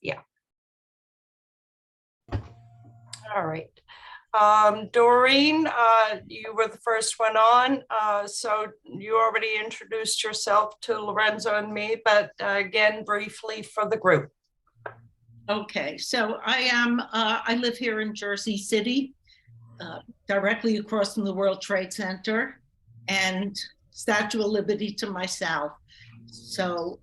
Yeah. All right. Doreen, you were the first one on, so you already introduced yourself to Lorenzo and me, but again, briefly for the group. Okay, so I live here in Jersey City, directly across from the World Trade Center and Statue of Liberty to my south. So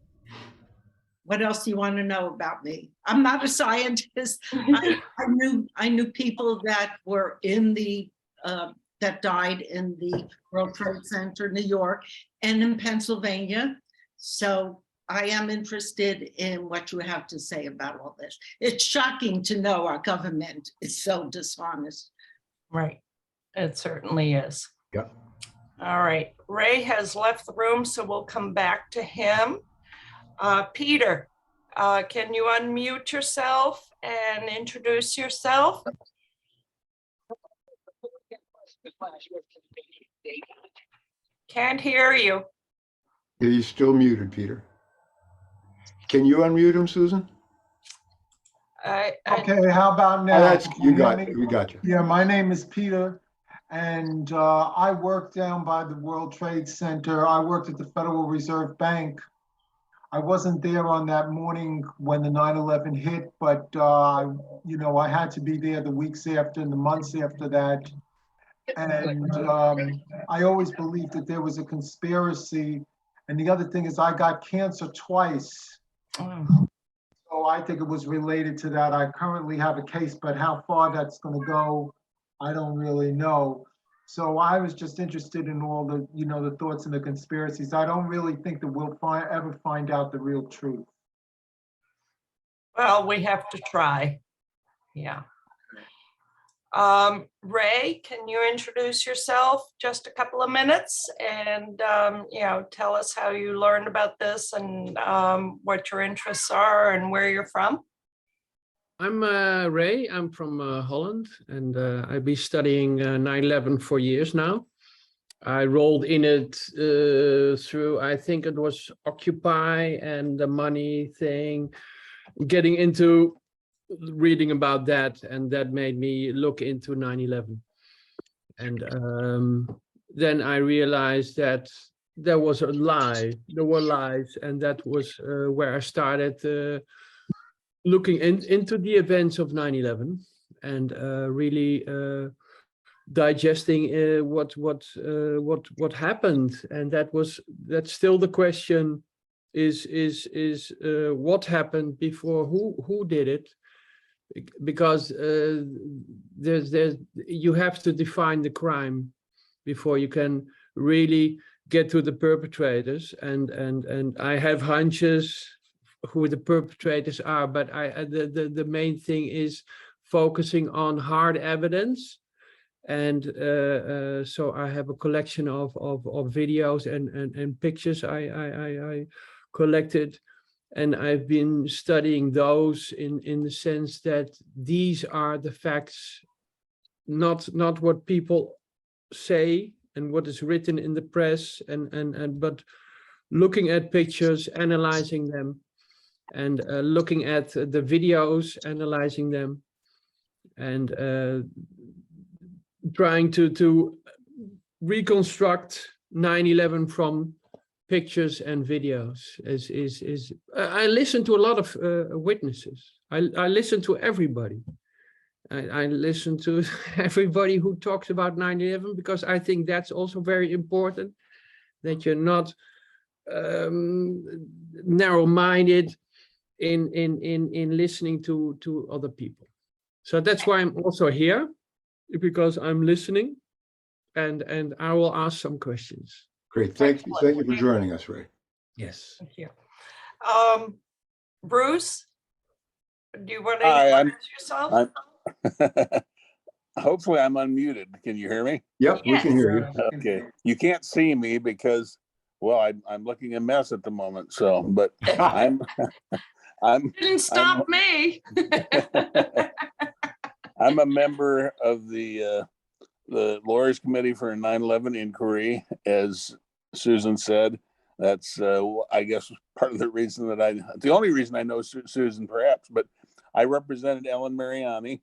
what else do you want to know about me? I'm not a scientist. I knew people that were in the that died in the World Trade Center, New York, and in Pennsylvania. So I am interested in what you have to say about all this. It's shocking to know our government is so dishonest. Right. It certainly is. Yep. All right. Ray has left the room, so we'll come back to him. Peter, can you unmute yourself and introduce yourself? Can't hear you. He's still muted, Peter. Can you unmute him, Susan? Okay, how about now? We got you. Yeah, my name is Peter, and I work down by the World Trade Center. I worked at the Federal Reserve Bank. I wasn't there on that morning when the 9/11 hit, but you know, I had to be there the weeks after and the months after that. And I always believed that there was a conspiracy. And the other thing is I got cancer twice. So I think it was related to that. I currently have a case, but how far that's going to go, I don't really know. So I was just interested in all the, you know, the thoughts and the conspiracies. I don't really think that we'll ever find out the real truth. Well, we have to try. Yeah. Ray, can you introduce yourself just a couple of minutes and, you know, tell us how you learned about this and what your interests are and where you're from? I'm Ray. I'm from Holland, and I've been studying 9/11 for years now. I rolled in it through, I think it was Occupy and the money thing, getting into reading about that, and that made me look into 9/11. And then I realized that there was a lie, there were lies, and that was where I started looking into the events of 9/11 and really digesting what happened. And that's still the question: is what happened before? Who did it? Because you have to define the crime before you can really get to the perpetrators. And I have hunches who the perpetrators are, but the main thing is focusing on hard evidence. And so I have a collection of videos and pictures I collected, and I've been studying those in the sense that these are the facts, not what people say and what is written in the press, but looking at pictures, analyzing them, and looking at the videos, analyzing them, and trying to reconstruct 9/11 from pictures and videos. I listen to a lot of witnesses. I listen to everybody. I listen to everybody who talks about 9/11, because I think that's also very important, that you're not narrow-minded in listening to other people. So that's why I'm also here, because I'm listening, and I will ask some questions. Great. Thank you for joining us, Ray. Yes. Thank you. Bruce, do you want to Hi, introduce yourself? Hopefully I'm unmuted. Can you hear me? Yep, we can hear you. Okay. You can't see me because, well, I'm looking a mess at the moment. So, but I'm Didn't stop me. I'm a member of the Lawyers Committee for 9/11 Inquiry, as Susan said. that's I guess part of the reason that the only reason I know Susan perhaps, but I represented Ellen Mariani.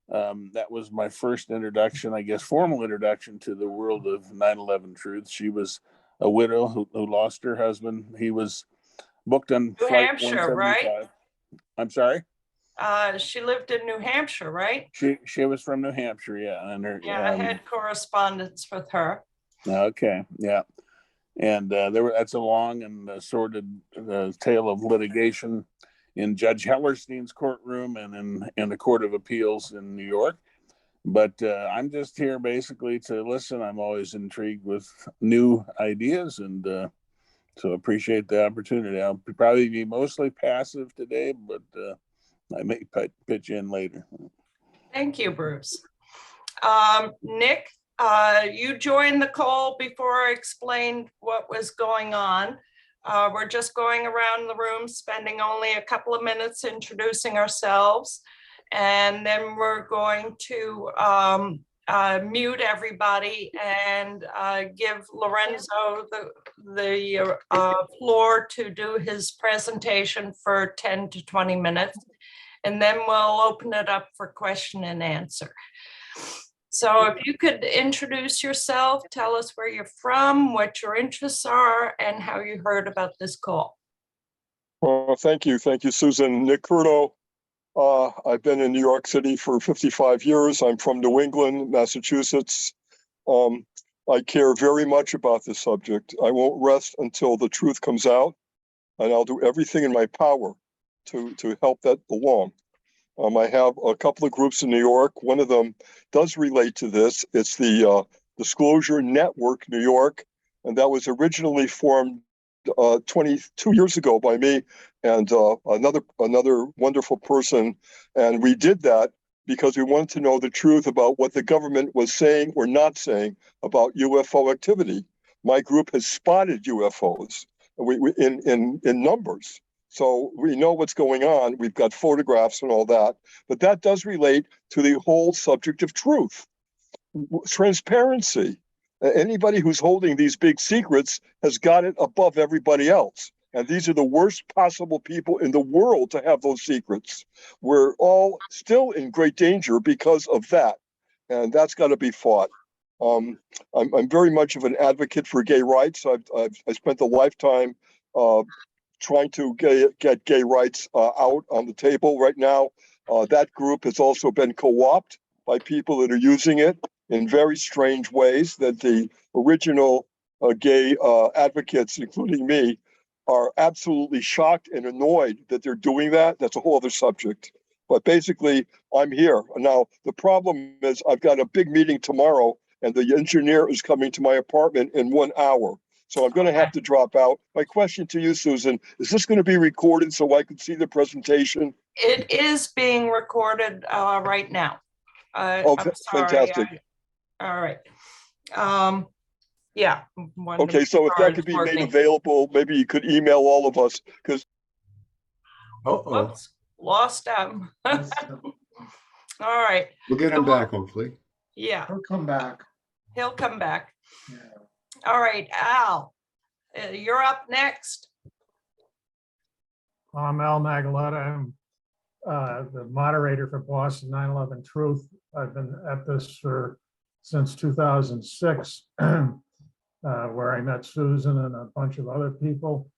That was my first introduction, I guess, formal introduction to the world of 9/11 truth. She was a widow who lost her husband. He was booked on New flight Hampshire, right? 175. I'm sorry. She lived in New Hampshire, right? She was from New Hampshire, yeah. And her, Yeah, I had correspondence with her. okay, yeah. And that's a long and sordid tale of litigation in Judge Hellerstein's courtroom and in the Court of Appeals in New York. But I'm just here basically to listen. I'm always intrigued with new ideas, and so appreciate the opportunity. I'll probably be mostly passive today, but I may pitch in later. Thank you, Bruce. Nick, you joined the call before I explained what was going on. We're just going around the room, spending only a couple of minutes introducing ourselves. And then we're going to mute everybody and give Lorenzo the floor to do his presentation for 10 to 20 minutes. And then we'll open it up for question and answer. So if you could introduce yourself, tell us where you're from, what your interests are, and how you heard about this call. Well, thank you. Thank you, Susan. Nick Curto. I've been in New York City for 55 years. I'm from New England, Massachusetts. I care very much about this subject. I won't rest until the truth comes out, and I'll do everything in my power to help that along. I have a couple of groups in New York. One of them does relate to this. It's the Disclosure Network New York, and that was originally formed 22 years ago by me and another wonderful person. And we did that because we wanted to know the truth about what the government was saying or not saying about UFO activity. My group has spotted UFOs in numbers. So we know what's going on. We've got photographs and all that, but that does relate to the whole subject of truth. Transparency. Anybody who's holding these big secrets has got it above everybody else. And these are the worst possible people in the world to have those secrets. We're all still in great danger because of that. And that's got to be fought. I'm very much of an advocate for gay rights. I spent a lifetime trying to get gay rights out on the table right now. That group has also been co-opted by people that are using it in very strange ways that the original gay advocates, including me, are absolutely shocked and annoyed that they're doing that. That's a whole other subject. But basically, I'm here. Now, the problem is I've got a big meeting tomorrow, and the engineer is coming to my apartment in 1 hour. So I'm going to have to drop out. My question to you, Susan, is this going to be recorded so I can see the presentation? It is being recorded right now. Oh, I'm sorry. fantastic. All right. Yeah. Okay, so if that could be made available, maybe you could email all of us because. Whoops, lost him. All right. We'll get him back, hopefully. Yeah. He'll come back. He'll come back. Yeah. All right, Al, you're up next. I'm Al Magaletta. I'm the moderator for Boston 9/11 Truth. I've been at this since 2006, where I met Susan and a bunch of other people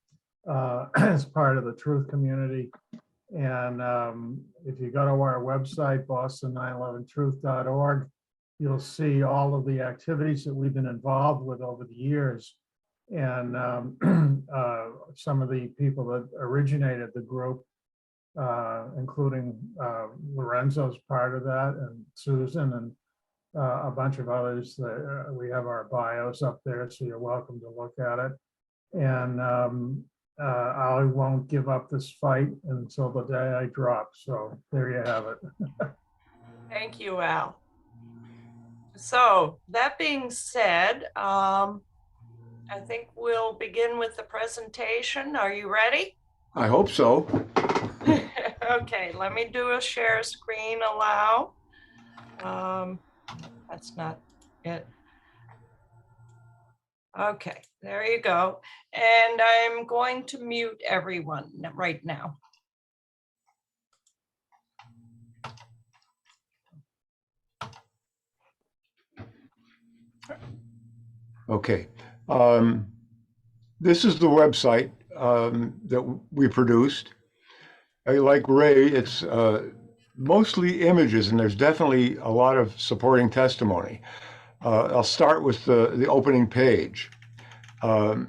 as part of the truth community. And if you go to our website, boston911truth.org, you'll see all of the activities that we've been involved with over the years. And some of the people that originated the group, including Lorenzo's part of that, and Susan, and a bunch of others. We have our bios up there, so you're welcome to look at it. And I won't give up this fight until the day I drop. So there you have it. Thank you, Al. So that being said, I think we'll begin with the presentation. Are you ready? I hope so. Okay, let me do a share screen allow. That's not it. Okay, there you go. And I'm going to mute everyone right now. Okay. This is the website that we produced. Like Ray, it's mostly images, and there's definitely a lot of supporting testimony. I'll start with the opening page. I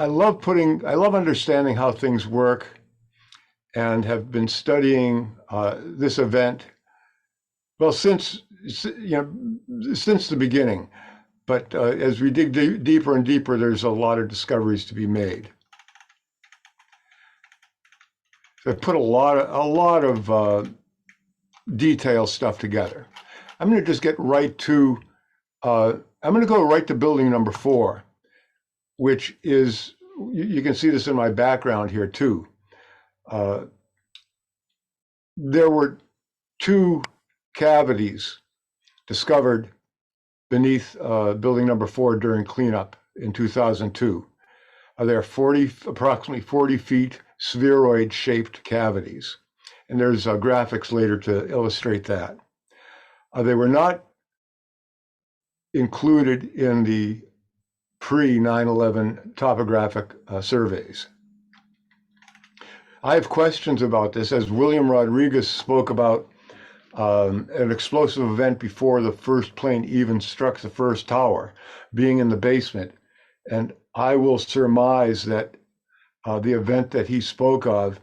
love understanding how things work, and have been studying this event, well, since the beginning. But as we dig deeper and deeper, there's a lot of discoveries to be made. So I put a lot of detailed stuff together. I'm going to just get right to. I'm going to go right to building number 4, which is, you can see this in my background here too. There were 2 cavities discovered beneath building number 4 during cleanup in 2002. They're approximately 40 feet spheroid-shaped cavities. And there's graphics later to illustrate that. They were not included in the pre-9/11 topographic surveys. I have questions about this, as William Rodriguez spoke about an explosive event before the first plane even struck the first tower, being in the basement. And I will surmise that the event that he spoke of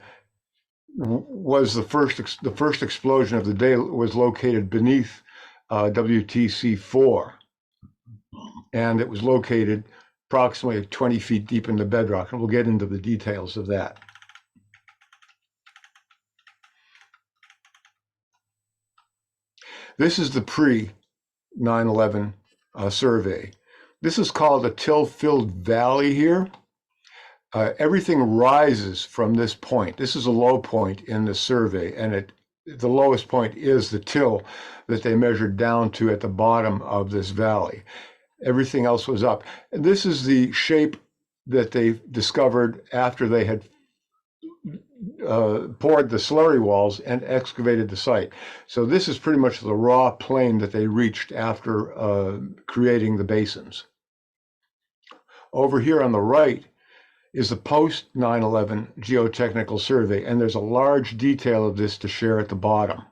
was the first explosion of the day, was located beneath WTC-4. And it was located approximately 20 feet deep in the bedrock. And we'll get into the details of that. This is the pre-9/11 survey. This is called a till-filled valley here. Everything rises from this point. This is a low point in the survey, and the lowest point is the till that they measured down to at the bottom of this valley. Everything else was up. And this is the shape that they discovered after they had poured the slurry walls and excavated the site. So this is pretty much the raw plain that they reached after creating the basins. Over here on the right is the post 9/11 geotechnical survey, and there's a large detail of this to share at the bottom.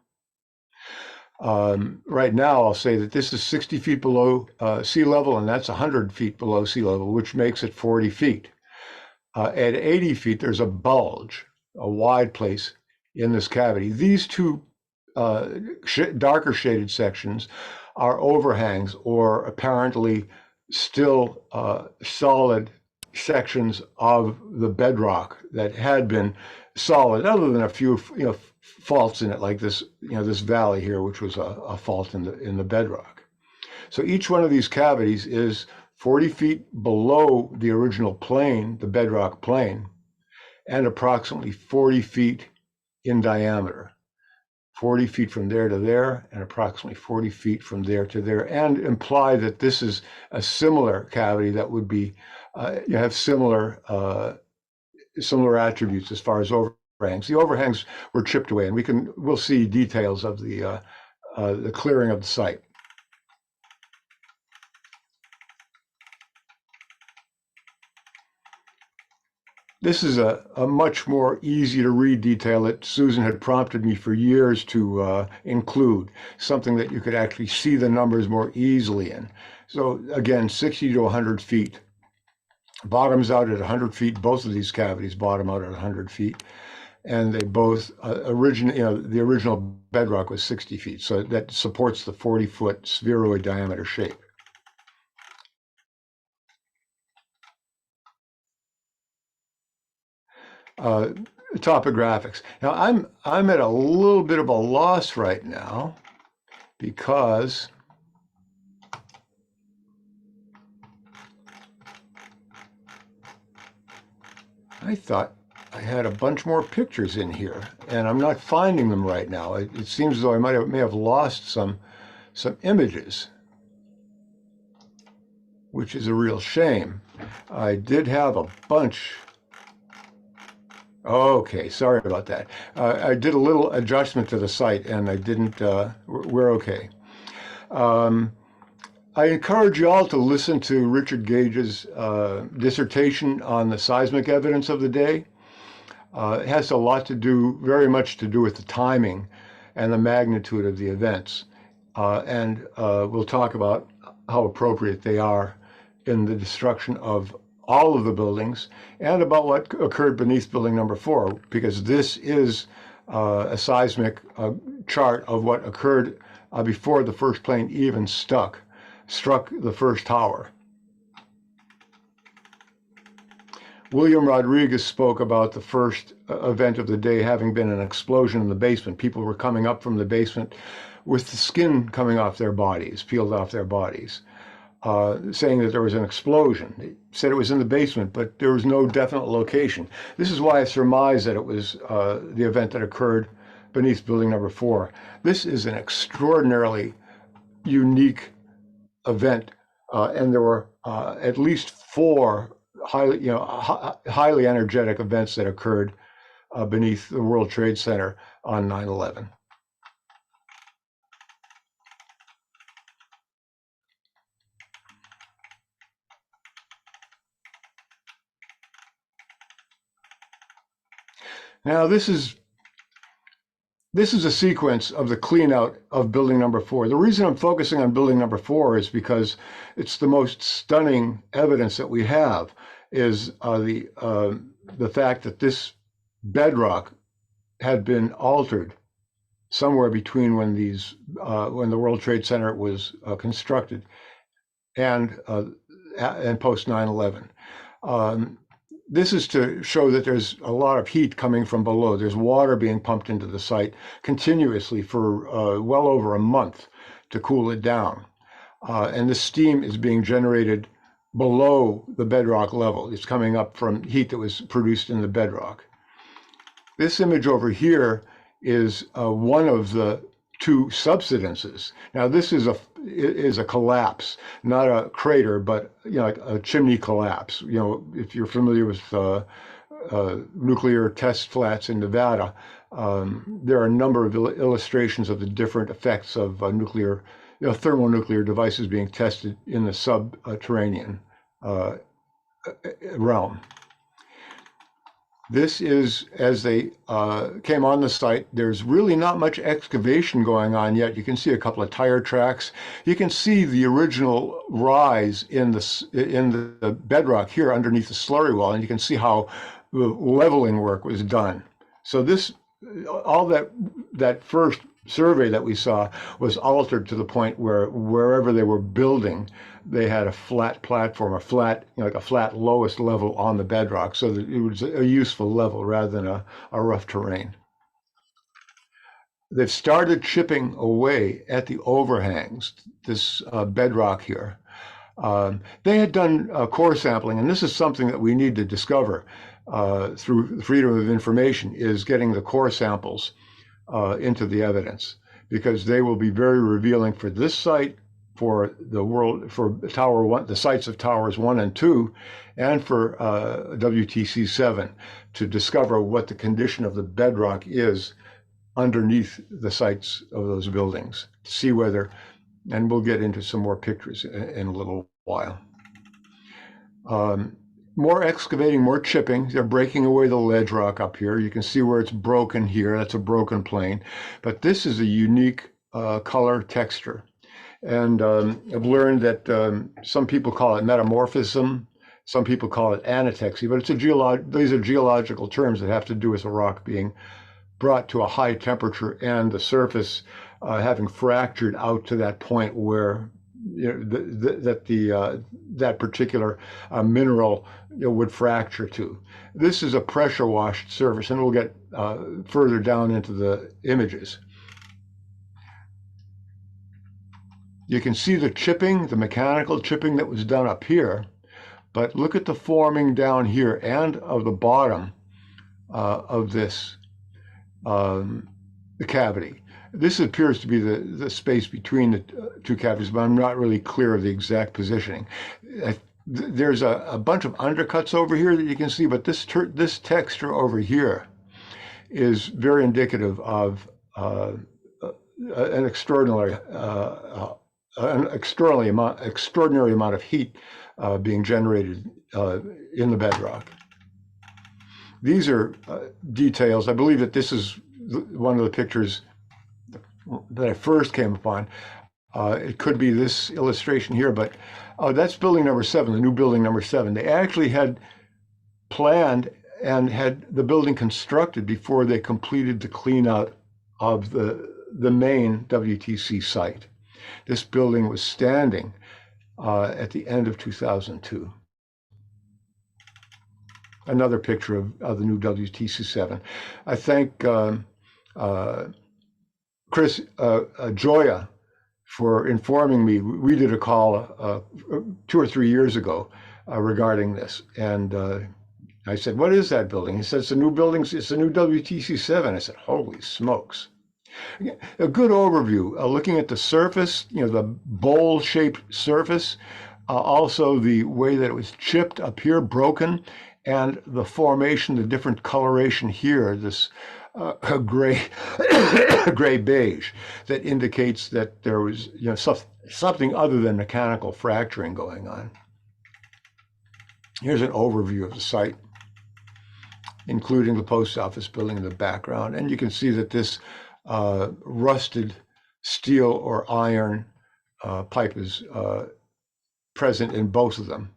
Right now, I'll say that this is 60 feet below sea level, and that's 100 feet below sea level, which makes it 40 feet. At 80 feet, there's a bulge, a wide place in this cavity. These 2 darker shaded sections are overhangs, or apparently still solid sections of the bedrock that had been solid, other than a few faults in it, like this this valley here, which was a fault in the bedrock. So each one of these cavities is 40 feet below the original plane, the bedrock plane, and approximately 40 feet in diameter. 40 feet from there to there, and approximately 40 feet from there to there, and imply that this is a similar cavity that would be have similar attributes as far as overhangs. The overhangs were chipped away, and we'll see details of the clearing of the site. This is a much more easy to read detail that Susan had prompted me for years to include, something that you could actually see the numbers more easily in. So again, 60 to 100 feet. Bottoms out at 100 feet. Both of these cavities bottom out at 100 feet. And they both the original bedrock was 60 feet. So that supports the 40-foot spheroid diameter shape. Topographics. Now I'm at a little bit of a loss right now, because I thought I had a bunch more pictures in here, and I'm not finding them right now. It seems as though I may have lost some images. which is a real shame. I did have a bunch. Okay, sorry about that. I did a little adjustment to the site and I didn't, we're okay. I encourage you all to listen to Richard Gage's dissertation on the seismic evidence of the day. It has a lot to do, very much to do with the timing and the magnitude of the events. And we'll talk about how appropriate they are in the destruction of all of the buildings and about what occurred beneath building number 4, because this is a seismic chart of what occurred before the first plane even struck the first tower. William Rodriguez spoke about the first event of the day having been an explosion in the basement. People were coming up from the basement with the skin coming off their bodies, peeled off their bodies, saying that there was an explosion. They said it was in the basement, but there was no definite location. This is why I surmise that it was the event that occurred beneath building number 4. This is an extraordinarily unique event, and there were at least 4 highly energetic events that occurred beneath the World Trade Center on 9/11. Now this is a sequence of the clean out of building number 4. The reason I'm focusing on building number 4 is because it's the most stunning evidence that we have is the fact that this bedrock had been altered somewhere between when the World Trade Center was constructed and post 9/11. This is to show that there's a lot of heat coming from below. There's water being pumped into the site continuously for well over a month to cool it down. And the steam is being generated below the bedrock level. It's coming up from heat that was produced in the bedrock. This image over here is one of the 2 subsidences. Now this is a collapse, not a crater, but like a chimney collapse. If you're familiar with nuclear test flats in Nevada, there are a number of illustrations of the different effects of nuclear, thermonuclear devices being tested in the subterranean realm. This is as they came on the site. There's really not much excavation going on yet. You can see a couple of tire tracks. You can see the original rise in the bedrock here underneath the slurry wall, and you can see how the leveling work was done. So all that first survey that we saw was altered to the point where wherever they were building, they had a flat platform, like a flat lowest level on the bedrock, so that it was a useful level rather than a rough terrain. They've started chipping away at the overhangs, this bedrock here. They had done core sampling, and this is something that we need to discover through freedom of information, is getting the core samples into the evidence, because they will be very revealing for this site, for Tower 1, the sites of Towers 1 and 2, and for WTC 7, to discover what the condition of the bedrock is underneath the sites of those buildings, to see whether, and we'll get into some more pictures in a little while. More excavating, more chipping. They're breaking away the ledge rock up here. You can see where it's broken here. That's a broken plane. But this is a unique color texture. And I've learned that some people call it metamorphism. Some people call it anatexy. But these are geological terms that have to do with the rock being brought to a high temperature and the surface having fractured out to that point where that particular mineral would fracture to. This is a pressure washed surface, and we'll get further down into the images. You can see the chipping, the mechanical chipping that was done up here, but look at the forming down here and of the bottom of this. the cavity. This appears to be the space between the two cavities, but I'm not really clear of the exact positioning. There's a bunch of undercuts over here that you can see, but this texture over here is very indicative of an extraordinary amount of heat being generated in the bedrock. These are details. I believe that this is one of the pictures that I first came upon. It could be this illustration here, but that's building number 7, the new building number 7. They actually had planned and had the building constructed before they completed the clean out of the main WTC site. This building was standing at the end of 2002. Another picture of the new WTC 7. I thank Chris Joya for informing me. We did a call 2 or 3 years ago regarding this, and I said, "What is that building?" He said, "It's a new building. It's a new WTC 7." I said, "Holy smokes!" A good overview. Looking at the surface, the bowl-shaped surface, also the way that it was chipped up here, broken, and the formation, the different coloration here. This gray beige that indicates that there was something other than mechanical fracturing going on. Here's an overview of the site, including the post office building in the background, and you can see that this rusted steel or iron pipe is present in both of them,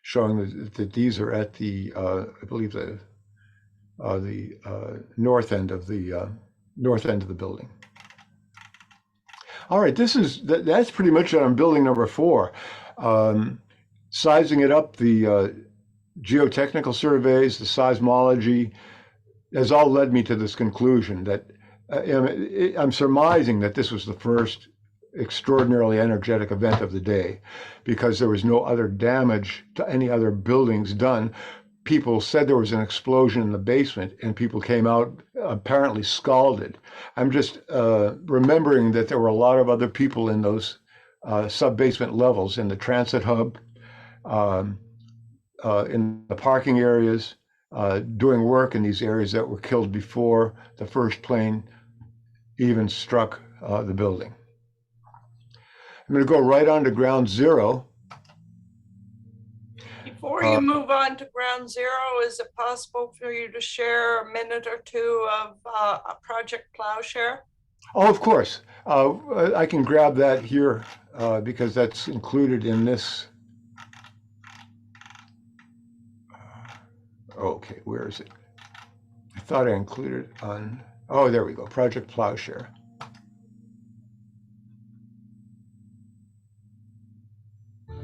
showing that these are at the I believe the north end of the building. All right, that's pretty much it on building number 4. Sizing it up, the geotechnical surveys, the seismology, has all led me to this conclusion that I'm surmising that this was the first extraordinarily energetic event of the day, because there was no other damage to any other buildings done. People said there was an explosion in the basement and people came out apparently scalded. I'm just remembering that there were a lot of other people in those sub-basement levels, in the transit hub, in the parking areas, doing work in these areas that were killed before the first plane even struck the building. I'm going to go right on to ground zero. Before you move on to ground zero, is it possible for you to share a minute or two of Project Plowshare? Oh, of course. I can grab that here because that's included in this. Okay, where is it? I thought I included it on, oh, there we go, Project Plowshare.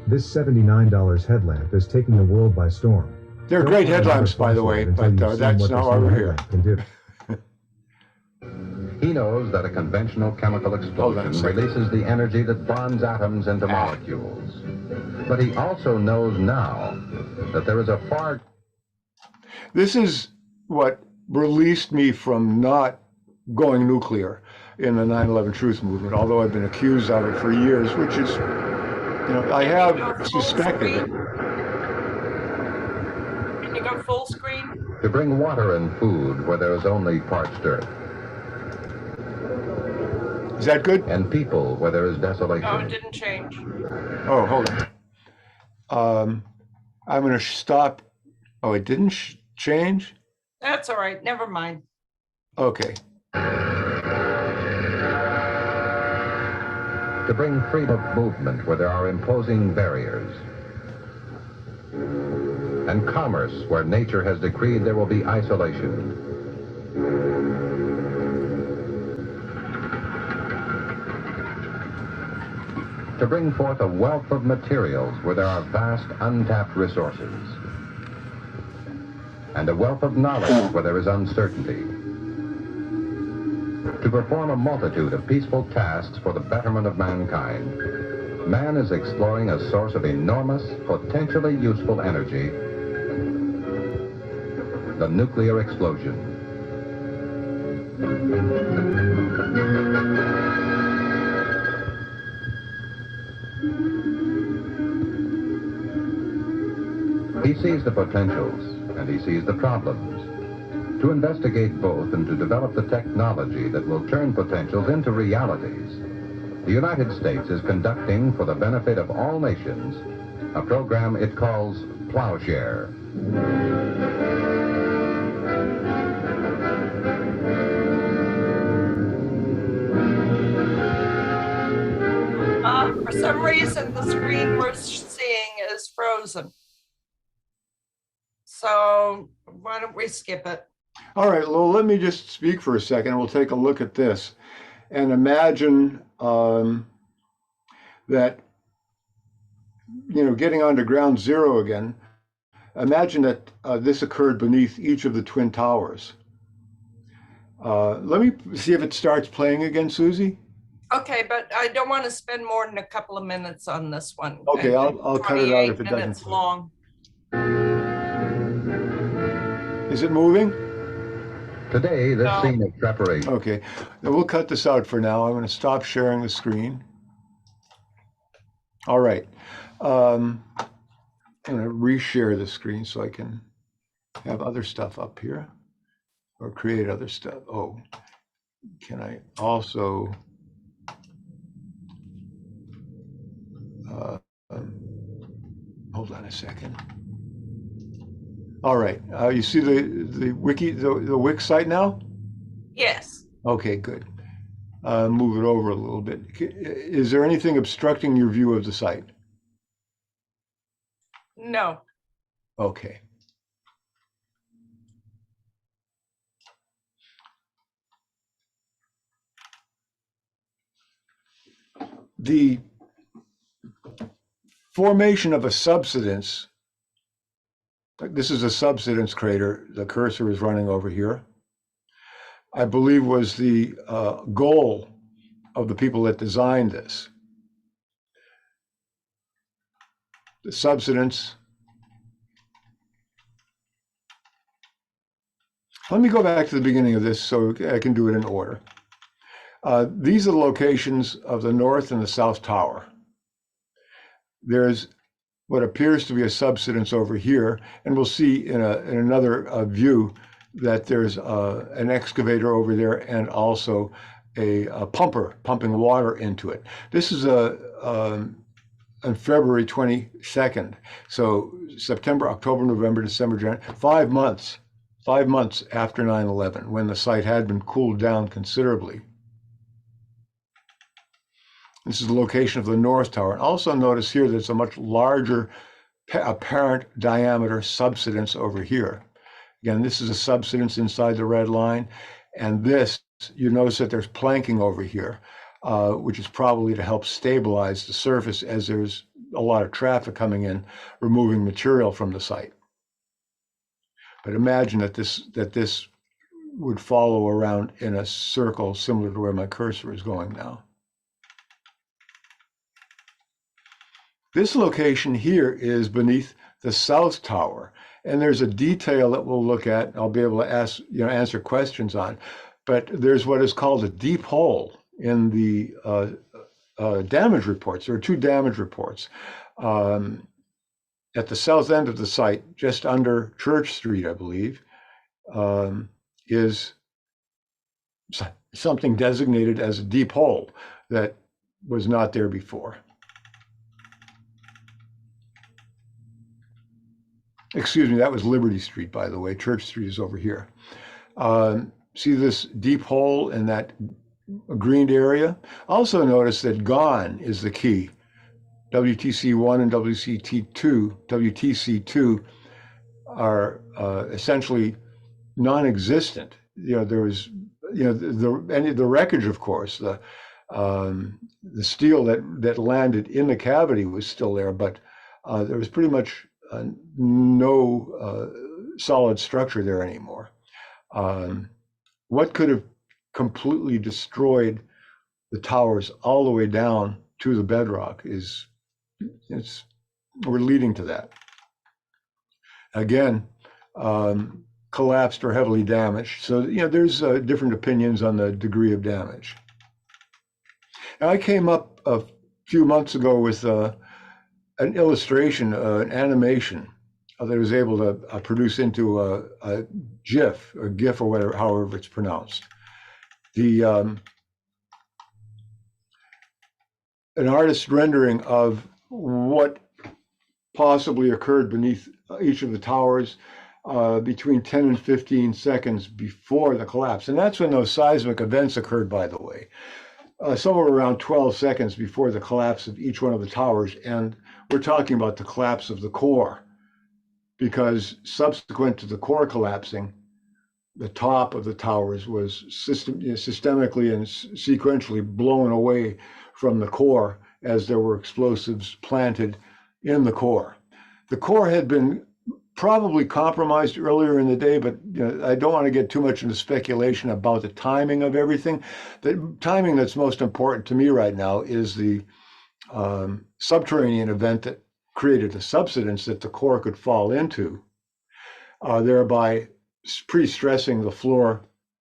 This $79 headlamp is taking the world by storm. They're great headlamps, by the way, but that's not why we're here. He knows that a conventional chemical explosion releases the energy that bonds atoms into molecules. But he also knows now that there is a far... This is what released me from not going nuclear in the 9/11 Truth Movement, although I've been accused of it for years, which is, I have suspected it. Can you go full screen? To bring water and food where there is only parched earth. Is that good? And people where there is desolation. No, it didn't change. Oh, hold on. I'm going to stop. Oh, it didn't change? That's all right. Never mind. Okay. To bring freedom of movement where there are imposing barriers. And commerce where nature has decreed there will be isolation. To bring forth a wealth of materials where there are vast untapped resources. And a wealth of knowledge where there is uncertainty. To perform a multitude of peaceful tasks for the betterment of mankind, man is exploring a source of enormous, potentially useful energy, the nuclear explosion. sees the potentials and he sees the problems. To investigate both and to develop the technology that will turn potentials into realities, the United States is conducting, for the benefit of all nations, a program it calls Plowshare. For some reason, the screen we're seeing is frozen. So why don't we skip it? All right, well, let me just speak for a second. We'll take a look at this and imagine that, getting onto ground zero again, imagine that this occurred beneath each of the Twin Towers. Let me see if it starts playing again, Susie. Okay, but I don't want to spend more than a couple of minutes on this one. Okay, I'll cut it out if it 28 doesn't minutes play. long. Is it moving? Today, this No. scene of preparation. Okay, now we'll cut this out for now. I'm going to stop sharing the screen. All right. I'm going to reshare the screen so I can have other stuff up here or create other stuff. Oh, can I also hold on a second. All right. You see the wiki, the Wix site now? Yes. Okay, good. Move it over a little bit. Is there anything obstructing your view of the site? No. Okay. The formation of a subsidence, this is a subsidence crater, the cursor is running over here, I believe was the goal of the people that designed this. The subsidence. Let me go back to the beginning of this so I can do it in order. These are the locations of the North and the South Tower. There's what appears to be a subsidence over here, and we'll see in another view that there's an excavator over there and also a pumper pumping water into it. This is on February 22nd. So September, October, November, December, January, 5 months. 5 months after 9/11, when the site had been cooled down considerably. This is the location of the North Tower. And also notice here there's a much larger apparent diameter subsidence over here. Again, this is a subsidence inside the red line. And this, you notice that there's planking over here, which is probably to help stabilize the surface as there's a lot of traffic coming in, removing material from the site. But imagine that this would follow around in a circle similar to where my cursor is going now. This location here is beneath the South Tower, and there's a detail that we'll look at. I'll be able to answer questions on, but there's what is called a deep hole in the damage reports. There are 2 damage reports. At the south end of the site, just under Church Street, I believe, is something designated as a deep hole that was not there before. Excuse me, that was Liberty Street, by the way. Church Street is over here. See this deep hole in that greened area? Also notice that gone is the key. WTC1 and WTC2 are essentially non-existent. There was, the wreckage, of course, the steel that landed in the cavity was still there, but there was pretty much no solid structure there anymore. What could have completely destroyed the towers all the way down to the bedrock we're leading to that. Again, collapsed or heavily damaged. So, there's different opinions on the degree of damage. Now, I came up a few months ago with an illustration, an animation that it was able to produce into a GIF or GIF or whatever, however it's pronounced. An artist's rendering of what possibly occurred beneath each of the towers between 10 and 15 seconds before the collapse. And that's when those seismic events occurred, by the way, somewhere around 12 seconds before the collapse of each one of the towers. And we're talking about the collapse of the core, because subsequent to the core collapsing, the top of the towers was systemically and sequentially blown away from the core as there were explosives planted in the core. The core had been probably compromised earlier in the day, but I don't want to get too much into speculation about the timing of everything. The timing that's most important to me right now is the subterranean event that created a subsidence that the core could fall into, thereby pre-stressing the floor,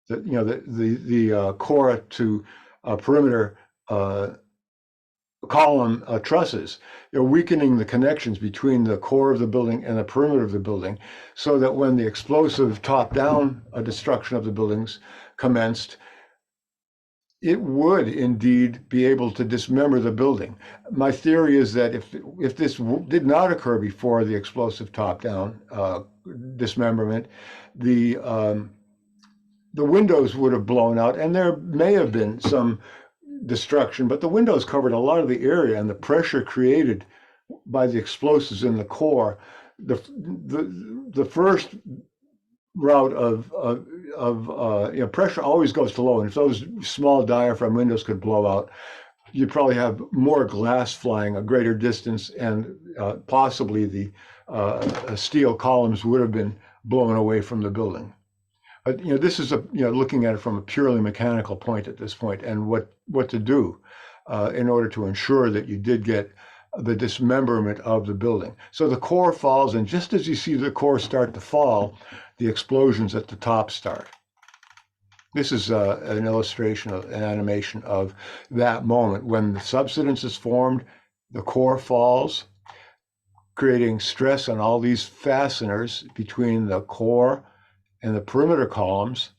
the core to perimeter column trusses. They're weakening the connections between the core of the building and the perimeter of the building, so that when the explosive top-down destruction of the buildings commenced, it would indeed be able to dismember the building. My theory is that if this did not occur before the explosive top-down dismemberment, the windows would have blown out, and there may have been some destruction, but the windows covered a lot of the area, and the pressure created by the explosives in the core, the first route of pressure always goes to low, and if those small diaphragm windows could blow out, you'd probably have more glass flying a greater distance, and possibly the steel columns would have been blown away from the building. But this is looking at it from a purely mechanical point at this point, and what to do in order to ensure that you did get the dismemberment of the building. So the core falls, and just as you see the core start to fall, the explosions at the top start. This is an illustration of an animation of that moment when the subsidence is formed, the core falls, creating stress on all these fasteners between the core and the perimeter columns.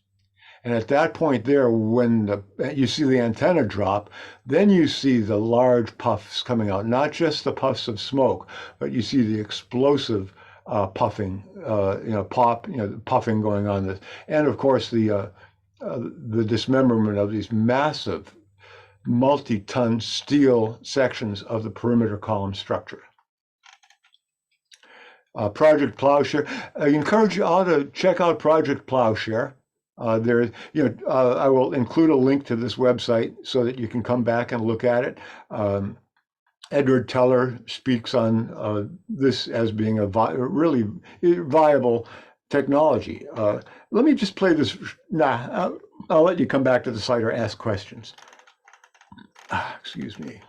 And at that point there, when you see the antenna drop, then you see the large puffs coming out, not just the puffs of smoke, but you see the explosive puffing, puffing going on. And of course, the dismemberment of these massive multi-ton steel sections of the perimeter column structure. Project Plowshare. I encourage you all to check out Project Plowshare. I will include a link to this website so that you can come back and look at it. Edward Teller speaks on this as being a really viable technology. Let me just play this. I'll let you come back to the site or ask questions. Excuse me.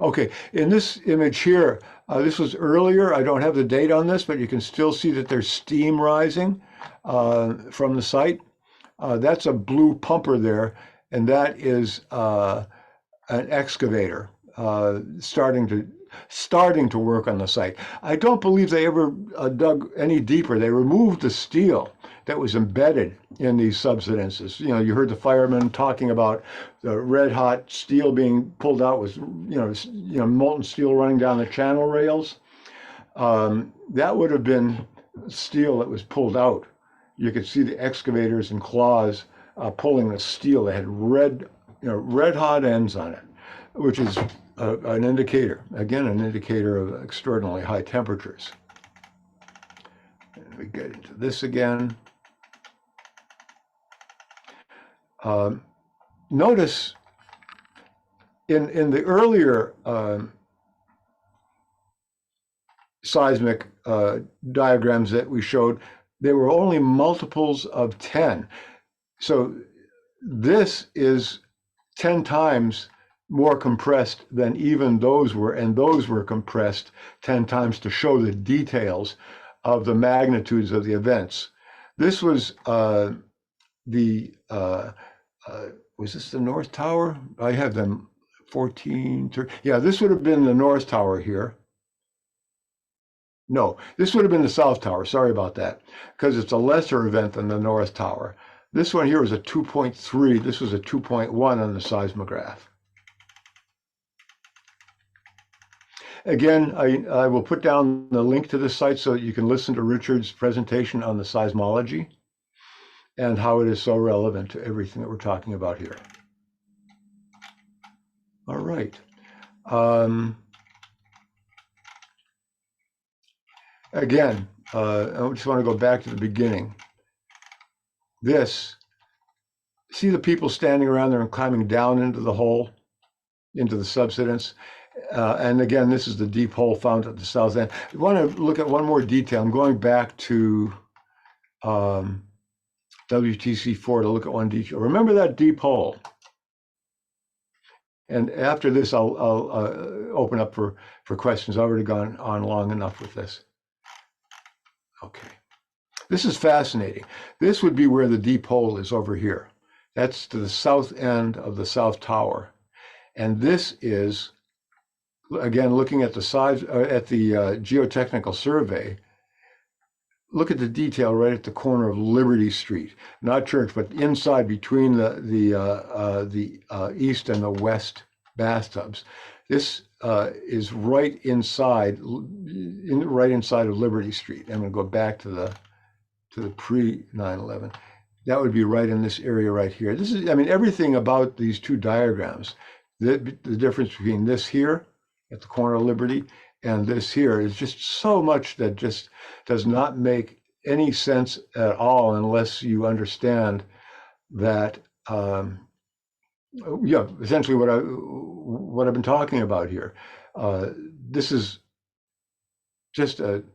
Okay, in this image here, this was earlier. I don't have the date on this, but you can still see that there's steam rising from the site. That's a blue pumper there, and that is an excavator starting to work on the site. I don't believe they ever dug any deeper. They removed the steel that was embedded in these subsidences. You heard the firemen talking about the red hot steel being pulled out with, molten steel running down the channel rails. That would have been steel that was pulled out. You could see the excavators and claws pulling the steel that had red hot ends on it, which is an indicator, again, an indicator of extraordinarily high temperatures. And we get into this again. Notice in the earlier seismic diagrams that we showed, there were only multiples of 10. So this is 10 times more compressed than even those were, and those were compressed 10 times to show the details of the magnitudes of the events. This was was this the North Tower? I have them 14, 30. Yeah, this would have been the North Tower here. No, this would have been the South Tower. Sorry about that, because it's a lesser event than the North Tower. This one here was a 2.3. This was a 2.1 on the seismograph. Again, I will put down the link to this site so that you can listen to Richard's presentation on the seismology and how it is so relevant to everything that we're talking about here. All right. Again, I just want to go back to the beginning. See the people standing around there and climbing down into the hole, into the subsidence. And again, this is the deep hole found at the south end. I want to look at one more detail. I'm going back to WTC4 to look at one detail. Remember that deep hole? And after this, I'll open up for questions. I've already gone on long enough with this. Okay. This is fascinating. This would be where the deep hole is over here. That's to the south end of the South Tower. And this is, again, looking at the size, at the geotechnical survey, look at the detail right at the corner of Liberty Street, not Church, but inside between the east and the west bathtubs. This is right inside of Liberty Street. I'm going to go back to the pre 9/11. That would be right in this area right here. This is, I mean, everything about these two diagrams, the difference between this here at the corner of Liberty and this here is just so much that just does not make any sense at all unless you understand that, yeah, essentially what I've been talking about here. This is just it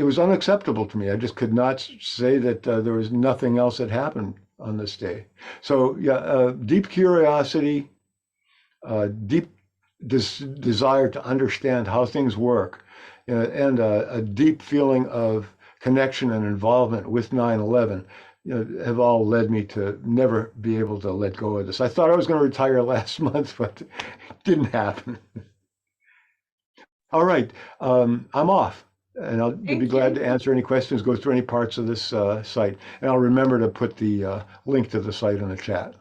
was unacceptable to me. I just could not say that there was nothing else that happened on this day. So yeah, deep curiosity, deep desire to understand how things work, and a deep feeling of connection and involvement with 9/11, have all led me to never be able to let go of this. I thought I was going to retire last month, but it didn't happen. All right, I'm off. And I'll be glad to answer any questions, go through any parts of this site. And I'll remember to put the link to the site in the chat.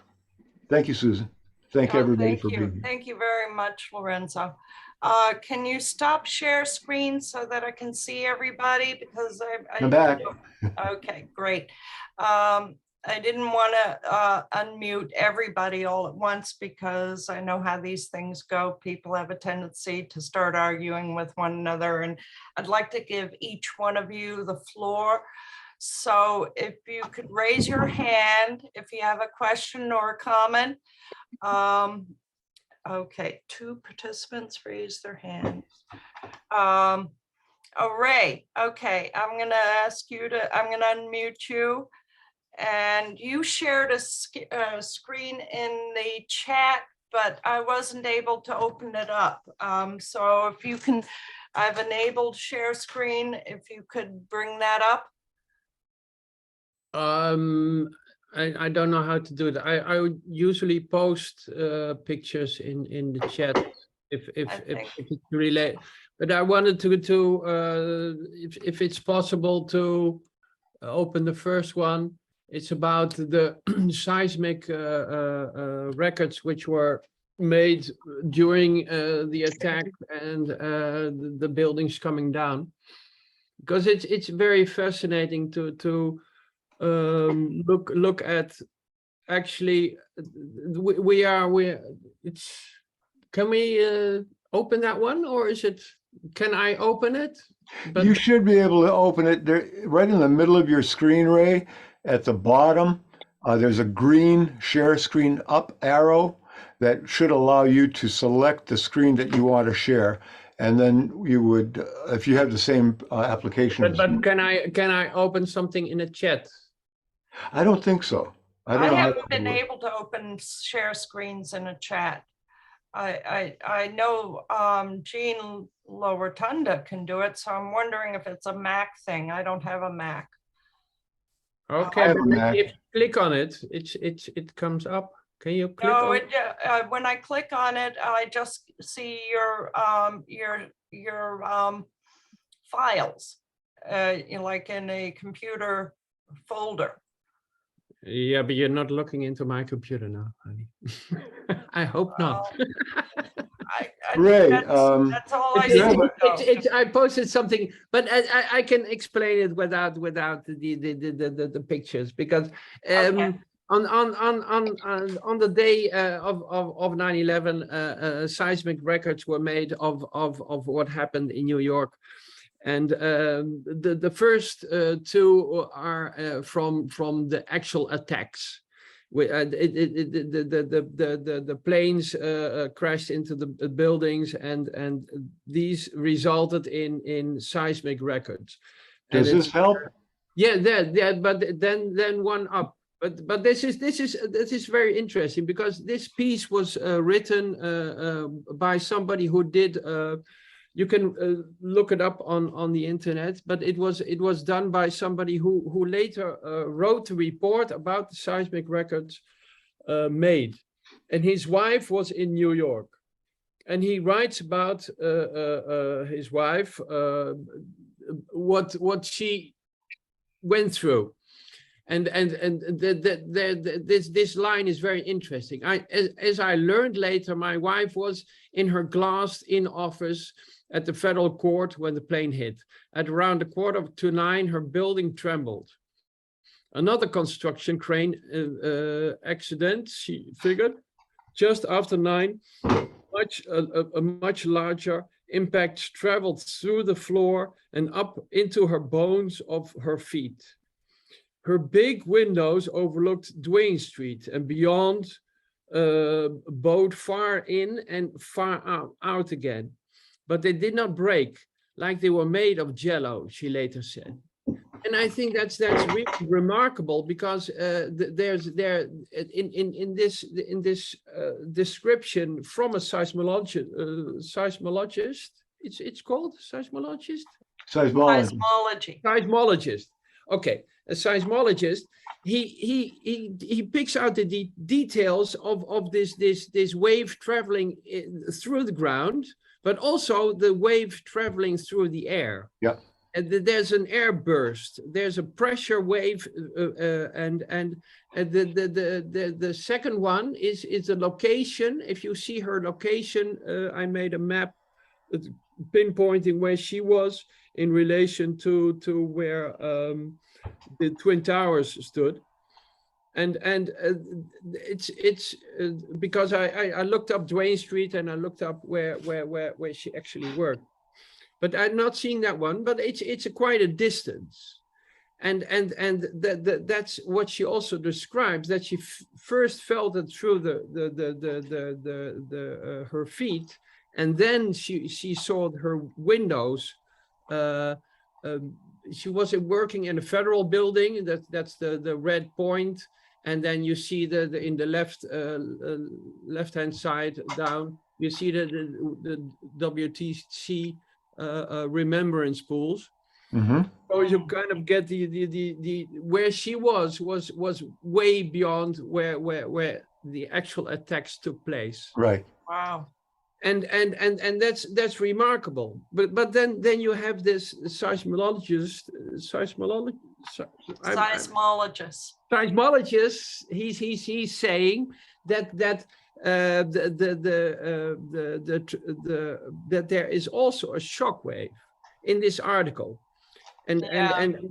Thank you, Susan. Thank everybody for being here. Thank you very much, Lorenzo. Can you stop share screen so that I can see everybody? Because I'm back. Okay, great. I didn't want to unmute everybody all at once because I know how these things go. People have a tendency to start arguing with one another, and I'd like to give each one of you the floor. So if you could raise your hand if you have a question or a comment. Okay, 2 participants raised their hands. Ray, okay, I'm going to ask you to, I'm going to unmute you. And you shared a screen in the chat, but I wasn't able to open it up. So if you can, I've enabled share screen. If you could bring that up. I don't know how to do it. I would usually post pictures in the chat if it's related. But I wanted to if it's possible to open the first one. It's about the seismic records which were made during the attack and the buildings coming down, because it's very fascinating to look at. Actually, can we open that one, or is it? Can I open it? But you should be able to open it there, right in the middle of your screen, Ray. At the bottom, there's a green share screen up arrow that should allow you to select the screen that you want to share. And then you would, if you have the same application. But can I open something in a chat? I don't think so. I haven't been able to open share screens in a chat. I know Jean La Rotunda can do it, so I'm wondering if it's a Mac thing. I don't have a Mac. Okay, but if you click on it, it comes up. Can you click on it? When I click on it, I just see your files, like in a computer folder. Yeah, but you're not looking into my computer now, honey. I hope not. Ray, That's all I if you see. have I posted something, but I can explain it without the pictures, because Okay. on the day of 9/11, seismic records were made of what happened in New York. And the first two are from the actual attacks. The planes crashed into the buildings, and these resulted in seismic records. Does this help? Yeah, but then one up. But this is very interesting, because this piece was written by somebody who did. You can look it up on the internet, but it was done by somebody who later wrote a report about the seismic records made, and his wife was in New York, and he writes about his wife, what she went through, and this line is very interesting. As I learned later, my wife was in her glassed-in office at the federal court when the plane hit. At around 8:45, her building trembled. Another construction crane accident, she figured, just after 9, a much larger impact traveled through the floor and up into her bones of her feet. Her big windows overlooked Duane Street and beyond, both far in and far out again. But they did not break, like they were made of jello, she later said. And I think that's really remarkable, because there's in this description from a seismologist. It's called seismologist. Seismologist. Okay, a seismologist. He picks out the details of this wave traveling through the ground, but also the wave traveling through the air. Yeah. And there's an air burst. There's a pressure wave, and the second one is the location. If you see her location, I made a map pinpointing where she was in relation to where the Twin Towers stood. And it's because I looked up Duane Street, and I looked up where she actually worked, but I'm not seeing that one. But it's quite a distance, and that's what she also describes, that she first felt it through her feet, and then she saw her windows. She was working in a federal building. That's the red point. And then you see in the left-hand side down, you see the WTC remembrance pools. Mm-hmm. So you kind of get the where she was way beyond where the actual attacks took place. Right. Wow. And that's remarkable. But then you have this seismologist. He's saying that that there is also a shock wave in this article, and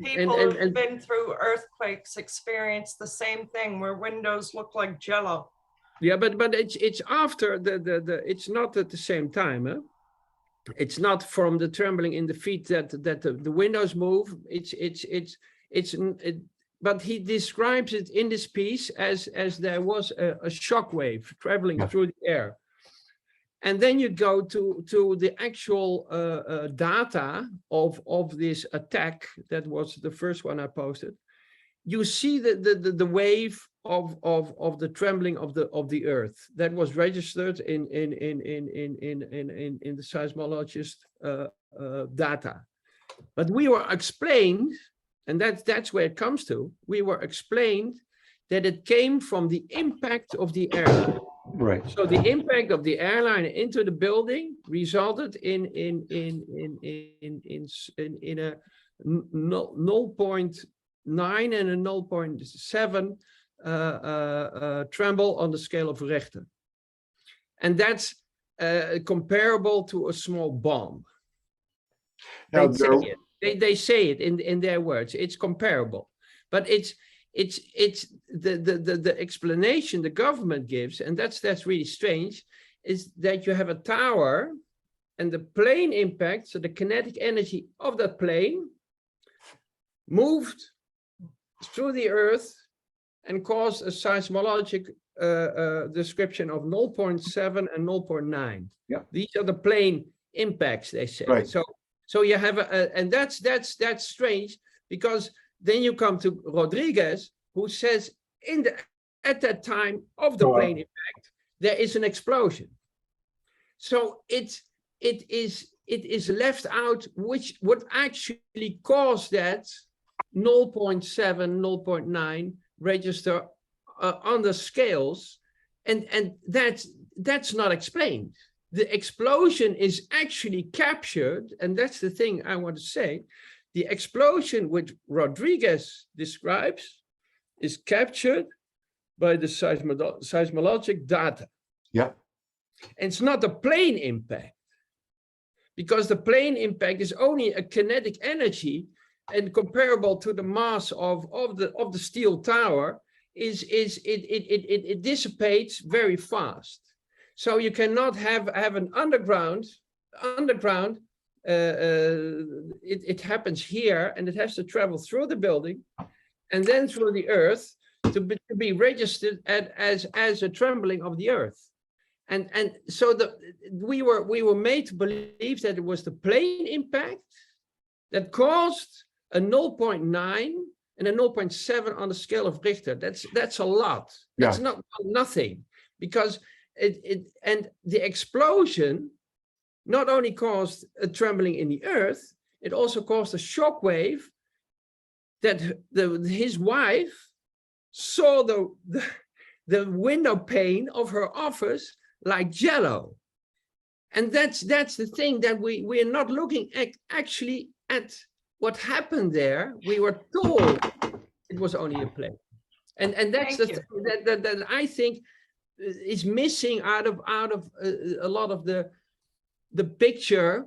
people who've been through earthquakes experience the same thing, where windows look like jello. Yeah, but it's after it's not at the same time. Huh? It's not from the trembling in the feet that the windows move. But he describes it in this piece as there was a shock wave traveling through the air. And then you go to the actual data of this attack. That was the first one I posted. You see the wave of the trembling of the earth that was registered in the seismologist data. But we were explained, and that's where it comes to. We were explained that it came from the impact of the air. Right. So the impact of the airliner into the building resulted in a 0.9 and a 0.7 tremble on the scale of Richter. And that's comparable to a small bomb. Now, They say it in their words. It's comparable, but it's the explanation the government gives, and that's really strange, is that you have a tower, and the plane impact, so the kinetic energy of that plane, moved through the Earth and caused a seismologic description of 0.7 and 0.9. Yeah. These are the plane impacts, they say. Right. So you have and that's strange, because then you come to Rodriguez, who says at that time of the plane impact, there is an explosion. So it is left out what actually caused that 0.7, 0.9 register on the scales, and that's not explained. The explosion is actually captured, and that's the thing I want to say. The explosion which Rodriguez describes is captured by the seismologic data. Yeah. And it's not a plane impact, because the plane impact is only a kinetic energy, and comparable to the mass of the steel tower it dissipates very fast. So you cannot have an underground. It happens here, and it has to travel through the building, and then through the Earth to be registered as a trembling of the Earth. And so we were made to believe that it was the plane impact that caused a 0.9 and a 0.7 on the scale of Richter. That's a lot. That's not nothing, because and the explosion not only caused a trembling in the Earth, it also caused a shock wave that his wife saw the window pane of her office like jello. And that's the thing, that we're not looking actually at what happened there. We were told it was only a plane. And that's the thing that I think is missing out of a lot of the picture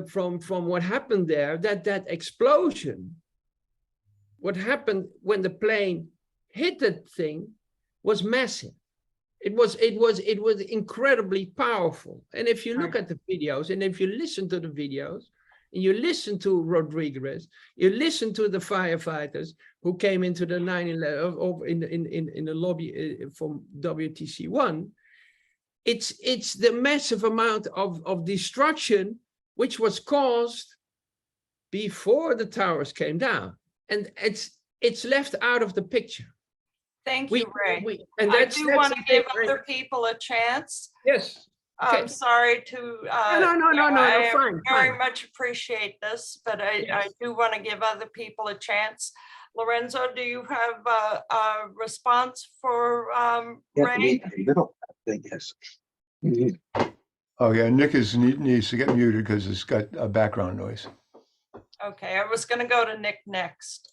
from what happened there, that explosion, what happened when the plane hit that thing, was massive. It was incredibly powerful. And if you look at the videos, and if you listen to the videos, and you listen to Rodriguez, you listen to the firefighters who came into the 9/11 in the lobby from WTC1, it's the massive amount of destruction which was caused before the towers came down, and it's left out of the picture. Thank you, Ray. And I do want to give other people a chance. Yes. I'm sorry to. No, I fine. Very much appreciate this, but I do want to give other people a chance. Lorenzo, do you have a response for Ray? Yes. Oh yeah, Nick needs to get muted because it's got a background noise. Okay, I was going to go to Nick next.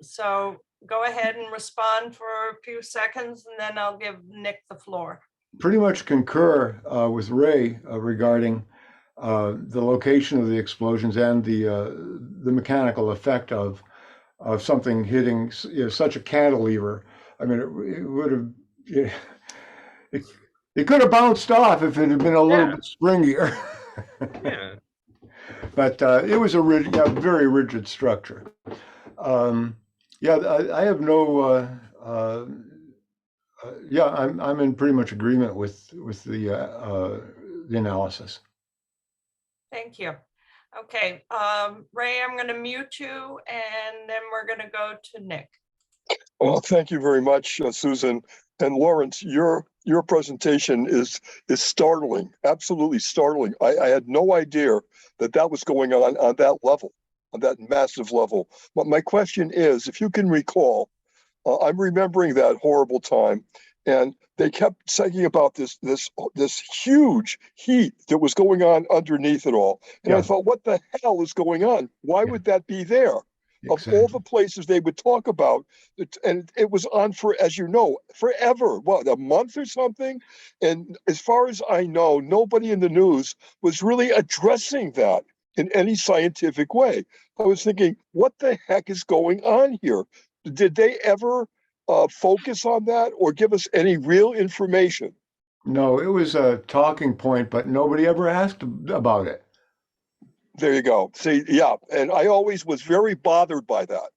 So go ahead and respond for a few seconds, and then I'll give Nick the floor. Pretty much concur with Ray regarding the location of the explosions and the mechanical effect of something hitting such a cantilever. I mean, it would have. It could have bounced off if it had been a little bit springier. Yeah. But it was a very rigid structure. I have no. I'm in pretty much agreement with the analysis. Thank you. Okay, Ray, I'm going to mute you, and then we're going to go to Nick. Well, thank you very much, Susan. And Lawrence, your presentation is startling, absolutely startling. I had no idea that was going on that level, on that massive level. But my question is, if you can recall, I'm remembering that horrible time, And they kept saying about this huge heat that was going on underneath it all. And I Yeah. thought, what the hell is going on? Why would that be there? Of all the places they would talk about, and it was on for, as you know, forever, what, a month or something? And as far as I know, nobody in the news was really addressing that in any scientific way. I was thinking, what the heck is going on here? Did they ever focus on that or give us any real information? No, it was a talking point, but nobody ever asked about it. There you go. See, yeah. And I always was very bothered by that.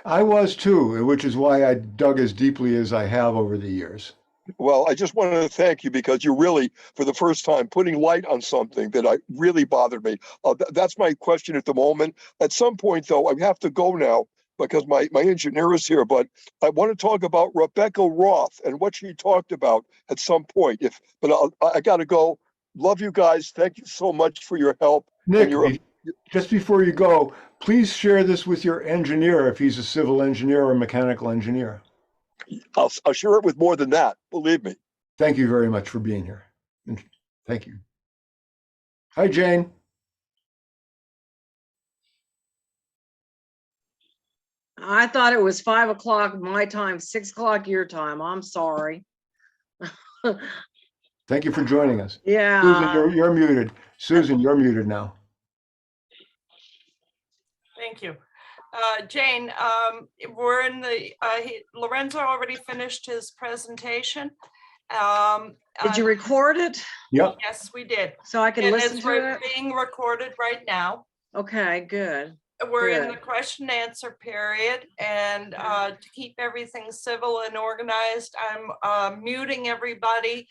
I was too, which is why I dug as deeply as I have over the years. Well, I just wanted to thank you because you're really, for the first time, putting light on something that really bothered me. That's my question at the moment. At some point, though, I have to go now because my engineer is here. But I want to talk about Rebecca Roth and what she talked about at some point. But I got to go. Love you guys. Thank you so much for your help. Nick, And just before you go, please share this with your engineer if he's a civil engineer or mechanical engineer. I'll share it with more than that. Believe me. Thank you very much for being here. Thank you. Hi, Jane. I thought it was 5 o'clock my time, 6 o'clock your time. I'm sorry. Thank you for joining us. Yeah. Susan, you're muted. Susan, you're muted now. Thank you. Jane, we're in the, Lorenzo already finished his presentation. Did you record it? Yep. Yes, we did. So I can And listen it's to it? being recorded right now. Okay, good. We're in the Good. question and answer period, and to keep everything civil and organized, I'm muting everybody.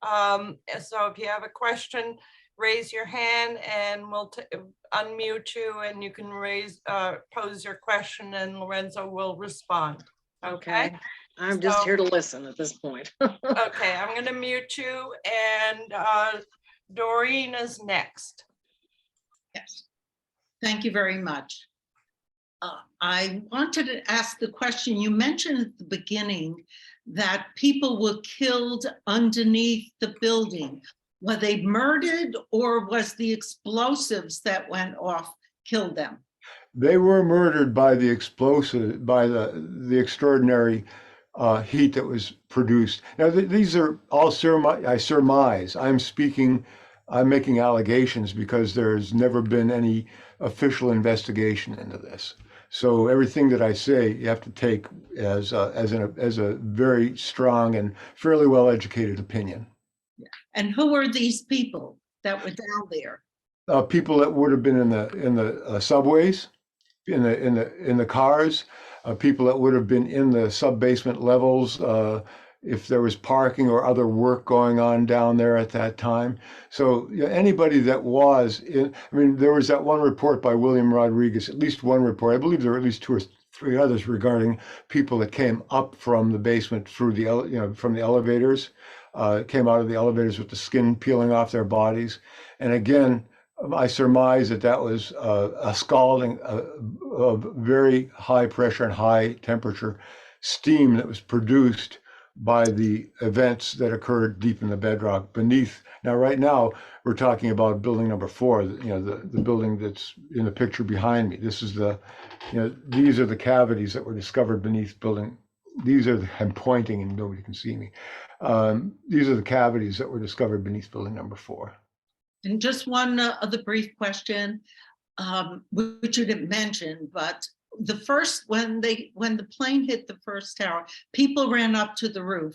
So if you have a question, raise your hand and we'll unmute you and you can pose your question and Lorenzo will respond. Okay. I'm just here to listen at this point. Okay, I'm going to mute you and Doreen is next. Yes. Thank you very much. I wanted to ask the question, you mentioned at the beginning that people were killed underneath the building. Were they murdered or was the explosives that went off killed them? They were murdered by the explosive, by the extraordinary heat that was produced. Now, these are all I surmise. I'm making allegations because there's never been any official investigation into this. So everything that I say, you have to take as a very strong and fairly well-educated opinion. And who are these people that were down there? People that would have been in the subways, in the cars, people that would have been in the sub-basement levels, if there was parking or other work going on down there at that time. So anybody that was in, I mean, there was that one report by William Rodriguez, at least one report, I believe there were at least 2 or 3 others regarding people that came up from the basement through from the elevators, came out of the elevators with the skin peeling off their bodies. And again, I surmise that was a scalding of very high pressure and high temperature steam that was produced by the events that occurred deep in the bedrock beneath. Now, right now, we're talking about building number 4, the building that's in the picture behind me. This is these are the cavities that were discovered beneath building. I'm pointing and nobody can see me. These are the cavities that were discovered beneath building number 4. And just one other brief question, which you didn't mention, but the first, when the plane hit the first tower, people ran up to the roof.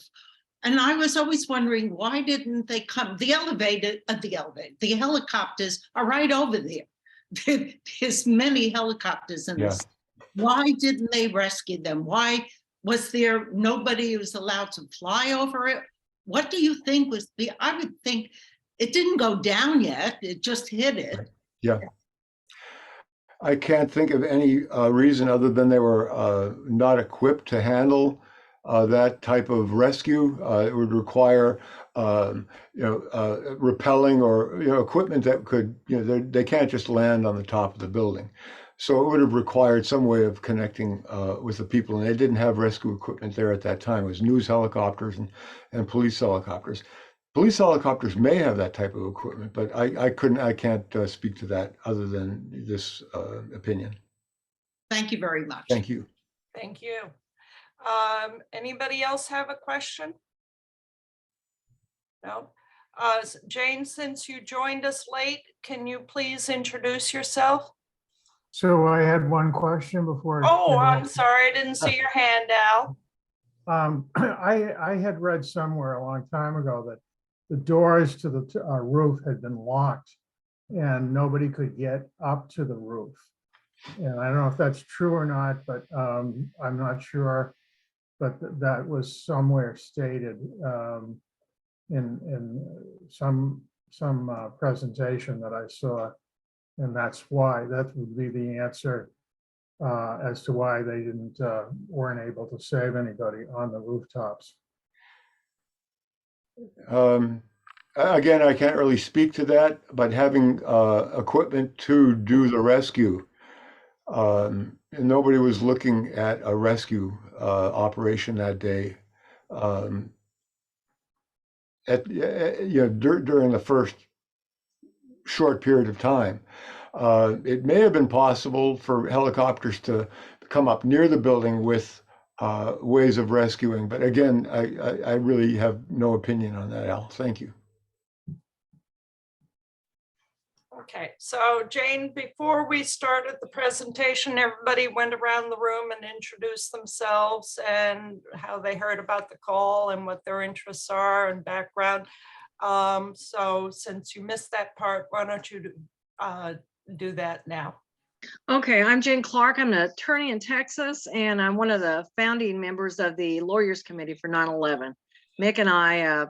And I was always wondering, why didn't they come? The helicopters are right over there. There's many helicopters in this. Why didn't they rescue them? Why was there nobody who was allowed to fly over it? What do you think I would think it didn't go down yet, it just hit it. Yeah. I can't think of any reason other than they were not equipped to handle that type of rescue. It would require, rappelling or equipment that could, they can't just land on the top of the building. So it would have required some way of connecting with the people, and they didn't have rescue equipment there at that time. It was news helicopters and police helicopters. Police helicopters may have that type of equipment, but I can't speak to that other than this opinion. Thank you very much. Thank you. Thank you. Anybody else have a question? No. Jane, since you joined us late, can you please introduce yourself? So I had one question before. Oh, I'm sorry, I didn't see your hand, Al. I had read somewhere a long time ago that the doors to the roof had been locked and nobody could get up to the roof. And I don't know if that's true or not, but I'm not sure. But that was somewhere stated in some presentation that I saw, and that would be the answer as to why they weren't able to save anybody on the rooftops. Again, I can't really speak to that, but having equipment to do the rescue, and nobody was looking at a rescue operation that day. During the first short period of time, it may have been possible for helicopters to come up near the building with ways of rescuing, but again, I really have no opinion on that, Al. Thank you. Okay, so Jane, before we started the presentation, everybody went around the room and introduced themselves and how they heard about the call and what their interests are and background. So since you missed that part, why don't you do that now? Okay, I'm Jane Clark. I'm an attorney in Texas, and I'm one of the founding members of the Lawyers Committee for 9/11. Mick and I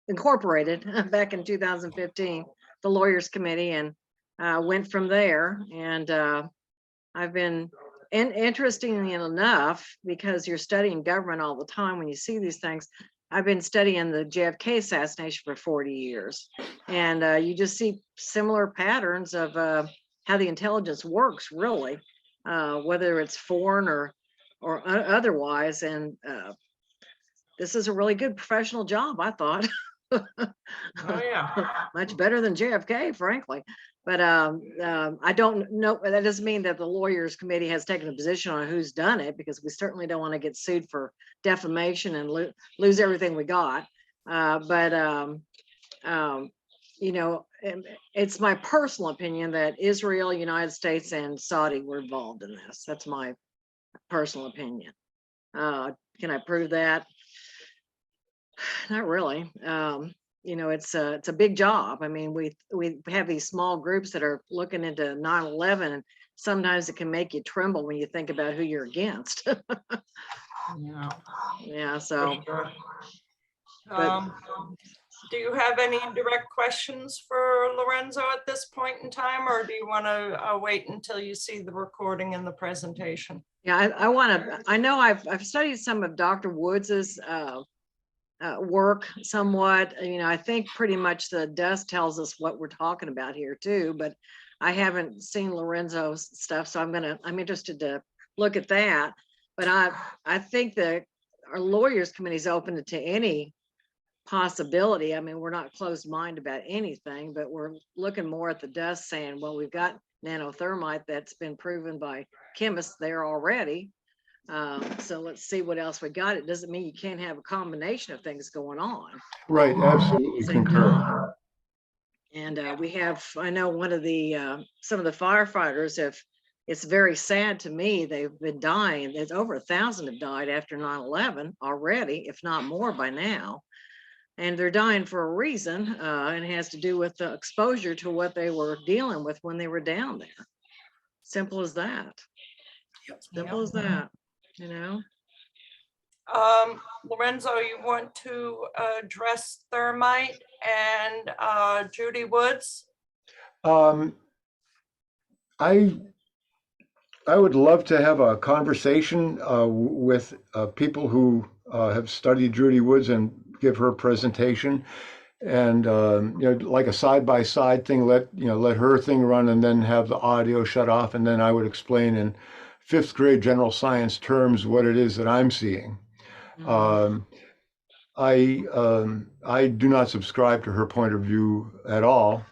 incorporated back in 2015, the Lawyers Committee, and went from there. And I've been, interestingly enough, because you're studying government all the time, when you see these things, I've been studying the JFK assassination for 40 years. And you just see similar patterns of how the intelligence works, really, whether it's foreign or otherwise. And this is a really good professional job, I thought. Oh, yeah. Much better than JFK, frankly. But I don't know. That doesn't mean that the Lawyers Committee has taken a position on who's done it, because we certainly don't want to get sued for defamation and lose everything we got. You know, it's my personal opinion that Israel, United States, and Saudi were involved in this. That's my personal opinion. Can I prove that? Not really. You know, it's a big job. I mean, we have these small groups that are looking into 9/11, and sometimes it can make you tremble when you think about who you're against. Yeah. Yeah. So. For sure. Do you have any direct questions for Lorenzo at this point in time, or do you want to wait until you see the recording and the presentation? Yeah, I know I've studied some of Dr. Woods's work somewhat. You know, I think pretty much the dust tells us what we're talking about here too, but I haven't seen Lorenzo's stuff, so I'm interested to look at that. But I think that our Lawyers Committee is open to any possibility. I mean, we're not closed-minded about anything, but we're looking more at the dust, saying, well, we've got nanothermite that's been proven by chemists there already. So let's see what else we got. It doesn't mean you can't have a combination of things going on. Right, absolutely concur. And we have, I know one of the, some of the firefighters have, it's very sad to me, they've been dying. There's over 1,000 have died after 9/11 already, if not more by now. And they're dying for a reason, and it has to do with the exposure to what they were dealing with when they were down there. Simple as that. Simple as that, you know. Lorenzo, you want to address thermite and Judy Woods? I would love to have a conversation with people who have studied Judy Woods and give her a presentation, and like a side-by-side thing, let her thing run and then have the audio shut off, and then I would explain in fifth grade general science terms what it is that I'm seeing. Mhm. I do not subscribe to her point of view at all.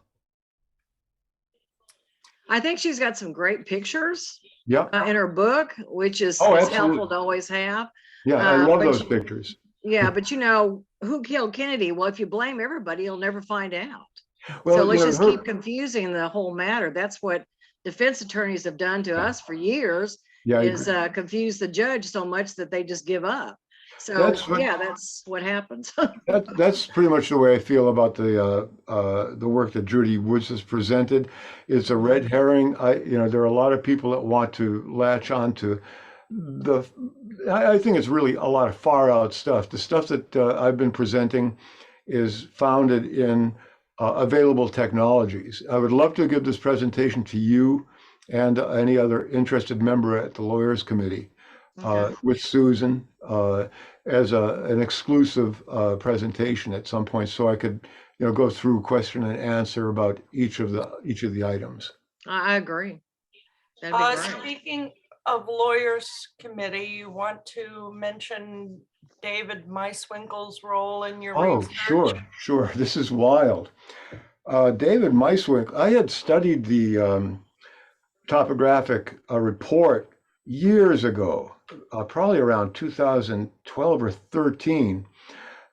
I think she's got some great pictures Yep. in her book, which is Oh, helpful absolutely. to always have. Yeah, I love But those pictures. yeah, but you know, who killed Kennedy? Well, if you blame everybody, you'll never find out. So Well, let's just keep her, confusing the whole matter. That's what defense attorneys have done to us for years, yeah, I is agree. confuse the judge so much that they just give up. So That's what yeah, that's what happens. that's pretty much the way I feel about the work that Judy Woods has presented. It's a red herring. There are a lot of people that want to latch onto the. I think it's really a lot of far out stuff. The stuff that I've been presenting is founded in available technologies. I would love to give this presentation to you and any other interested member at the Lawyers Committee Okay. with Susan as an exclusive presentation at some point, so I could, go through question and answer about each of the items. I agree. That'd be great. Speaking of lawyers committee, you want to mention David Meiswinkle's role in your Oh, research? sure. This is wild. David Meiswinkle, I had studied the topographic report years ago, probably around 2012 or 13.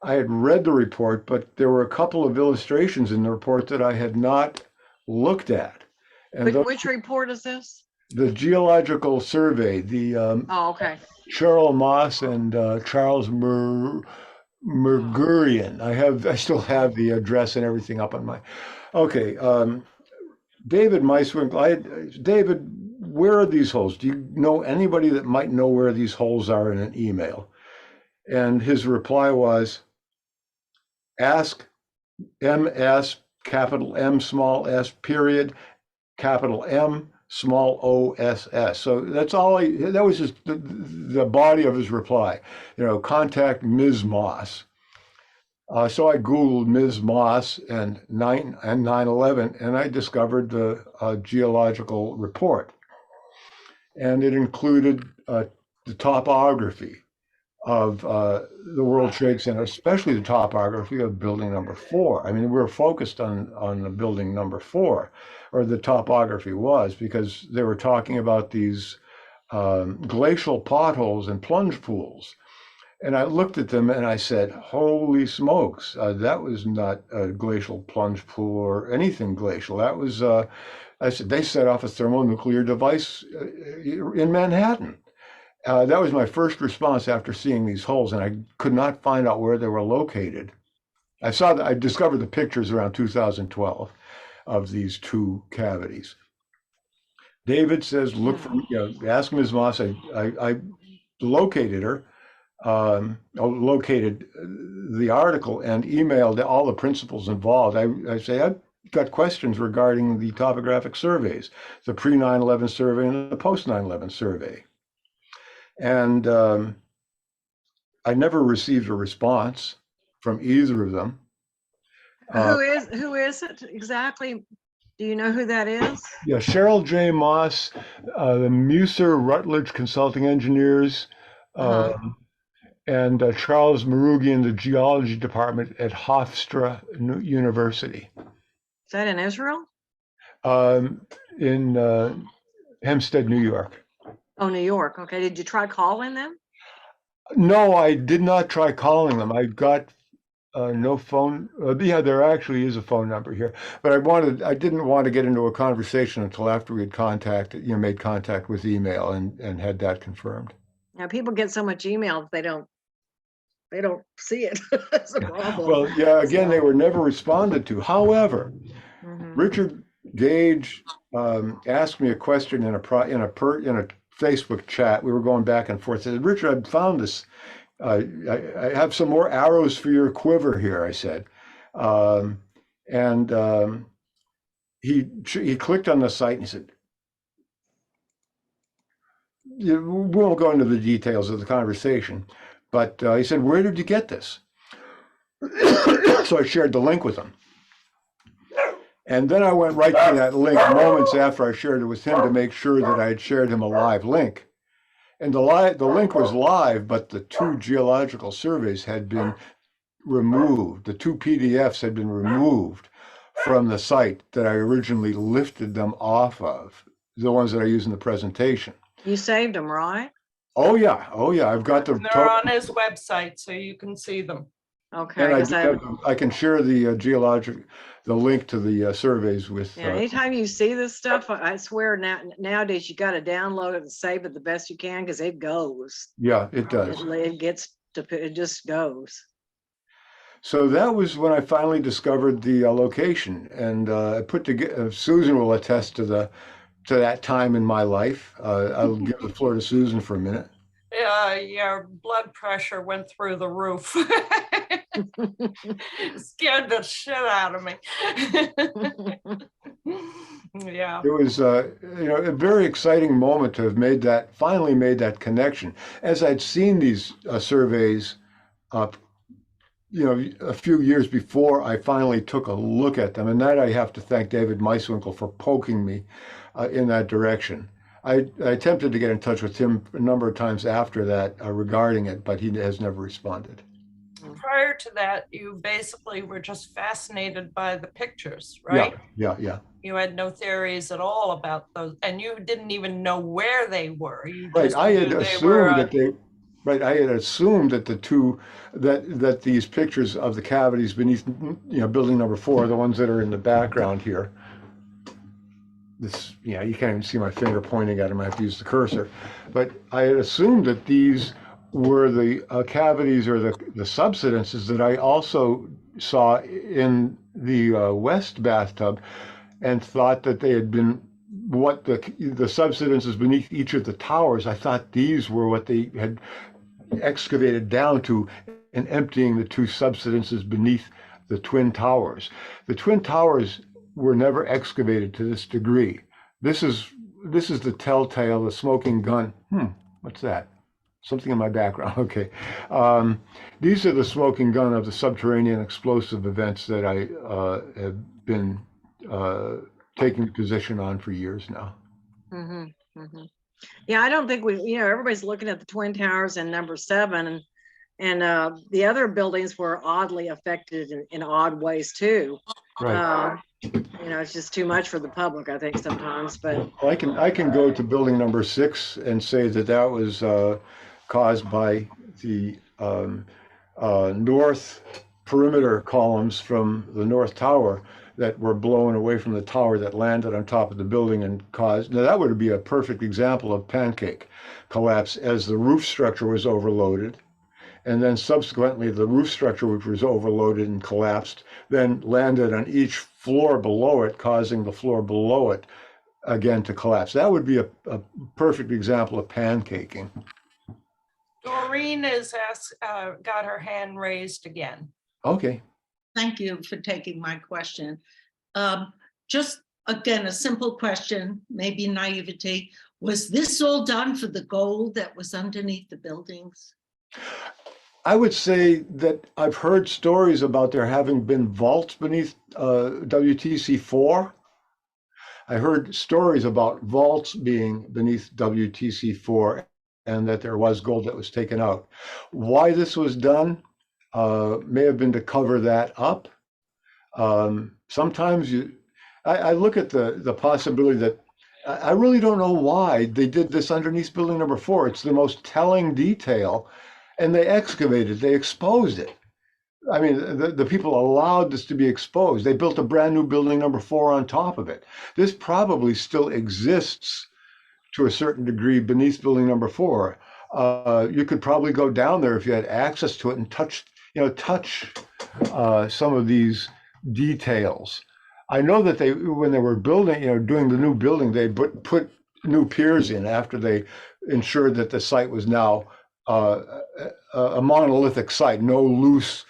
I had read the report, but there were a couple of illustrations in the report that I had not looked at. And Which report is this? the geological survey, the Oh, okay. Cheryl Moss and Charles Mergurian. I still have the address and everything up on my. Okay, David Meiswinkle. David, where are these holes? Do you know anybody that might know where these holes are in an email? And his reply was, ask MS, capital M, small s, period, capital M, small OSS. So that's all that was just the body of his reply. Contact Ms. Moss. So I Googled Ms. Moss and 9/11, and I discovered the geological report. And it included the topography of the World Trade Center, especially the topography of building number 4. I mean, we were focused on the building number 4, or the topography was, because they were talking about these glacial potholes and plunge pools. And I looked at them and I said, holy smokes, that was not a glacial plunge pool or anything glacial. That was, I said, they set off a thermonuclear device in Manhattan. That was my first response after seeing these holes, and I could not find out where they were located. I discovered the pictures around 2012 of these two cavities. David says, look for, ask Ms. Moss. I located her, located the article and emailed all the principals involved. I say, I've got questions regarding the topographic surveys, the pre-9/11 survey and the post-9/11 survey. And I never received a response from either of them. Who is it exactly? Do you know who that is? Yeah, Cheryl J. Moss, the Musser Rutledge Consulting Engineers, and Charles Marugian, the Geology Department at Hofstra University. Is that in Israel? In Hempstead, New York. Oh, New York. Okay. Did you try calling them? No, I did not try calling them. I got no phone. Yeah, there actually is a phone number here, but I didn't want to get into a conversation until after we had made contact with email and had that confirmed. Now, people get so much email they don't see it. That's a problem. Well, yeah, again, they were never responded to. However, Mhm. Richard Gage asked me a question in a Facebook chat. We were going back and forth. He said, Richard, I found this. I have some more arrows for your quiver here, I said. He clicked on the site and he said, we won't go into the details of the conversation, but he said, where did you get this? So I shared the link with him. And then I went right to that link moments after I shared it with him to make sure that I had shared him a live link. And the link was live, but the two geological surveys had been removed. The two PDFs had been removed from the site that I originally lifted them off of, the ones that I use in the presentation. You saved them, right? Oh yeah, I've got the They're on his website, so you can see them. Okay. and 'Cause I can share the the link to the surveys with. yeah, anytime you see this stuff, I swear nowadays you got to download it and save it the best you can because it goes. Yeah, it does. It gets to, it just goes. So that was when I finally discovered the location, and I put together. Susan will attest to that time in my life. I'll give the floor to Susan for a minute. Your blood pressure went through the roof. Scared the shit out of me. Yeah. It was, a very exciting moment to have finally made that connection. As I'd seen these surveys, a few years before, I finally took a look at them, and that I have to thank David Meiswinkle for poking me in that direction. I attempted to get in touch with him a number of times after that regarding it, but he has never responded. Prior to that, you basically were just fascinated by the pictures, right? Yeah. You had no theories at all about those, and you didn't even know where they were. You Right. just I had knew assumed that these pictures of the cavities beneath, building number 4, the ones that are in the background here. You can't even see my finger pointing at them. I have to use the cursor. But I had assumed that these were the cavities or the subsidences that I also saw in the west bathtub, and thought that they had been what the subsidences beneath each of the towers. I thought these were what they had excavated down to and emptying the two subsidences beneath the twin towers. The twin towers were never excavated to this degree. This is the telltale, the smoking gun. What's that? Something in my background. Okay. These are the smoking gun of the subterranean explosive events that I have been taking position on for years now. Yeah, I don't think everybody's looking at the Twin Towers and number 7, and the other buildings were oddly affected in odd ways too. Right. It's just too much for the public, I think, sometimes. But I can go to building number 6 and say that was caused by the north perimeter columns from the north tower that were blown away from the tower that landed on top of the building and caused. Now that would be a perfect example of pancake collapse, as the roof structure was overloaded. And then subsequently, the roof structure, which was overloaded and collapsed, then landed on each floor below it, causing the floor below it again to collapse. That would be a perfect example of pancaking. Doreen has got her hand raised again. Okay. Thank you for taking my question. Just again, a simple question, maybe naivety. Was this all done for the gold that was underneath the buildings? I would say that I've heard stories about there having been vaults beneath WTC4. I heard stories about vaults being beneath WTC4 and that there was gold that was taken out. Why this was done may have been to cover that up. Sometimes I look at the possibility that I really don't know why they did this underneath building number 4. It's the most telling detail. And they excavated, they exposed it. I mean, the people allowed this to be exposed. They built a brand new building number 4 on top of it. This probably still exists to a certain degree beneath building number 4. You could probably go down there if you had access to it and touch some of these details. I know that when they were building, doing the new building, they put new piers in after they ensured that the site was now a monolithic site, no loose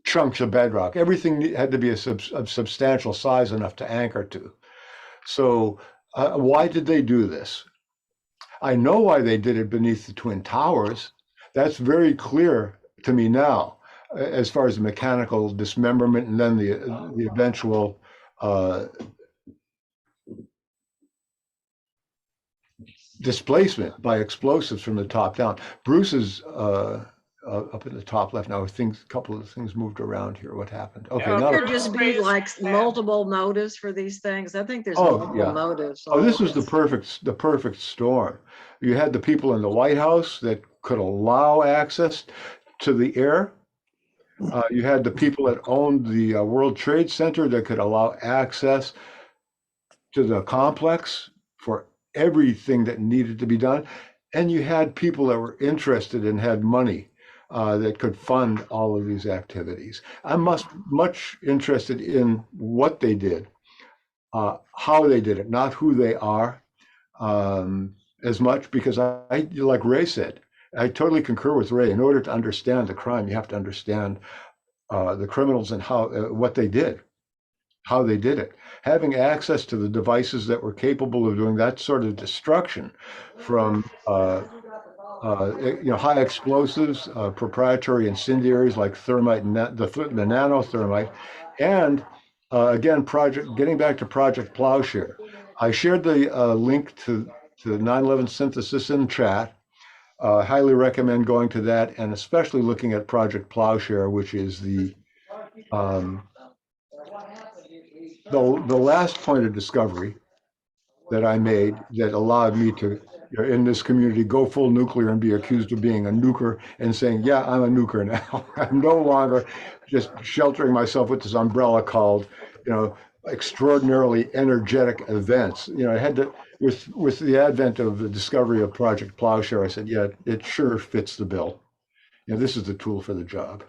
chunks of bedrock. Everything had to be of substantial size enough to anchor to. So why did they do this? I know why they did it beneath the Twin Towers. That's very clear to me now. as far as the mechanical dismemberment and then the eventual displacement by explosives from the top down. Bruce is up at the top left now. Things, a couple of things moved around here. What happened? Okay, now. Could just be like multiple motives for these things. I think there's Oh, multiple yeah. motives. Oh, this was the perfect storm. You had the people in the White House that could allow access to the air. You had the people that owned the World Trade Center that could allow access to the complex for everything that needed to be done. And you had people that were interested and had money that could fund all of these activities. I'm much interested in what they did, how they did it, not who they are, as much, because I, like Ray said, I totally concur with Ray. In order to understand the crime, you have to understand the criminals and how what they did, how they did it. Having access to the devices that were capable of doing that sort of destruction, from high explosives, proprietary incendiaries like thermite, the nanothermite, and again, getting back to Project Plowshare. I shared the link to 9/11 synthesis in chat. Highly recommend going to that, and especially looking at Project Plowshare, which is the last point of discovery that I made that allowed me to, in this community, go full nuclear and be accused of being a nuker and saying, yeah, I'm a nuker now. I'm no longer just sheltering myself with this umbrella called, extraordinarily energetic events. I had to, with the advent of the discovery of Project Plowshare, I said, yeah, it sure fits the bill. This is the tool for the job.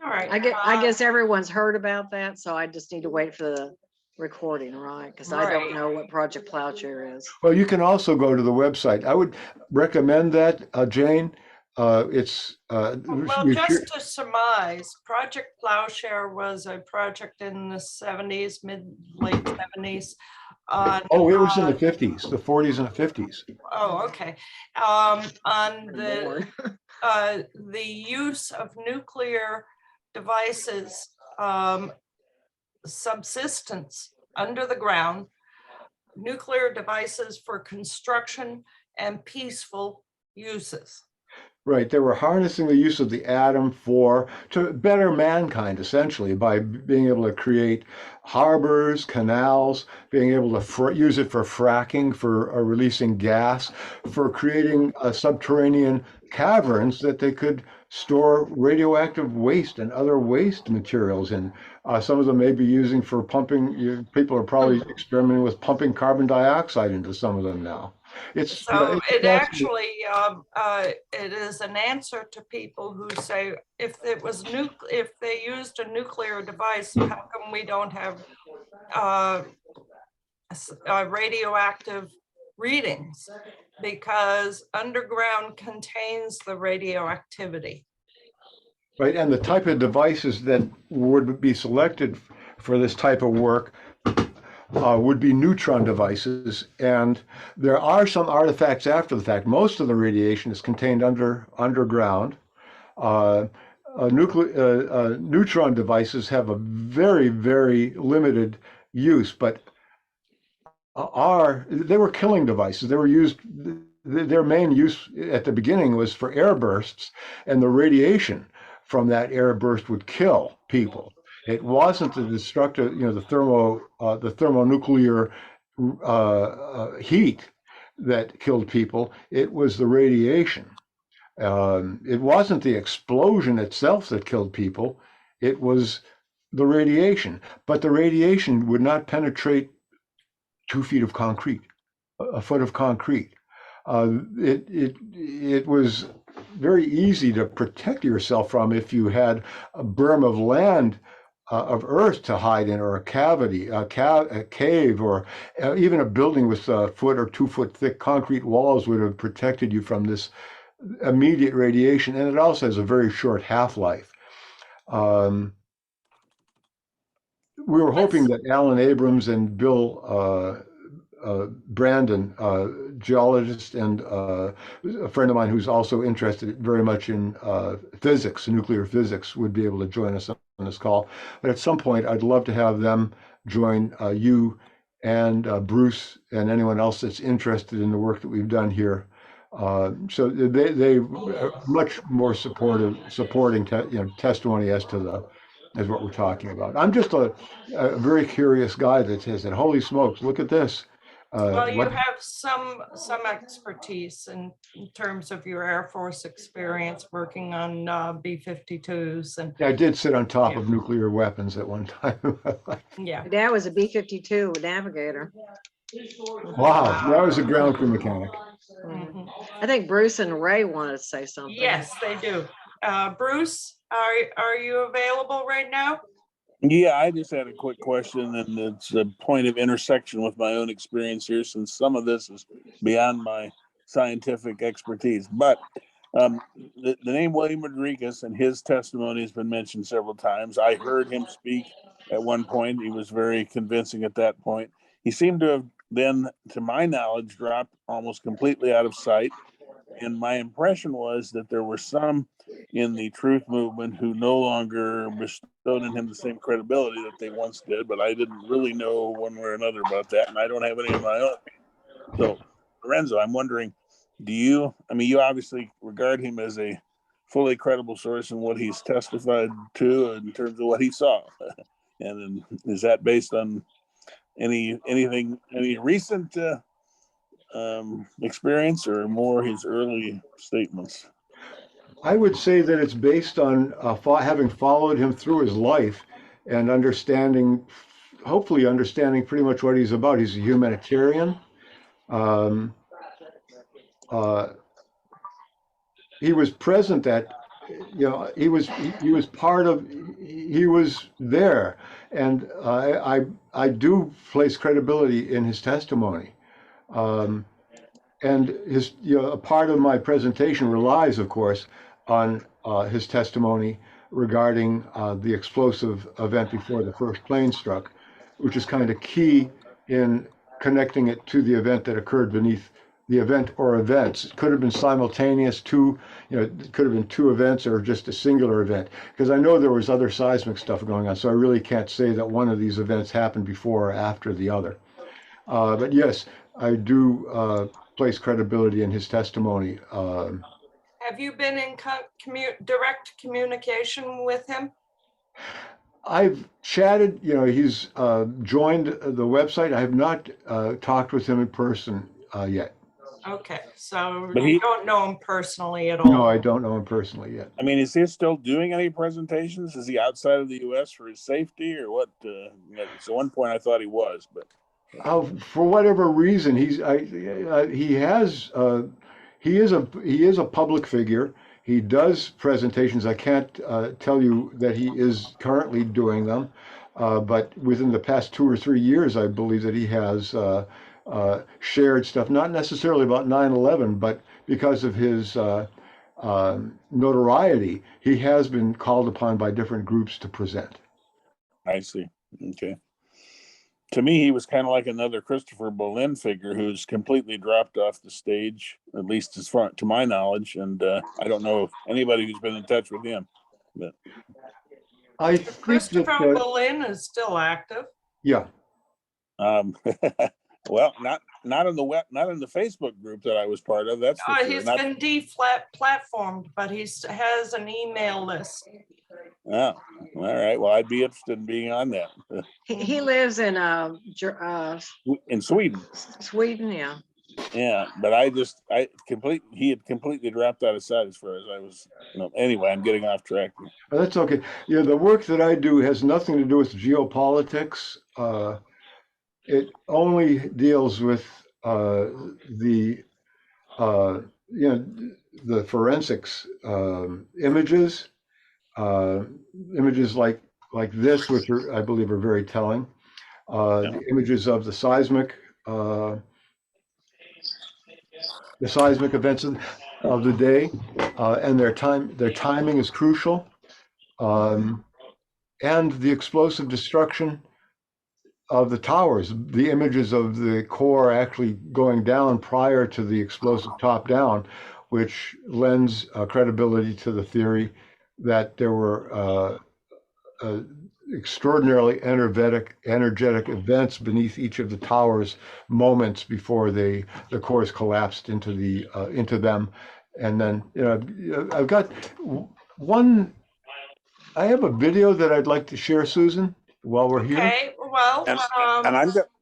All right. I guess everyone's heard about that, so I just need to wait for the recording, right? Because I don't know what Project Plowshare is. Well, you can also go to the website. I would recommend that, Jane. It's just to surmise, Project Plowshare was a project in the 70s, late 70s. It was in the 50s, the 40s and the 50s. Oh, okay. On the use of nuclear devices, subsistence under the ground, nuclear devices for construction and peaceful uses. Right, they were harnessing the use of the atom to better mankind, essentially, by being able to create harbors, canals, being able to use it for fracking, for releasing gas, for creating subterranean caverns that they could store radioactive waste and other waste materials in. Some of them may be using for pumping. People are probably experimenting with pumping carbon dioxide into some of them now. It is an answer to people who say, if they used a nuclear device, how come we don't have radioactive readings? Because underground contains the radioactivity. Right, and the type of devices that would be selected for this type of work would be neutron devices, and there are some artifacts after the fact. Most of the radiation is contained underground. Neutron devices have a very, very limited use, but they were killing devices. They were used. Their main use at the beginning was for air bursts, and the radiation from that air burst would kill people. It wasn't the destructive, the thermonuclear heat that killed people. It was the radiation. It wasn't the explosion itself that killed people. It was the radiation. But the radiation would not penetrate 2 feet of concrete, a foot of concrete. It was very easy to protect yourself from if you had a berm of land, of earth to hide in, or a cavity, a cave, or even a building with a 1 or 2 foot thick concrete walls would have protected you from this immediate radiation. And it also has a very short half-life. We were hoping that Alan Abrams and Bill Brandon geologist and a friend of mine who's also interested very much in physics, nuclear physics, would be able to join us on this call. But at some point, I'd love to have them join you and Bruce and anyone else that's interested in the work that we've done here. So they are much more supporting testimony as what we're talking about. I'm just a very curious guy that says that, holy smokes, look at this. Well, you What, have some expertise in terms of your Air Force experience working on B-52s and I did sit on top Yeah. of nuclear weapons at one time. yeah. My dad was a B-52 navigator. Wow, that was a ground crew mechanic. Mhm. I think Bruce and Ray wanted to say something. Yes, they do. Bruce, are you available right now? Yeah, I just had a quick question, and it's a point of intersection with my own experience here, since some of this is beyond my scientific expertise. But the name William Rodriguez and his testimony has been mentioned several times. I heard him speak at one point. He was very convincing at that point. He seemed to have then, to my knowledge, dropped almost completely out of sight. And my impression was that there were some in the truth movement who no longer bestowed in him the same credibility that they once did, but I didn't really know one way or another about that, and I don't have any of my own. So, Lorenzo, I'm wondering, you obviously regard him as a fully credible source in what he's testified to in terms of what he saw. And is that based on any recent experience, or more his early statements? I would say that it's based on having followed him through his life and hopefully understanding pretty much what he's about. He's a humanitarian. Um, he was present he was part of, he was there. And I do place credibility in his testimony. And a part of my presentation relies, of course, on his testimony regarding the explosive event before the first plane struck, which is kind of key in connecting it to the event that occurred beneath the event or events. It could have been simultaneous, it could have been two events or just a singular event, because I know there was other seismic stuff going on, so I really can't say that one of these events happened before or after the other. But yes, I do place credibility in his testimony. Have you been in direct communication with him? I've chatted, he's joined the website. I have not talked with him in person yet. Okay, so But you don't know him personally at all? No, I don't know him personally yet. I mean, is he still doing any presentations? Is he outside of the U.S. for his safety, or what? So one point I thought he was, but for whatever reason, he is a public figure. He does presentations. I can't tell you that he is currently doing them, but within the past 2 or 3 years, I believe that he has shared stuff, not necessarily about 9/11, but because of his notoriety, he has been called upon by different groups to present. I see. Okay. To me, he was kind of like another Christopher Boleyn figure who's completely dropped off the stage, at least as far to my knowledge. And I don't know if anybody who's been in touch with him. But I think Christopher Boleyn is still active. Yeah. Well, not in the Facebook group that I was part of. That's for sure. He's been deplatformed, but he has an email list. Oh, all right. Well, Had be interested in being on that. He lives in In Sweden, yeah. Yeah, but he had completely dropped out of sight as far as I was. Anyway, I'm getting off track. Oh, that's okay. Yeah, the work that I do has nothing to do with geopolitics. It only deals with the forensics images, images like this, which I believe are very telling. The images of the seismic events of the day, and their timing is crucial, and the explosive destruction of the towers, the images of the core actually going down prior to the explosive top down, which lends credibility to the theory that there were extraordinarily energetic events beneath each of the towers moments before the cores collapsed into them. And then, I've got one. I have a video that I'd like to share, Susan, while we're here. Okay, well, And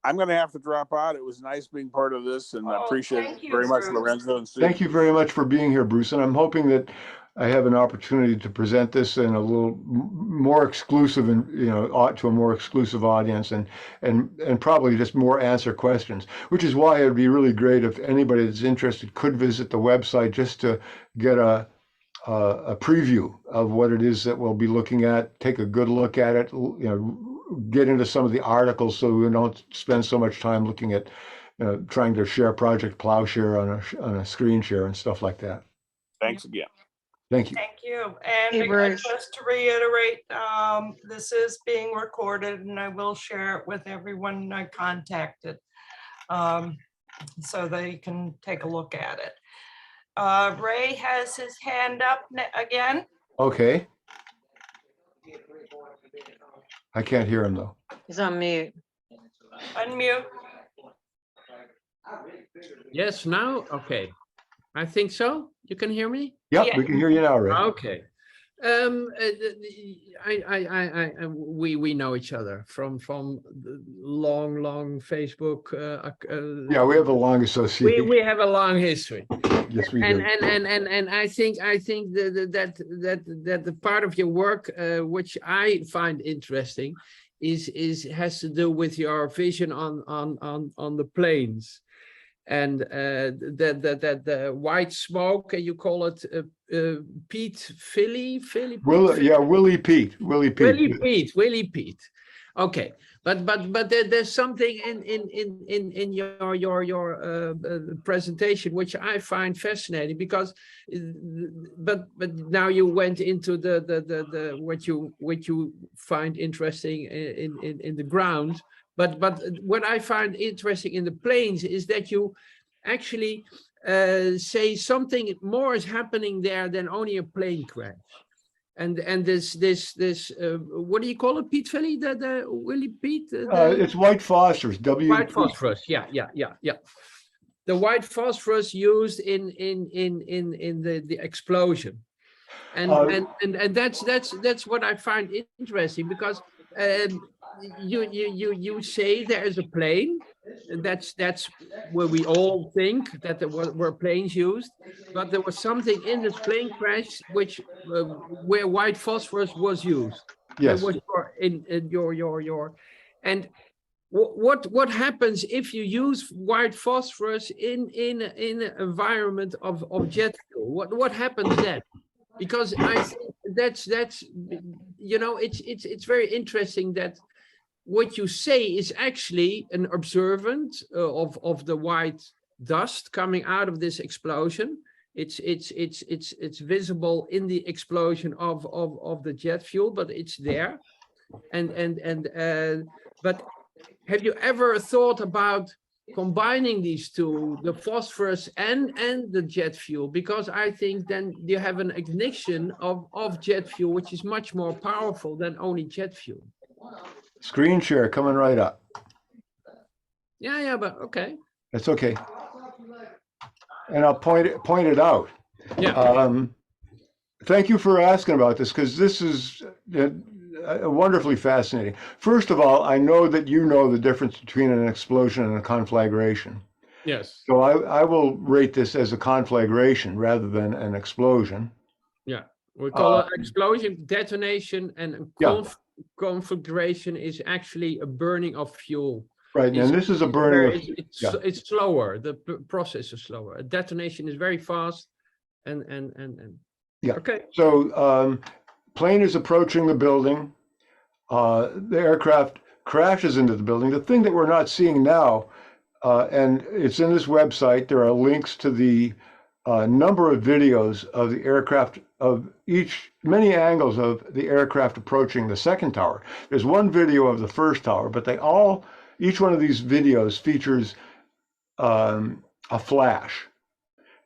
I'm going to have to drop out. It was nice being part of this, and I appreciate thank it you, very much, Bruce. Lorenzo and Susan. Thank you very much for being here, Bruce. And I'm hoping that I have an opportunity to present this in a little more exclusive, and to a more exclusive audience, and probably just more answer questions. Which is why it'd be really great if anybody that's interested could visit the website just to get a preview of what it is that we'll be looking at. Take a good look at it. Get into some of the articles so we don't spend so much time looking at trying to share Project Plowshare on a screen share and stuff like that. Thanks again. Thank you. Thank you. And Hey, again, Bruce. just to reiterate, this is being recorded and I will share it with everyone I contacted, so they can take a look at it. Ray has his hand up again. Okay. I can't hear him though. He's on mute. Unmute. Yes, now? Okay. I think so. You can hear me? Yep, Yeah. we can hear you now, Ray. Okay. We know each other from the long Facebook. Yeah, we have a long association. We have a long history. Yes, we And do. and I think that the part of your work which I find interesting has to do with your vision on the plains, and that the white smoke, you call it peat, Willie Willie Pete. Okay, but there's something in your presentation which I find fascinating, because but now you went into the what you find interesting in the ground, but what I find interesting in the plains is that you actually say something more is happening there than only a plane crash. And this what do you call it, Pete Valley? The Willie Pete? It's white phosphorus. White phosphorus. Yeah. The white phosphorus used in the explosion, and that's what I find interesting, because you say there is a plane, and that's where we all think that there were planes used, but there was something in this plane crash which where white phosphorus was used. Yes. That was in your and what happens if you use white phosphorus in an environment of jet fuel? What happens then? Because I think that's it's very interesting that what you say is actually an observant of the white dust coming out of this explosion. It's visible in the explosion of the jet fuel, but it's there. But have you ever thought about combining these two, the phosphorus and the jet fuel? Because I think then you have an ignition of jet fuel, which is much more powerful than only jet fuel. Screen share coming right up. Yeah, but okay. That's okay. And I'll point it out. Yeah. Thank you for asking about this, because this is wonderfully fascinating. First of all, I know that you know the difference between an explosion and a conflagration. Yes. So I will rate this as a conflagration rather than an explosion. Yeah. We call it explosion, detonation, and conflagration is actually a burning of fuel. Right, and this is a burning of... It's slower. The process is slower. A detonation is very fast, and yeah. Okay. So plane is approaching the building. The aircraft crashes into the building. The thing that we're not seeing now, and it's in this website, there are links to the number of videos of the aircraft, of many angles of the aircraft approaching the second tower. There's one video of the first tower, but they all each one of these videos features a flash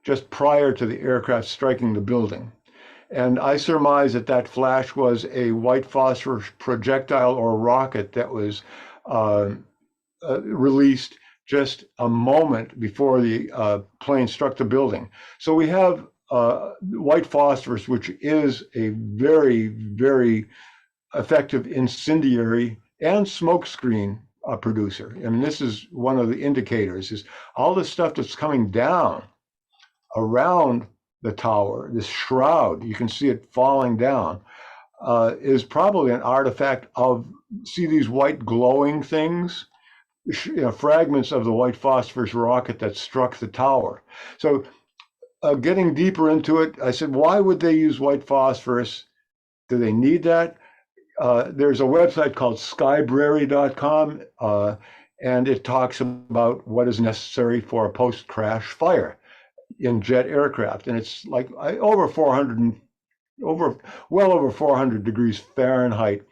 just prior to the aircraft striking the building. And I surmise that that flash was a white phosphorus projectile or rocket that was released just a moment before the plane struck the building. So we have white phosphorus, which is a very, very effective incendiary and smokescreen producer. I mean, this is one of the indicators, is all the stuff that's coming down around the tower, this shroud, you can see it falling down, is probably an artifact of, see these white glowing things? Fragments of the white phosphorus rocket that struck the tower. So getting deeper into it, I said, why would they use white phosphorus? Do they need that? There's a website called skybrary.com, and it talks about what is necessary for a post-crash fire in jet aircraft. And it's like well over 400 degrees Fahrenheit,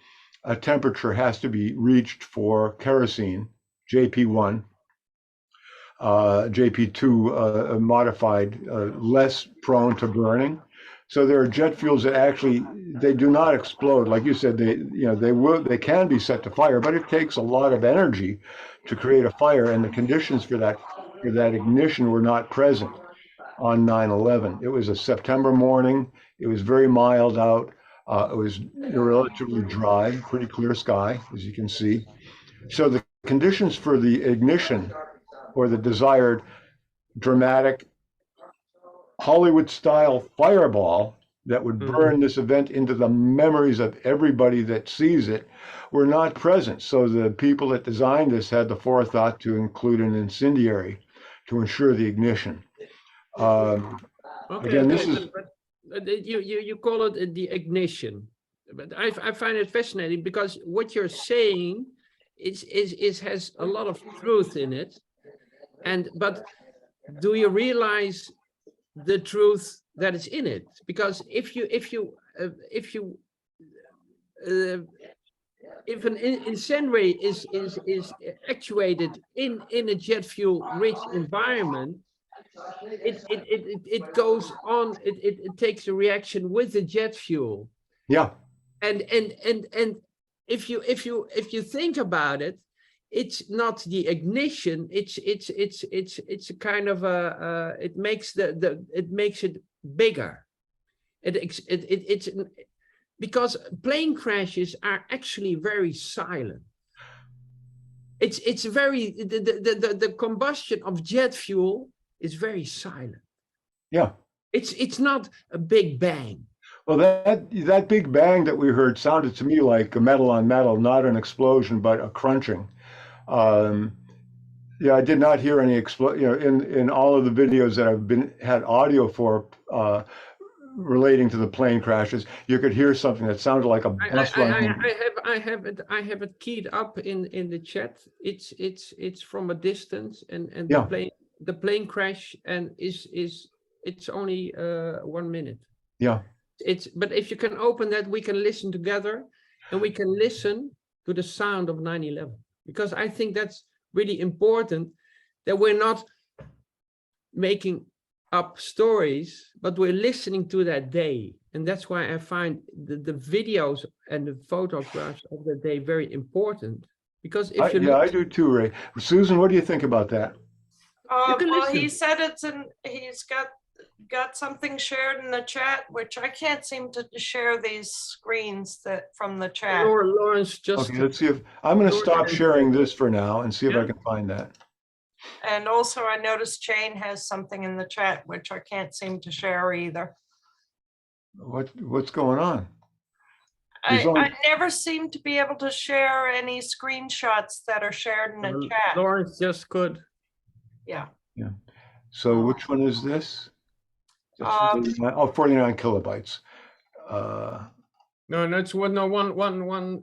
a temperature has to be reached for kerosene, JP1, JP2 modified, less prone to burning. So there are jet fuels that actually, they do not explode. Like you said, they can be set to fire, but it takes a lot of energy to create a fire, and the conditions for that ignition were not present on 9/11. It was a September morning. It was very mild out. It was relatively dry, pretty clear sky, as you can see. So the conditions for the ignition, or the desired dramatic Hollywood-style fireball that would burn this event into the memories of everybody that sees it, were not present. So the people that designed this had the forethought to include an incendiary to ensure the ignition. Again, this is... But you call it the ignition, but I find it fascinating, because what you're saying has a lot of truth in it, but do you realize the truth that is in it? Because if an incendiary is actuated in a jet fuel rich environment, it goes on, it takes a reaction with the jet fuel. Yeah. And if you think about it, it's not the ignition, it's a kind of it makes it bigger. It's because plane crashes are actually very silent. It's very, the combustion of jet fuel is very silent. Yeah. It's not a big bang. Well, that big bang that we heard sounded to me like a metal on metal, not an explosion, but a crunching. Yeah, I did not hear any explosion. In all of the videos that I've had audio for relating to the plane crashes, you could hear something that sounded like a bus running. I have it keyed up in the chat. It's from a distance, and yeah. the plane crash and it's only 1 minute. Yeah. But if you can open that, we can listen together, and we can listen to the sound of 9/11, because I think that's really important, that we're not making up stories, but we're listening to that day. And that's why I find the videos and the photographs of the day very important, because if you I do too, Ray. Susan, what do you think about that? Well, he said he's got something shared in the chat, which I can't seem to share these screens from the chat. Lawrence just... Okay, let's see if, I'm going to stop sharing this for now and see if I can find that. And also I noticed Jane has something in the chat, which I can't seem to share either. What's going on? I never seem to be able to share any screenshots that are shared in the chat. Lawrence just could. Yeah. Yeah. So which one is this? 49 kilobytes. No, it's one.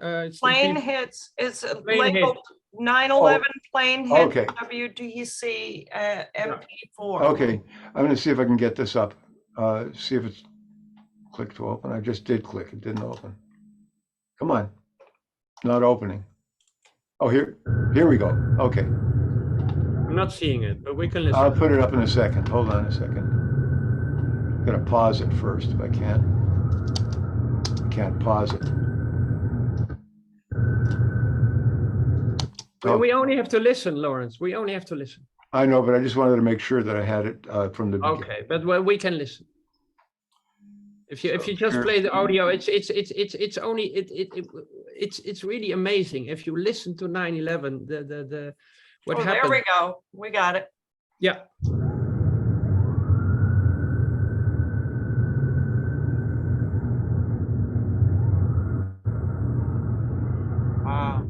It's plane hits is labeled 9/11 plane hit. Okay. WDC MP4. Okay, I'm going to see if I can get this up. See if it's click to open. I just did click. It didn't open. Come on. Not opening. Oh, here we go. Okay. I'm not seeing it, but we can listen. I'll put it up in a second. Hold on a second. I'm gonna pause it first if I can. I can't pause it. We only have to listen, Lawrence. We only have to listen. I know, but I just wanted to make sure that I had it from the beginning. Okay, but we can listen. If you just play the audio, it's only it's really amazing. If you listen to 9/11, the what happened. There we go. We got it. Yeah. Wow.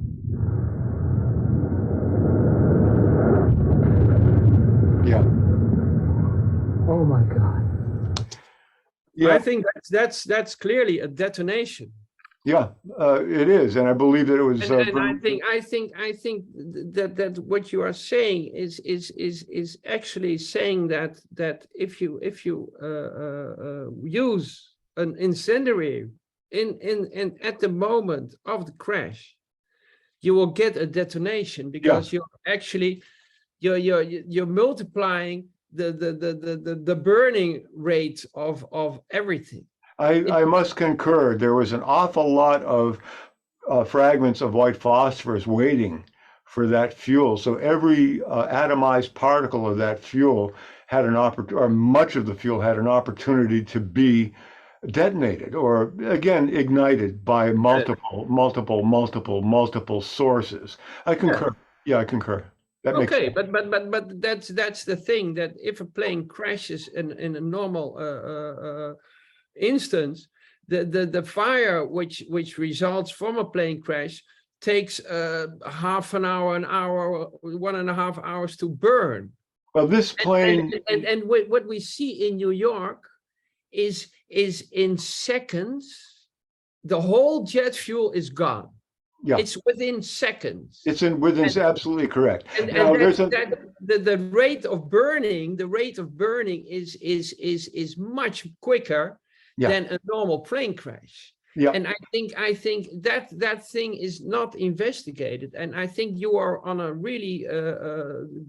Yeah. Oh my God. Yeah. I think that's clearly a detonation. Yeah, it is, and I believe that it was. And I think that what you are saying is actually saying that if you use an incendiary in at the moment of the crash, you will get a detonation because you're actually you're multiplying the burning rate of everything. I must concur. There was an awful lot of fragments of white phosphorus waiting for that fuel. So every atomized particle of that fuel had an opportunity, or much of the fuel had an opportunity to be detonated, or again ignited by multiple sources. I concur. Yeah, I concur. That makes Okay, sense. but that's the thing, that if a plane crashes in a normal instance, the fire which results from a plane crash takes half an hour, 1.5 hours to burn. Well, this plane and what we see in New York is in seconds, the whole jet fuel is gone. Yeah, it's within seconds. It's within absolutely correct. And the rate of burning, is much quicker than a normal plane crash. Yeah. And I think that thing is not investigated. And I think you are on a really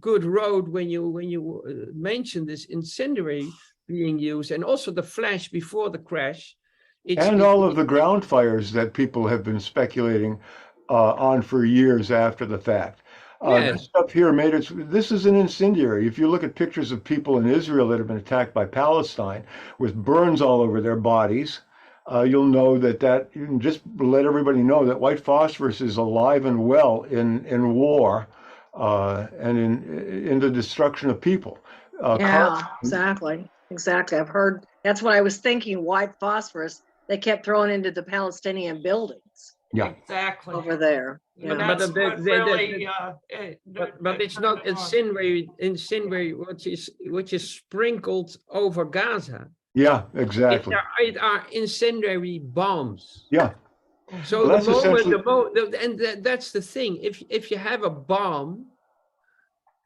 good road when you mention this incendiary being used, and also the flash before the crash. And all of the ground fires that people have been speculating on for years after the fact. This stuff here this is an incendiary. If you look at pictures of people in Israel that have been attacked by Palestine with burns all over their bodies, you'll know that you can just let everybody know that white phosphorus is alive and well in war and in the destruction of people. Exactly. I've heard, that's what I was thinking, white phosphorus, they kept throwing into the Palestinian buildings. Yeah, exactly. Over there. But that's really, but it's not incendiary which is sprinkled over Gaza. Yeah, exactly. It are incendiary bombs. Yeah. So that's the thing. If you have a bomb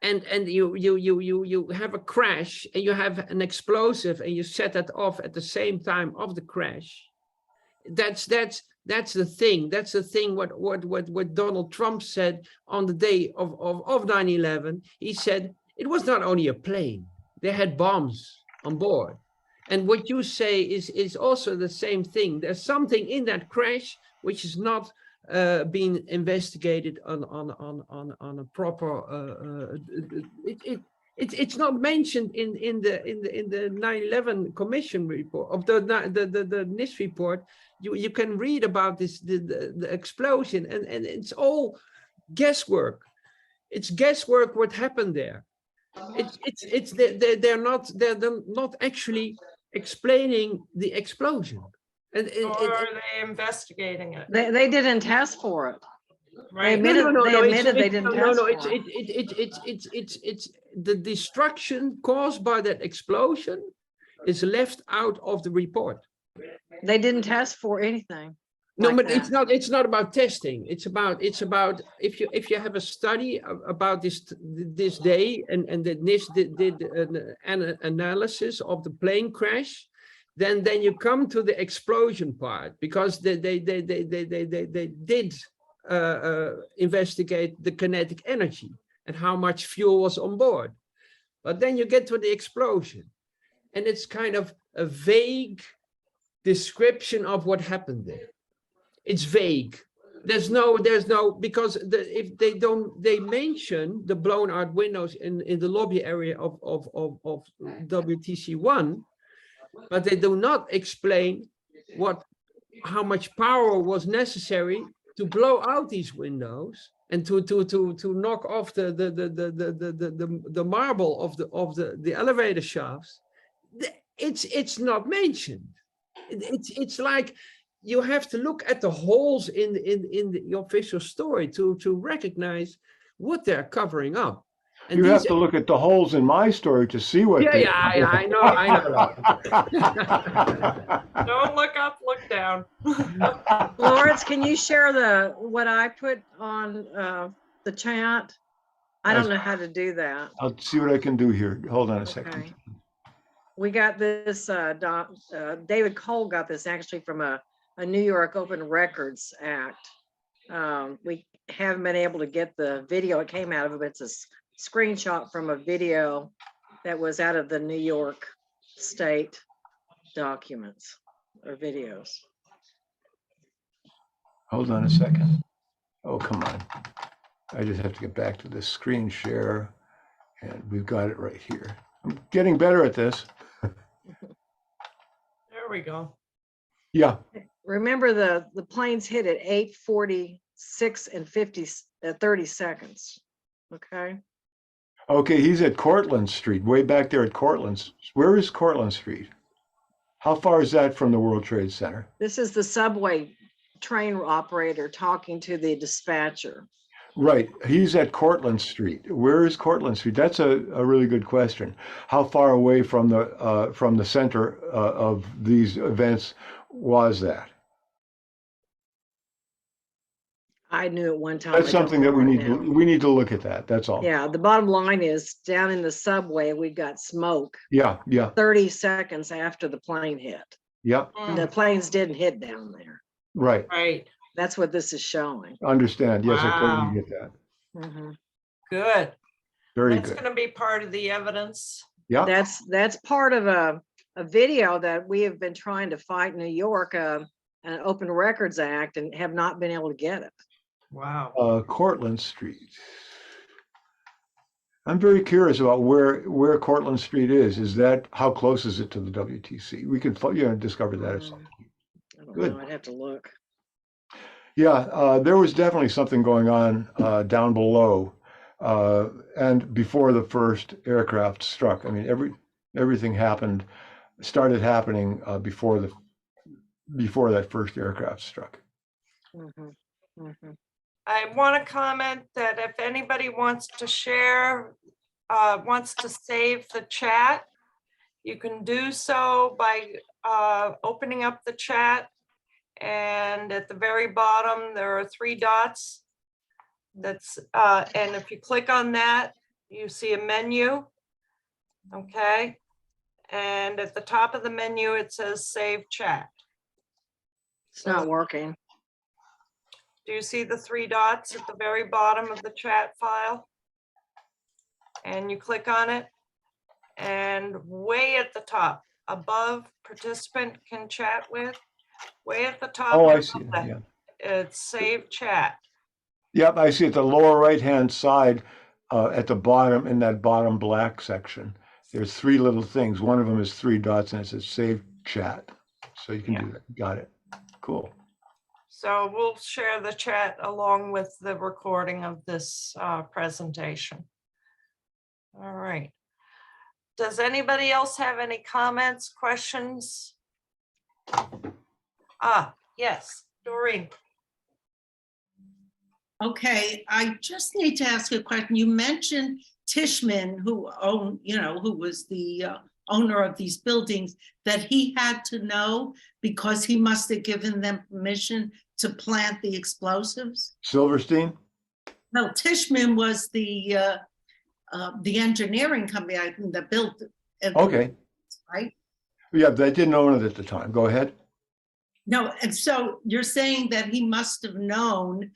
and you have a crash and you have an explosive and you set that off at the same time of the crash, that's the thing. That's the thing what Donald Trump said on the day of 9/11. He said it was not only a plane, they had bombs on board. And what you say is also the same thing. There's something in that crash which is not being investigated on a proper. It's not mentioned in the 9/11 Commission report of the NIST report. You can read about this the explosion, and it's all guesswork. It's guesswork what happened there. They're not actually explaining the explosion. Or are they investigating it? They didn't test for it. Right. They admitted they didn't test for it. It's the destruction caused by that explosion is left out of the report. They didn't test for anything. No, like but that. it's not about testing. It's about if you have a study about this day and the NIST did an analysis of the plane crash, then you come to the explosion part, because they did investigate the kinetic energy and how much fuel was on board. But then you get to the explosion, and it's kind of a vague description of what happened there. It's vague. There's no, because if they mention the blown out windows in the lobby area of WTC1, but they do not explain how much power was necessary to blow out these windows and to knock off the marble of the elevator shafts. It's not mentioned. It's like you have to look at the holes in the official story to recognize what they're covering up. And you have to look at the holes in my story to see what. I know. Don't look up, look down. Lawrence, can you share what I put on the chat? I don't know how to do that. I'll see what I can do here. Hold on a second. Okay. We got this, David Cole got this actually from a New York Open Records Act. We haven't been able to get the video it came out of, but it's a screenshot from a video that was out of the New York State documents or videos. Hold on a second. Oh, come on. I just have to get back to the screen share, and we've got it right here. I'm getting better at this. There we go. Yeah. Remember the planes hit at 8:46 and 30 seconds. Okay. Okay, he's at Cortlandt Street, way back there at Cortlandt. Where is Cortlandt Street? How far is that from the World Trade Center? This is the subway train operator talking to the dispatcher. Right, he's at Cortlandt Street. Where is Cortlandt Street? That's a really good question. How far away from the center of these events was that? I knew at one time. That's something that we need to look at that. That's all. Yeah, the bottom line is down in the subway, we got smoke. Yeah. 30 seconds after the plane hit. Yeah. The planes didn't hit down there. Right. That's what this is showing. Understand. Yes, I Wow. totally get that. Mhm. Good. Very That's good. going to be part of the evidence. Yeah. That's part of a video that we have been trying to fight in New York, an Open Records Act, and have not been able to get it. Wow. Cortlandt Street. I'm very curious about where Cortlandt Street is. Is that, how close is it to the WTC? We could discover that at some point. I don't Good. know. I'd have to look. Yeah, there was definitely something going on down below, and before the first aircraft struck. I mean, everything started happening before that first aircraft struck. Mhm. Mhm. I want to comment that if anybody wants to share, wants to save the chat, you can do so by opening up the chat. And at the very bottom, there are 3 dots. And if you click on that, you see a menu. Okay. And at the top of the menu, it says Save Chat. It's not working. Do you see the 3 dots at the very bottom of the chat file? And you click on it, and way at the top, above participant can chat with, way at the top. Oh, I see. Yeah. It's Save Chat. Yep, I see at the lower right-hand side, at the bottom, in that bottom black section, there's 3 little things. One of them is 3 dots, and it says Save Chat. So you can do that. Got it. Cool. So we'll share the chat along with the recording of this presentation. All right. Does anybody else have any comments, questions? Yes, Doreen. Okay, I just need to ask a question. You mentioned Tishman, who was the owner of these buildings, that he had to know because he must have given them permission to plant the explosives? Silverstein? No, Tishman was the engineering company that built it. Okay. Right? Yeah, they didn't own it at the time. Go ahead. No, and so you're saying that he must have known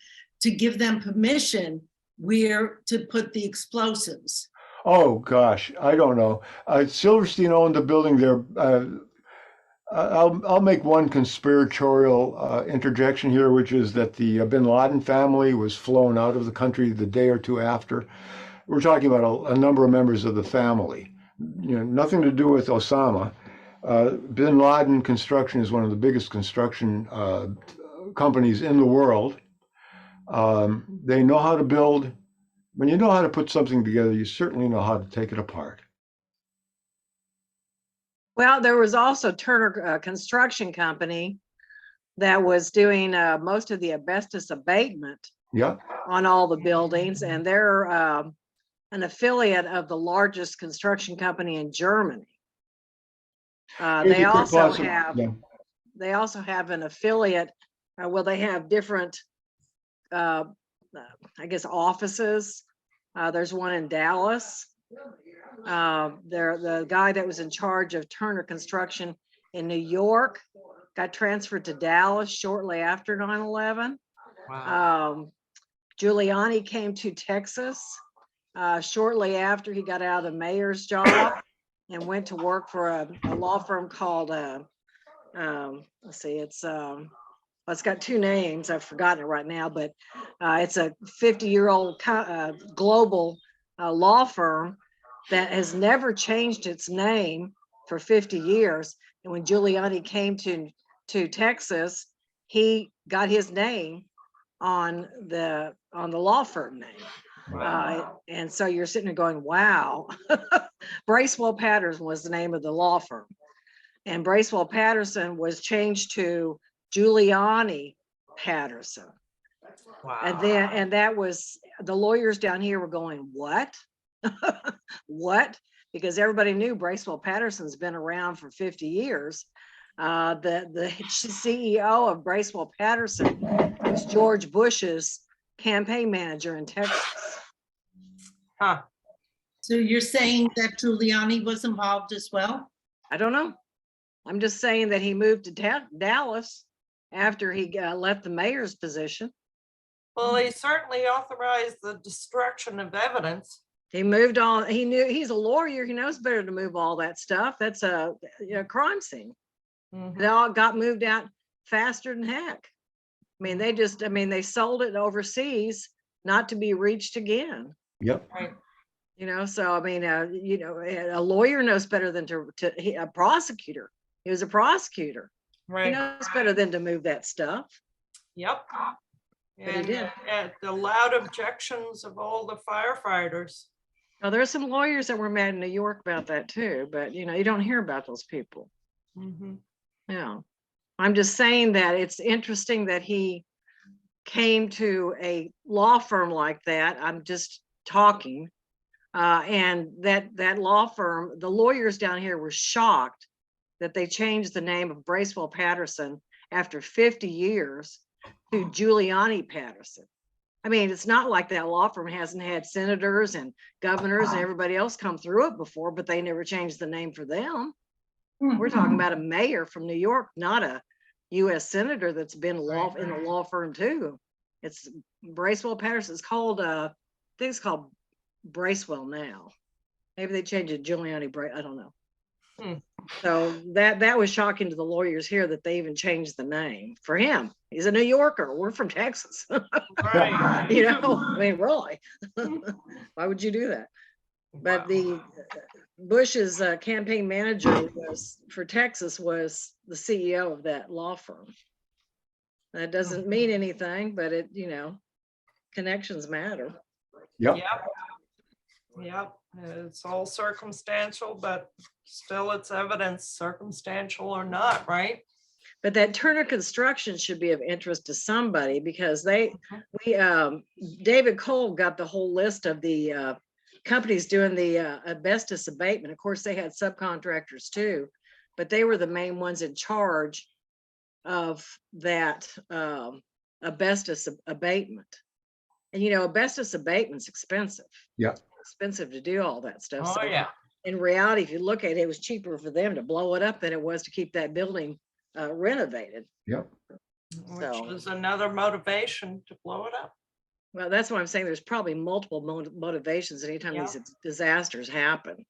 to give them permission where to put the explosives? Oh, gosh, I don't know. Silverstein owned the building there. I'll make one conspiratorial interjection here, which is that the bin Laden family was flown out of the country the day or two after. We're talking about a number of members of the family. You know, nothing to do with Osama. Bin Laden Construction is one of the biggest construction companies in the world. They know how to build. When you know how to put something together, you certainly know how to take it apart. Well, there was also Turner Construction Company that was doing most of the asbestos abatement Yeah. on all the buildings, and they're an affiliate of the largest construction company in Germany. They also have an affiliate. Well, they have different, I guess, offices. There's one in Dallas. The guy that was in charge of Turner Construction in New York got transferred to Dallas shortly after 9/11. Wow. Giuliani came to Texas shortly after he got out of the mayor's job and went to work for a law firm called, let's see, it's got two names. I've forgotten it right now, but it's a 50-year-old global law firm that has never changed its name for 50 years. And when Giuliani came to Texas, he got his name on the law firm name. And so you're sitting there going, wow. Bracewell Patterson was the name of the law firm. And Bracewell Patterson was changed to Giuliani Patterson. Wow. And that was, the lawyers down here were going, what? What? Because everybody knew Bracewell Patterson's been around for 50 years. The CEO of Bracewell Patterson was George Bush's campaign manager in Texas. Huh. So you're saying that Giuliani was involved as well? I don't know. I'm just saying that he moved to Dallas after he left the mayor's position. Well, he certainly authorized the destruction of evidence. He moved on. He knew, he's a lawyer. He knows better to move all that stuff. That's a crime scene. Mhm. It all got moved out faster than heck. I mean, they sold it overseas, not to be reached again. Yep. Right. So I mean, a lawyer knows better than a prosecutor. He was a prosecutor. He Right. knows better than to move that stuff. Yep. But he And did. at the loud objections of all the firefighters. Now, there's some lawyers that were mad in New York about that too, but you don't hear about those people. Mhm. Yeah. I'm just saying that it's interesting that he came to a law firm like that. I'm just talking. And that law firm, the lawyers down here were shocked that they changed the name of Bracewell Patterson after 50 years to Giuliani Patterson. I mean, it's not like that law firm hasn't had senators and governors and everybody else come through it before, but they never changed the name for them. We're talking about a mayor from New York, not a U.S. senator that's been in the law firm too. It's Bracewell Patterson. It's called, I think it's called Bracewell now. Maybe they changed it to Giuliani. I don't know. So that was shocking to the lawyers here that they even changed the name for him. He's a New Yorker. We're from Texas. Right. I mean, really, why would you do that? But the Bush's campaign manager for Texas was the CEO of that law firm. That doesn't mean anything, but it, connections matter. Yep. Yep. Yep. It's all circumstantial, but still it's evidence, circumstantial or not, right? But that Turner Construction should be of interest to somebody because David Cole got the whole list of the companies doing the asbestos abatement. Of course, they had subcontractors too, but they were the main ones in charge of that asbestos abatement. And asbestos abatement's expensive. Yeah. Expensive to do all that stuff. Oh, So yeah. in reality, if you look at it, it was cheaper for them to blow it up than it was to keep that building renovated. Yep. Which is another motivation to blow it up. Well, that's what I'm saying. There's probably multiple motivations anytime Yeah. these disasters happen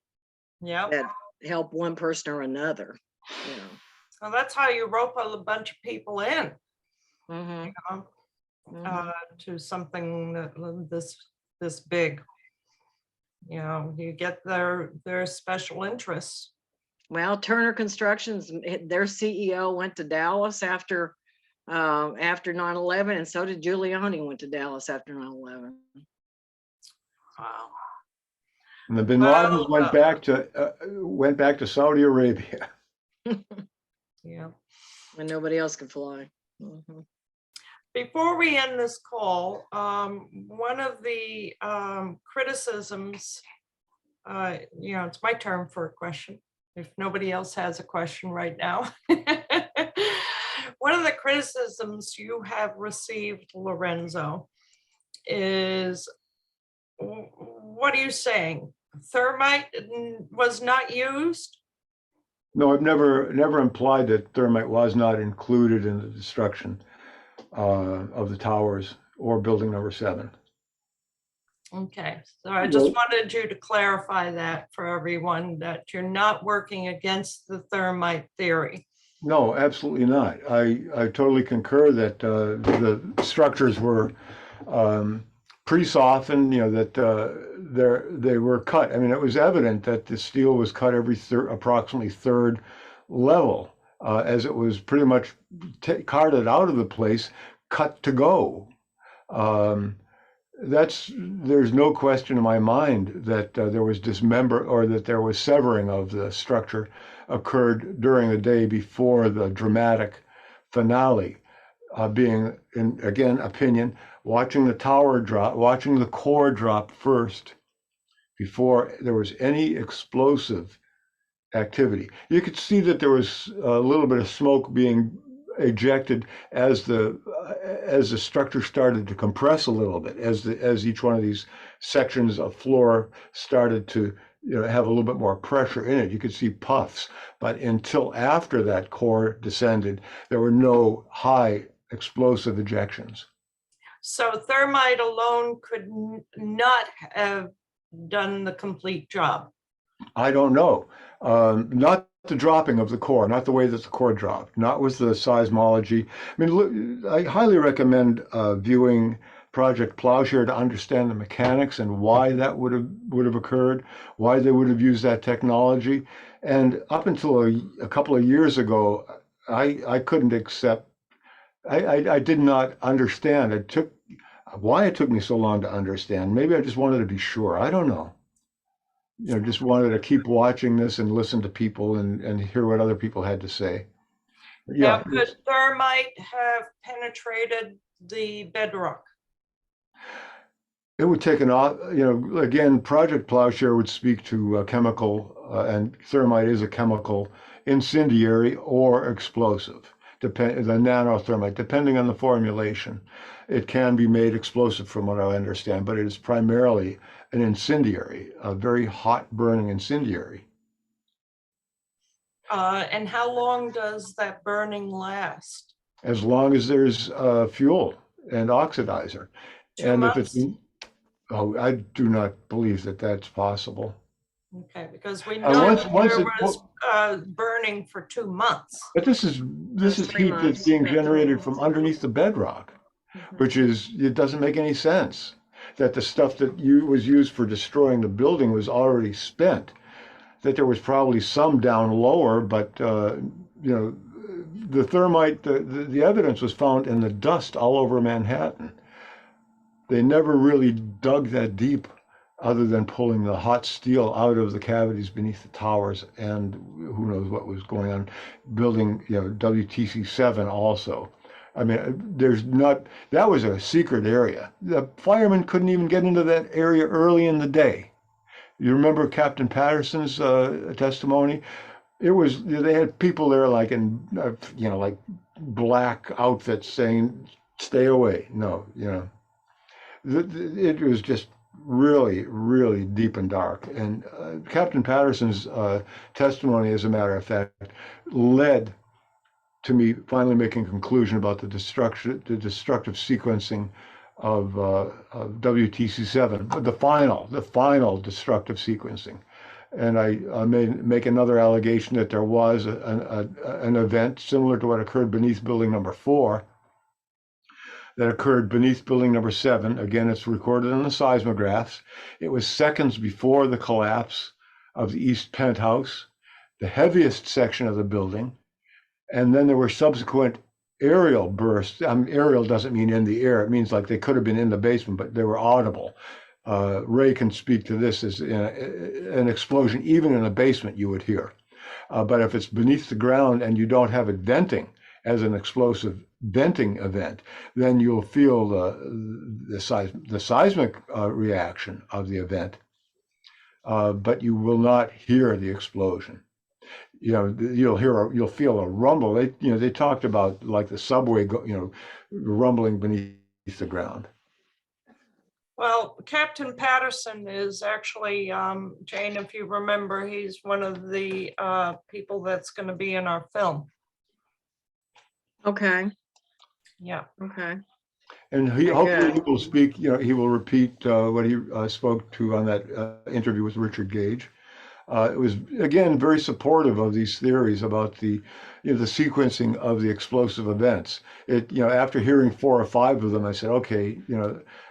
Yeah. that help one person or another, you know. So that's how you rope a bunch of people in, Mhm, you know, mhm. to something that this big. You know, you get their special interests. Well, Turner Constructions, their CEO went to Dallas after 9/11, and so did Giuliani went to Dallas after 9/11. Wow. And the Bin Well, Ladens went back to Saudi Arabia. Yeah. When nobody else could fly. Mhm. Before we end this call, one of the criticisms, it's my turn for a question, if nobody else has a question right now. One of the criticisms you have received, Lorenzo, is, what are you saying? Thermite was not used? No, I've never implied that thermite was not included in the destruction of the towers or building number 7. Okay, so I just wanted you to clarify that for everyone, that you're not working against the thermite theory. No, absolutely not. I totally concur that the structures were pre-softened, that they were cut. I mean, it was evident that the steel was cut every approximately third level, as it was pretty much carted out of the place, cut to go. There's no question in my mind that there was that there was severing of the structure occurred during the day before the dramatic finale, being, in again opinion, watching the tower drop, watching the core drop first before there was any explosive activity. You could see that there was a little bit of smoke being ejected as the structure started to compress a little bit, as each one of these sections of floor started to have a little bit more pressure in it. You could see puffs, but until after that core descended, there were no high explosive ejections. So thermite alone could not have done the complete job. I don't know. Not the dropping of the core, not the way that the core dropped, not with the seismology. I mean, look, I highly recommend viewing Project Plowshare to understand the mechanics and why that would have occurred, why they would have used that technology. And up until a couple of years ago, I couldn't accept. I did not understand. Why it took me so long to understand. Maybe I just wanted to be sure. I don't know. Just wanted to keep watching this and listen to people and hear what other people had to say. Now, could thermite have penetrated the bedrock? It would take again, Project Plowshare would speak to chemical, and thermite is a chemical incendiary or explosive, the nanothermite, depending on the formulation. It can be made explosive from what I understand, but it is primarily an incendiary, a very hot burning incendiary. And how long does that burning last? As long as there's fuel and oxidizer. 2 months? I do not believe that that's possible. Okay, because we know there was burning for 2 months. But this is heat that's being generated from underneath the bedrock, which it doesn't make any sense that the stuff that was used for destroying the building was already spent, that there was probably some down lower, but the thermite, the evidence was found in the dust all over Manhattan. They never really dug that deep, other than pulling the hot steel out of the cavities beneath the towers, and who knows what was going on, building WTC 7 also. I mean, that was a secret area. The firemen couldn't even get into that area early in the day. You remember Captain Patterson's testimony? They had people there like in, like black outfits saying, stay away. No, it was just really, really deep and dark. And Captain Patterson's testimony, as a matter of fact, led to me finally making a conclusion about the destructive sequencing of WTC7, the final destructive sequencing. And I may make another allegation that there was an event similar to what occurred beneath building number 4 that occurred beneath building number 7. Again, it's recorded in the seismographs. It was seconds before the collapse of the east penthouse, the heaviest section of the building. And then there were subsequent aerial bursts. Aerial doesn't mean in the air. It means like they could have been in the basement, but they were audible. Ray can speak to this as an explosion, even in a basement, you would hear. But if it's beneath the ground and you don't have it venting as an explosive venting event, then you'll feel the seismic reaction of the event, but you will not hear the explosion. You'll feel a rumble. They talked about like the subway, rumbling beneath the ground. Well, Captain Patterson is actually, Jane, if you remember, he's one of the people that's going to be in our film. Okay, Yeah. okay. And hopefully he will speak, he will repeat what he spoke to on that interview with Richard Gage. It was, again, very supportive of these theories about the sequencing of the explosive events. After hearing 4 or 5 of them, I said, okay,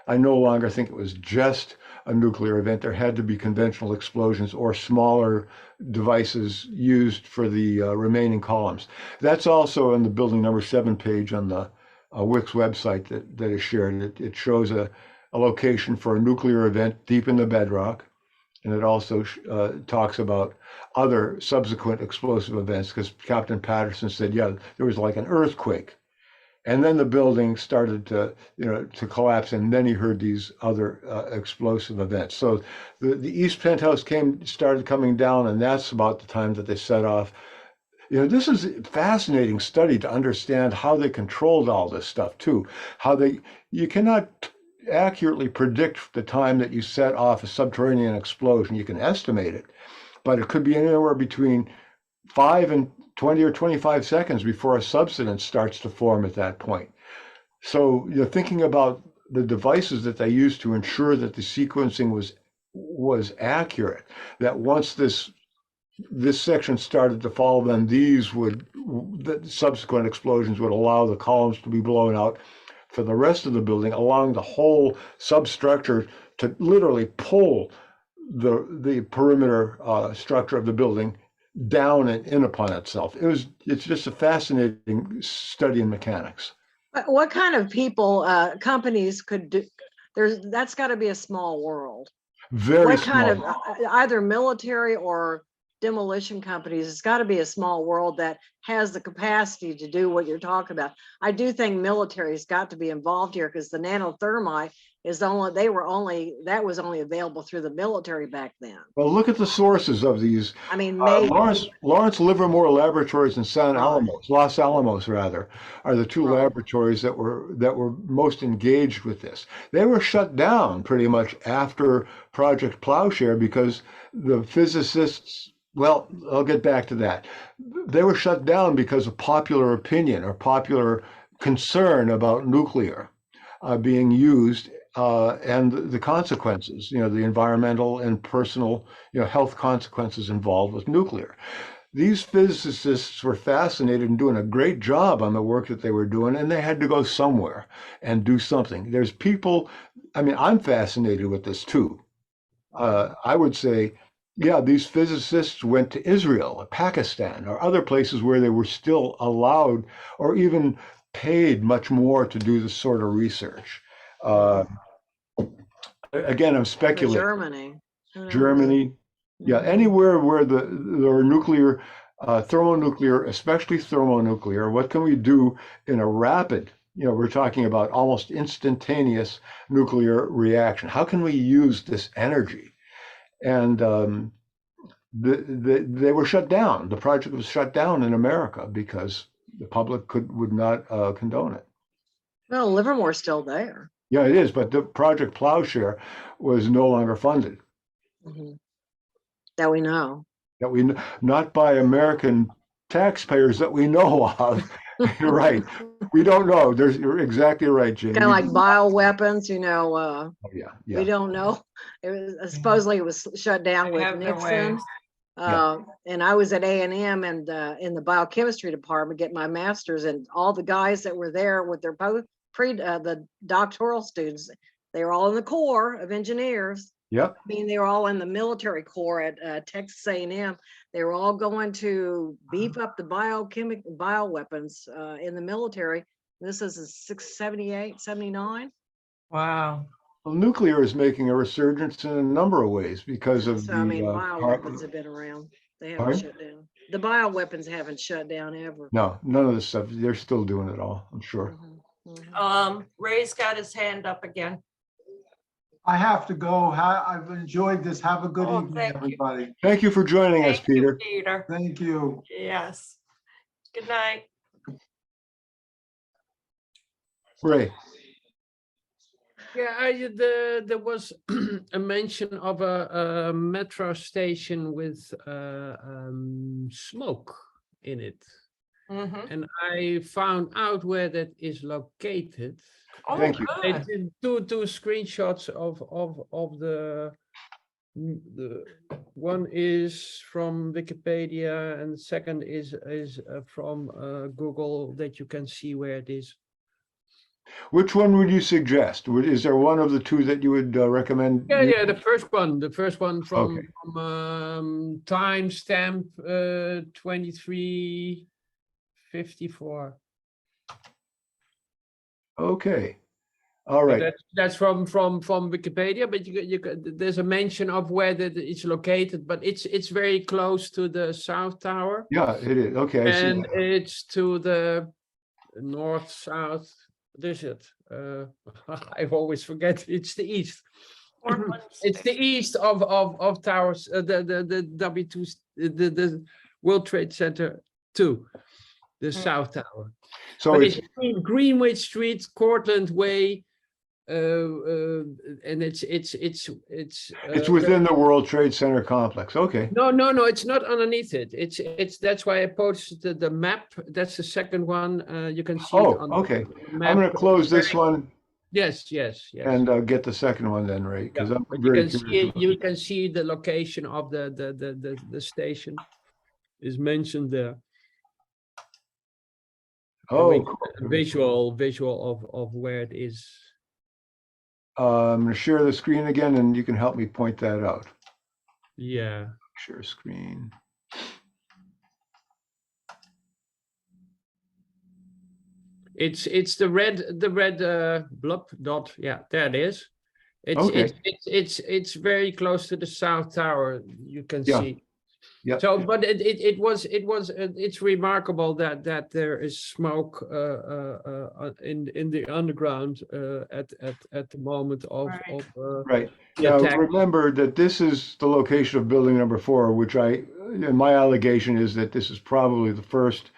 I no longer think it was just a nuclear event. There had to be conventional explosions or smaller devices used for the remaining columns. That's also in the building number 7 page on the WIC's website that is shared. It shows a location for a nuclear event deep in the bedrock. And it also talks about other subsequent explosive events, because Captain Patterson said, yeah, there was like an earthquake. And then the building started to collapse, and then he heard these other explosive events. So the east penthouse started coming down, and that's about the time that they set off. This is a fascinating study to understand how they controlled all this stuff too. You cannot accurately predict the time that you set off a subterranean explosion. You can estimate it, but it could be anywhere between 5 and 20 or 25 seconds before a subsidence starts to form at that point. So you're thinking about the devices that they used to ensure that the sequencing was accurate, that once this section started to fall, then the subsequent explosions would allow the columns to be blown out for the rest of the building along the whole substructure to literally pull the perimeter structure of the building down and in upon itself. It's just a fascinating study in mechanics. What kind of people, companies could do? That's got to be a small world. Very small. What kind small. of either military or demolition companies? It's got to be a small world that has the capacity to do what you're talking about. I do think military's got to be involved here, because the nanothermite that was only available through the military back then. Well, look at the sources of these. I mean, Lawrence Livermore Laboratories and Los Alamos rather, are the 2 laboratories that were most engaged with this. They were shut down pretty much after Project Plowshare because the physicists, well, I'll get back to that. They were shut down because of popular opinion or popular concern about nuclear being used. And the consequences, the environmental and personal, health consequences involved with nuclear. These physicists were fascinated and doing a great job on the work that they were doing, and they had to go somewhere and do something. There's people, I'm fascinated with this too. I would say, yeah, these physicists went to Israel, or Pakistan, or other places where they were still allowed or even paid much more to do this sort of research. Again, I'm speculating. Germany, yeah, anywhere where there are nuclear, thermonuclear, especially thermonuclear. What can we do in a rapid? We're talking about almost instantaneous nuclear reaction. How can we use this energy? And they were shut down. The project was shut down in America because the public would not condone it. Well, Livermore's still there. Yeah, it is, but the Project Plowshare was no longer funded. That we know. Not by American taxpayers that we know of. You're right. We don't know. You're exactly right, Jane. Kind of like bioweapons, Oh, yeah, we yeah. don't know. It was supposedly it was shut down They with have their Nixon. ways. And I was at A&M and in the biochemistry department getting my master's, and all the guys that were there with their the doctoral students, they were all in the Corps of Engineers. Yep. I mean, they were all in the military corps at Texas A&M. They were all going to beef up the bioweapons in the military. This is in 78, 79. Wow. Well, nuclear is making a resurgence in a number of ways because of So, I mean, the bioweapons have been around. They haven't Pardon? shut down. The bioweapons haven't shut down ever. No, none of this stuff. They're still doing it all, I'm sure. Mhm, mhm. Ray's got his hand up again. I have to go. I've enjoyed this. Have a good Oh, evening, thank you. everybody. Thank you for joining us, Thank you, Peter. Peter. Thank you. Yes. Good night. Ray. Yeah, there was a mention of a metro station with smoke in it. Mhm. And I found out where that is located. Oh, Thank you. I good. did two screenshots of the one is from Wikipedia and the second is from Google, that you can see where it is. Which one would you suggest? Is there one of the two that you would recommend? Yeah, the first one from, Okay. from timestamp 2354. Okay. All But right. that's from Wikipedia, but there's a mention of where that it's located, but it's very close to the South Tower, Yeah, it is. Okay, I see. and it's to the north south. Is it? I always forget. It's the east. It's the east of towers. The W2, the World Trade Center 2, the South Tower. So But it's it's between Greenwich Street, Cortlandt Way, and it's within the World Trade Center complex. Okay. no, it's not underneath it. It's that's why I posted the map. That's the second one. You can see it on okay. the map. I'm going to close this one Yes. and get the second one then, Ray, because I'm But you very can see curious. it, you can see the location of the station is mentioned there. Oh, Visual of where it is. I'm going to share the screen again, and you can help me point that out. Yeah. Share screen. It's the red blob dot. Yeah, there it is. It's very close to the South Tower. You can see. Yeah. So, but it's remarkable that there is smoke in the underground at the moment of Right. the Now, attack. remember that this is the location of building number 4, which and my allegation is that this is probably the first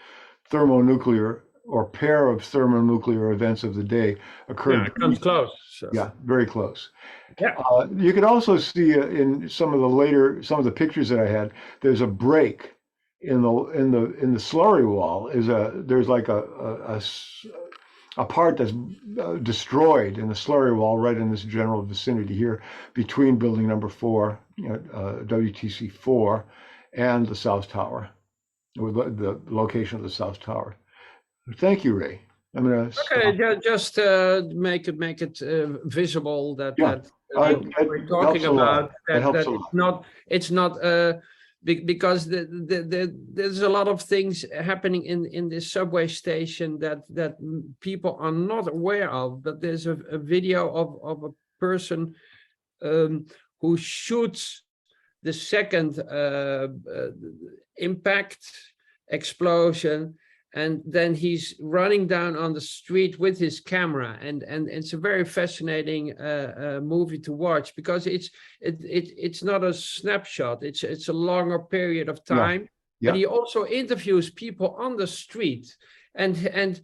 thermonuclear or pair of thermonuclear events of the day occurred. Yeah, it comes close. So. Yeah, very close. Yeah. You can also see in some of the pictures that I had, there's a break in the slurry wall. There's like a part that's destroyed in the slurry wall right in this general vicinity here between building number 4, WTC 4, and the South Tower, or the location of the South Tower. Thank you, Ray. I'm gonna just make it visible that we're talking about that it's not because there's a lot of things happening in this subway station that people are not aware of. But there's a video of a person who shoots the second impact explosion. And then he's running down on the street with his camera, and it's a very fascinating movie to watch because it's not a snapshot. It's a longer period of time. Yeah. But he also interviews people on the street, and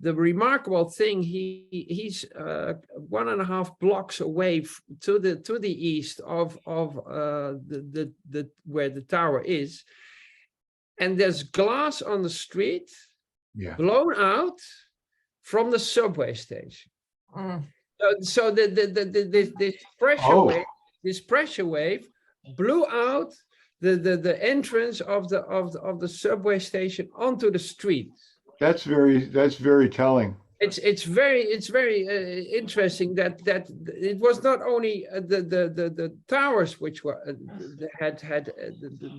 the remarkable thing, he's 1.5 blocks away to the east of the where the tower is. and there's glass on the street Yeah. blown out from the subway station. Mm. So this pressure wave blew out the entrance of the subway station onto the street. That's very telling. It's very interesting that it was not only the towers which were had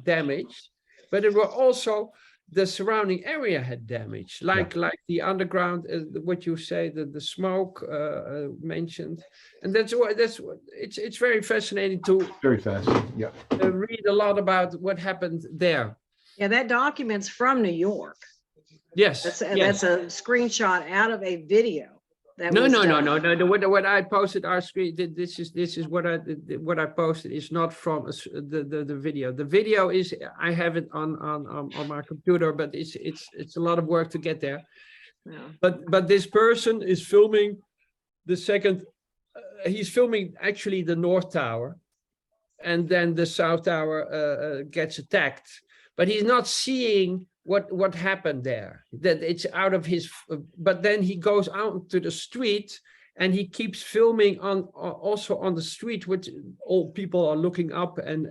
damage, but it were also the surrounding area had damage, like the underground, what you say, the smoke mentioned, and that's it's very fascinating to Very fascinating. Yeah. read a lot about what happened there. Yeah, that document's from New York. Yes, That's yes. a screenshot out of a video. That No, was no, no, done. no, no. What I posted our screen. This is what I posted is not from the video. The video is I have it on my computer, but it's a lot of work to get there. Yeah. But this person is filming the second. He's filming actually the North Tower, and then the South Tower gets attacked. But he's not seeing what happened there, that it's out of his, but then he goes out to the street and he keeps filming also on the street, which all people are looking up, and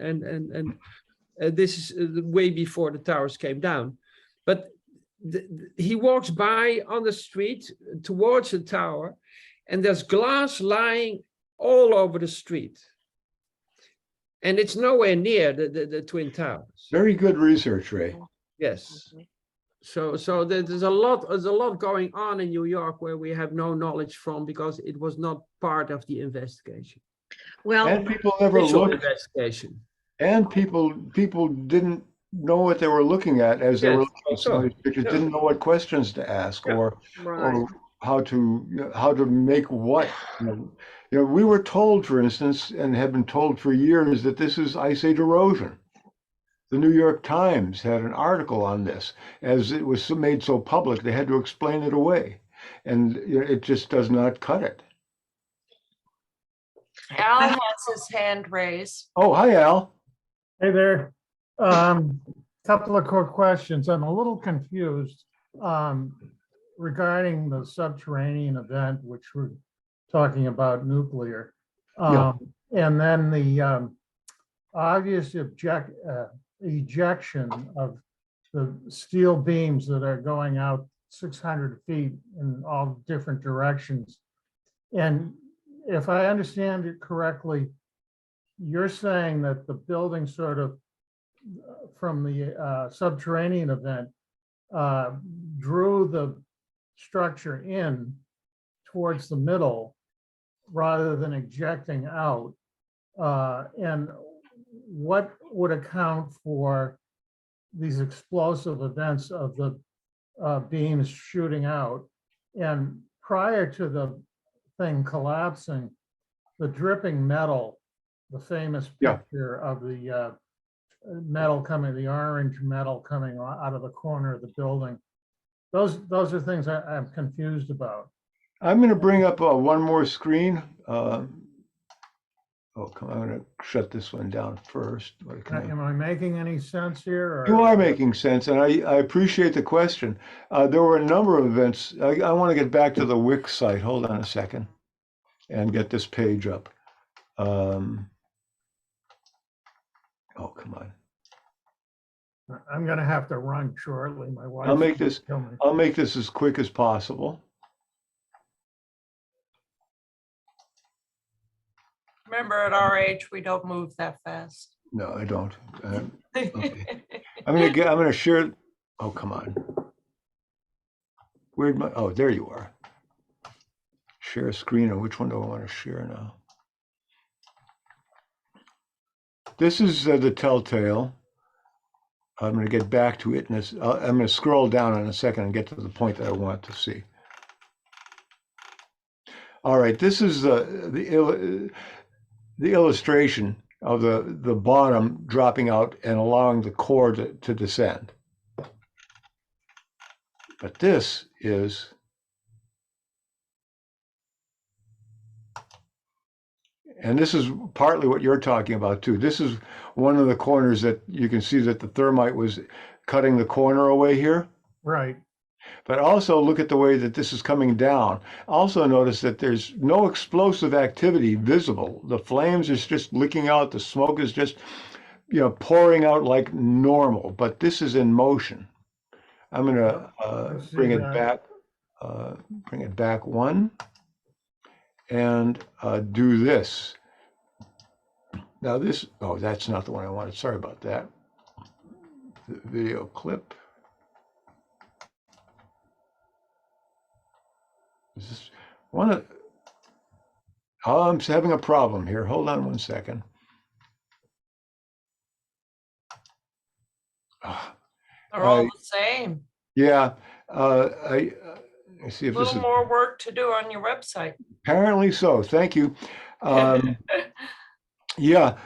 this is way before the towers came down. But he walks by on the street towards the tower, and there's glass lying all over the street. And it's nowhere near the Twin Towers. Very good research, Ray. Yes. So there's a lot going on in New York where we have no knowledge from, because it was not part of the investigation. Well, And people never Official looked, investigation. and people didn't know what they were looking at as they Yes, were looking at some of these pictures, yeah. didn't know what questions to ask, or right. how to make what. We were told, for instance, and have been told for years, that this is ice age erosion. The New York Times had an article on this. As it was made so public, they had to explain it away, and it just does not cut it. Al has his hand raised. Oh, hi, Al. Hey there. Couple of quick questions. I'm a little confused regarding the subterranean event, which we're talking about nuclear. And then the obvious ejection of the steel beams that are going out 600 feet in all different directions. And if I understand it correctly, you're saying that the building sort of from the subterranean event drew the structure in towards the middle rather than ejecting out. And what would account for these explosive events of the beams shooting out? And prior to the thing collapsing, the dripping metal, the famous picture of the the orange metal coming out of the corner of the building, those are things I'm confused about. I'm going to bring up one more screen. I'm going to shut this one down first. Am I making any sense here? You are making sense, and I appreciate the question. There were a number of events. I want to get back to the Wix site. Hold on a second and get this page up. Oh, come on. I'm going to have to run shortly. My wife. I'll make this as quick as possible. Remember, at our age, we don't move that fast. No, I don't. Okay. I'm gonna share. Oh, come on. Where'd my? Oh, there you are. Share a screen, or which one do I want to share now? This is the telltale. I'm going to get back to it, and I'm going to scroll down in a second and get to the point that I want to see. All right, this is the illustration of the bottom dropping out and allowing the core to descend. But this is, And this is partly what you're talking about too. This is one of the corners that you can see that the thermite was cutting the corner away here. Right. But also look at the way that this is coming down. Also notice that there's no explosive activity visible. The flames is just licking out. The smoke is just, pouring out like normal, but this is in motion. I'm gonna bring it back, one, and do this. Now this, oh, that's not the one I wanted. Sorry about that. The video clip. Is this one of, oh, I'm having a problem here. Hold on one second. They're all the same. Yeah, I see if A this is little more work to do on your website. apparently so. Thank you. Yeah.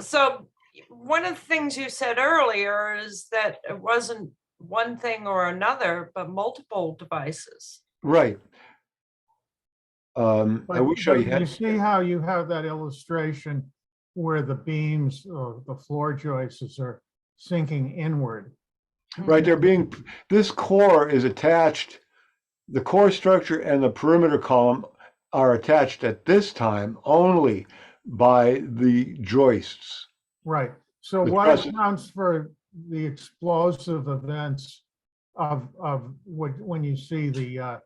So one of the things you said earlier is that it wasn't one thing or another, but multiple devices. Right. I But wish I you had. see how you have that illustration where the beams or the floor joists are sinking inward. Right, this core is attached, the core structure and the perimeter column are attached at this time only by the joists. Right. So The what truss- accounts for the explosive events of when you see the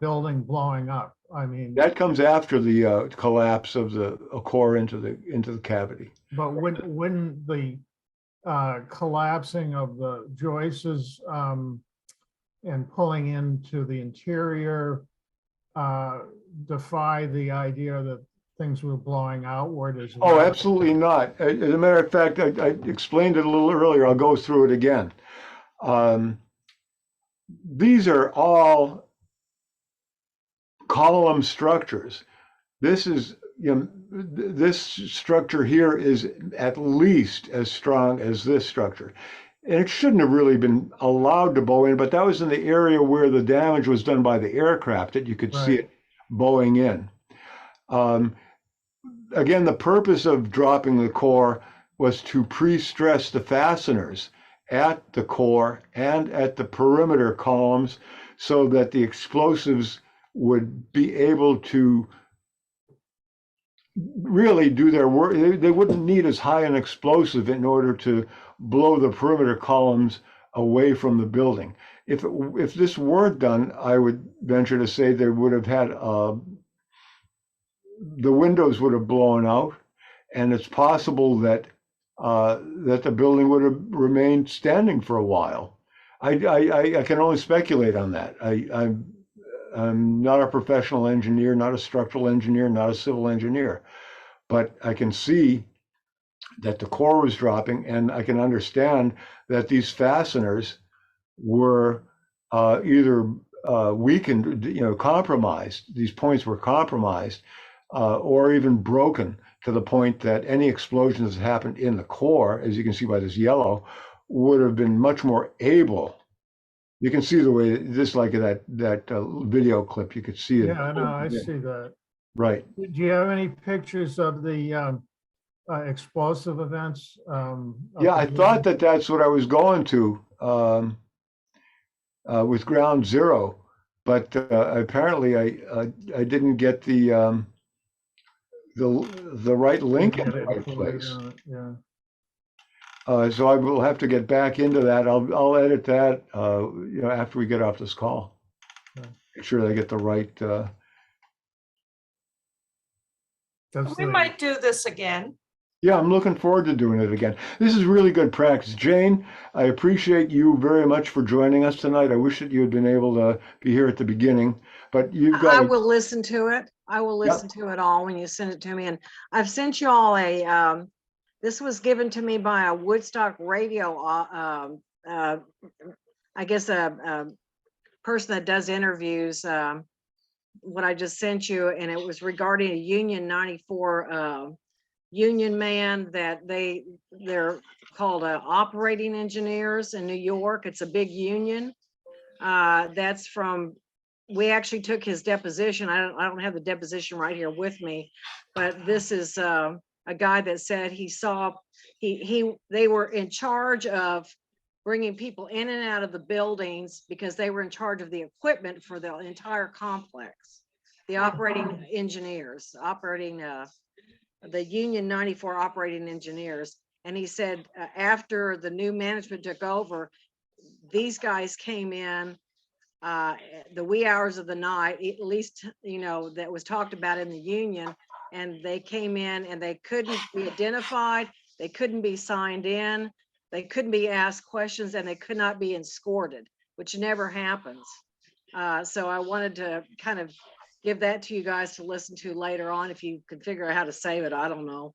building blowing up? I mean, That comes after the collapse of the core into the cavity. but when the collapsing of the joists and pulling into the interior defy the idea that things were blowing outward as well? Oh, absolutely not. As a matter of fact, I explained it a little earlier. I'll go through it again. These are all column structures. This is, this structure here is at least as strong as this structure. And it shouldn't have really been allowed to bow in, but that was in the area where the damage was done by the aircraft that you could see it bowing in. Again, the purpose of dropping the core was to pre-stress the fasteners at the core and at the perimeter columns so that the explosives would be able to really do their work. They wouldn't need as high an explosive in order to blow the perimeter columns away from the building. If this weren't done, I would venture to say they would have had the windows would have blown out, and it's possible that that the building would have remained standing for a while. I can only speculate on that. I'm not a professional engineer, not a structural engineer, not a civil engineer, but I can see that the core was dropping, and I can understand that these fasteners were either weakened, compromised. These points were compromised, or even broken to the point that any explosions that happened in the core, as you can see by this yellow, would have been much more able. You can see the way this, like that video clip, you could see it. Yeah, no, I see that. Right. Do you have any pictures of the explosive events? Yeah, I thought that that's what I was going to with ground zero, but apparently I didn't get the right link in the right place. Yeah. So I will have to get back into that. I'll edit that, after we get off this call. Make sure I get the right. We might do this again. Yeah, I'm looking forward to doing it again. This is really good practice. Jane, I appreciate you very much for joining us tonight. I wish that you had been able to be here at the beginning, but you've got. I will listen to it. I will listen to it all when you send it to me. And I've sent you all a, this was given to me by a Woodstock radio, I guess a person that does interviews, what I just sent you, and it was regarding a Union 94 union man that they're called operating engineers in New York. It's a big union. That's from we actually took his deposition. I don't have the deposition right here with me, but this is a guy that said he saw, they were in charge of bringing people in and out of the buildings because they were in charge of the equipment for the entire complex. The operating engineers, the Union 94 operating engineers. And he said, after the new management took over, these guys came in the wee hours of the night, at least, that was talked about in the union, and they came in and they couldn't be identified, they couldn't be signed in, they couldn't be asked questions, and they could not be escorted, which never happens. So I wanted to kind of give that to you guys to listen to later on. If you could figure out how to save it, I don't know.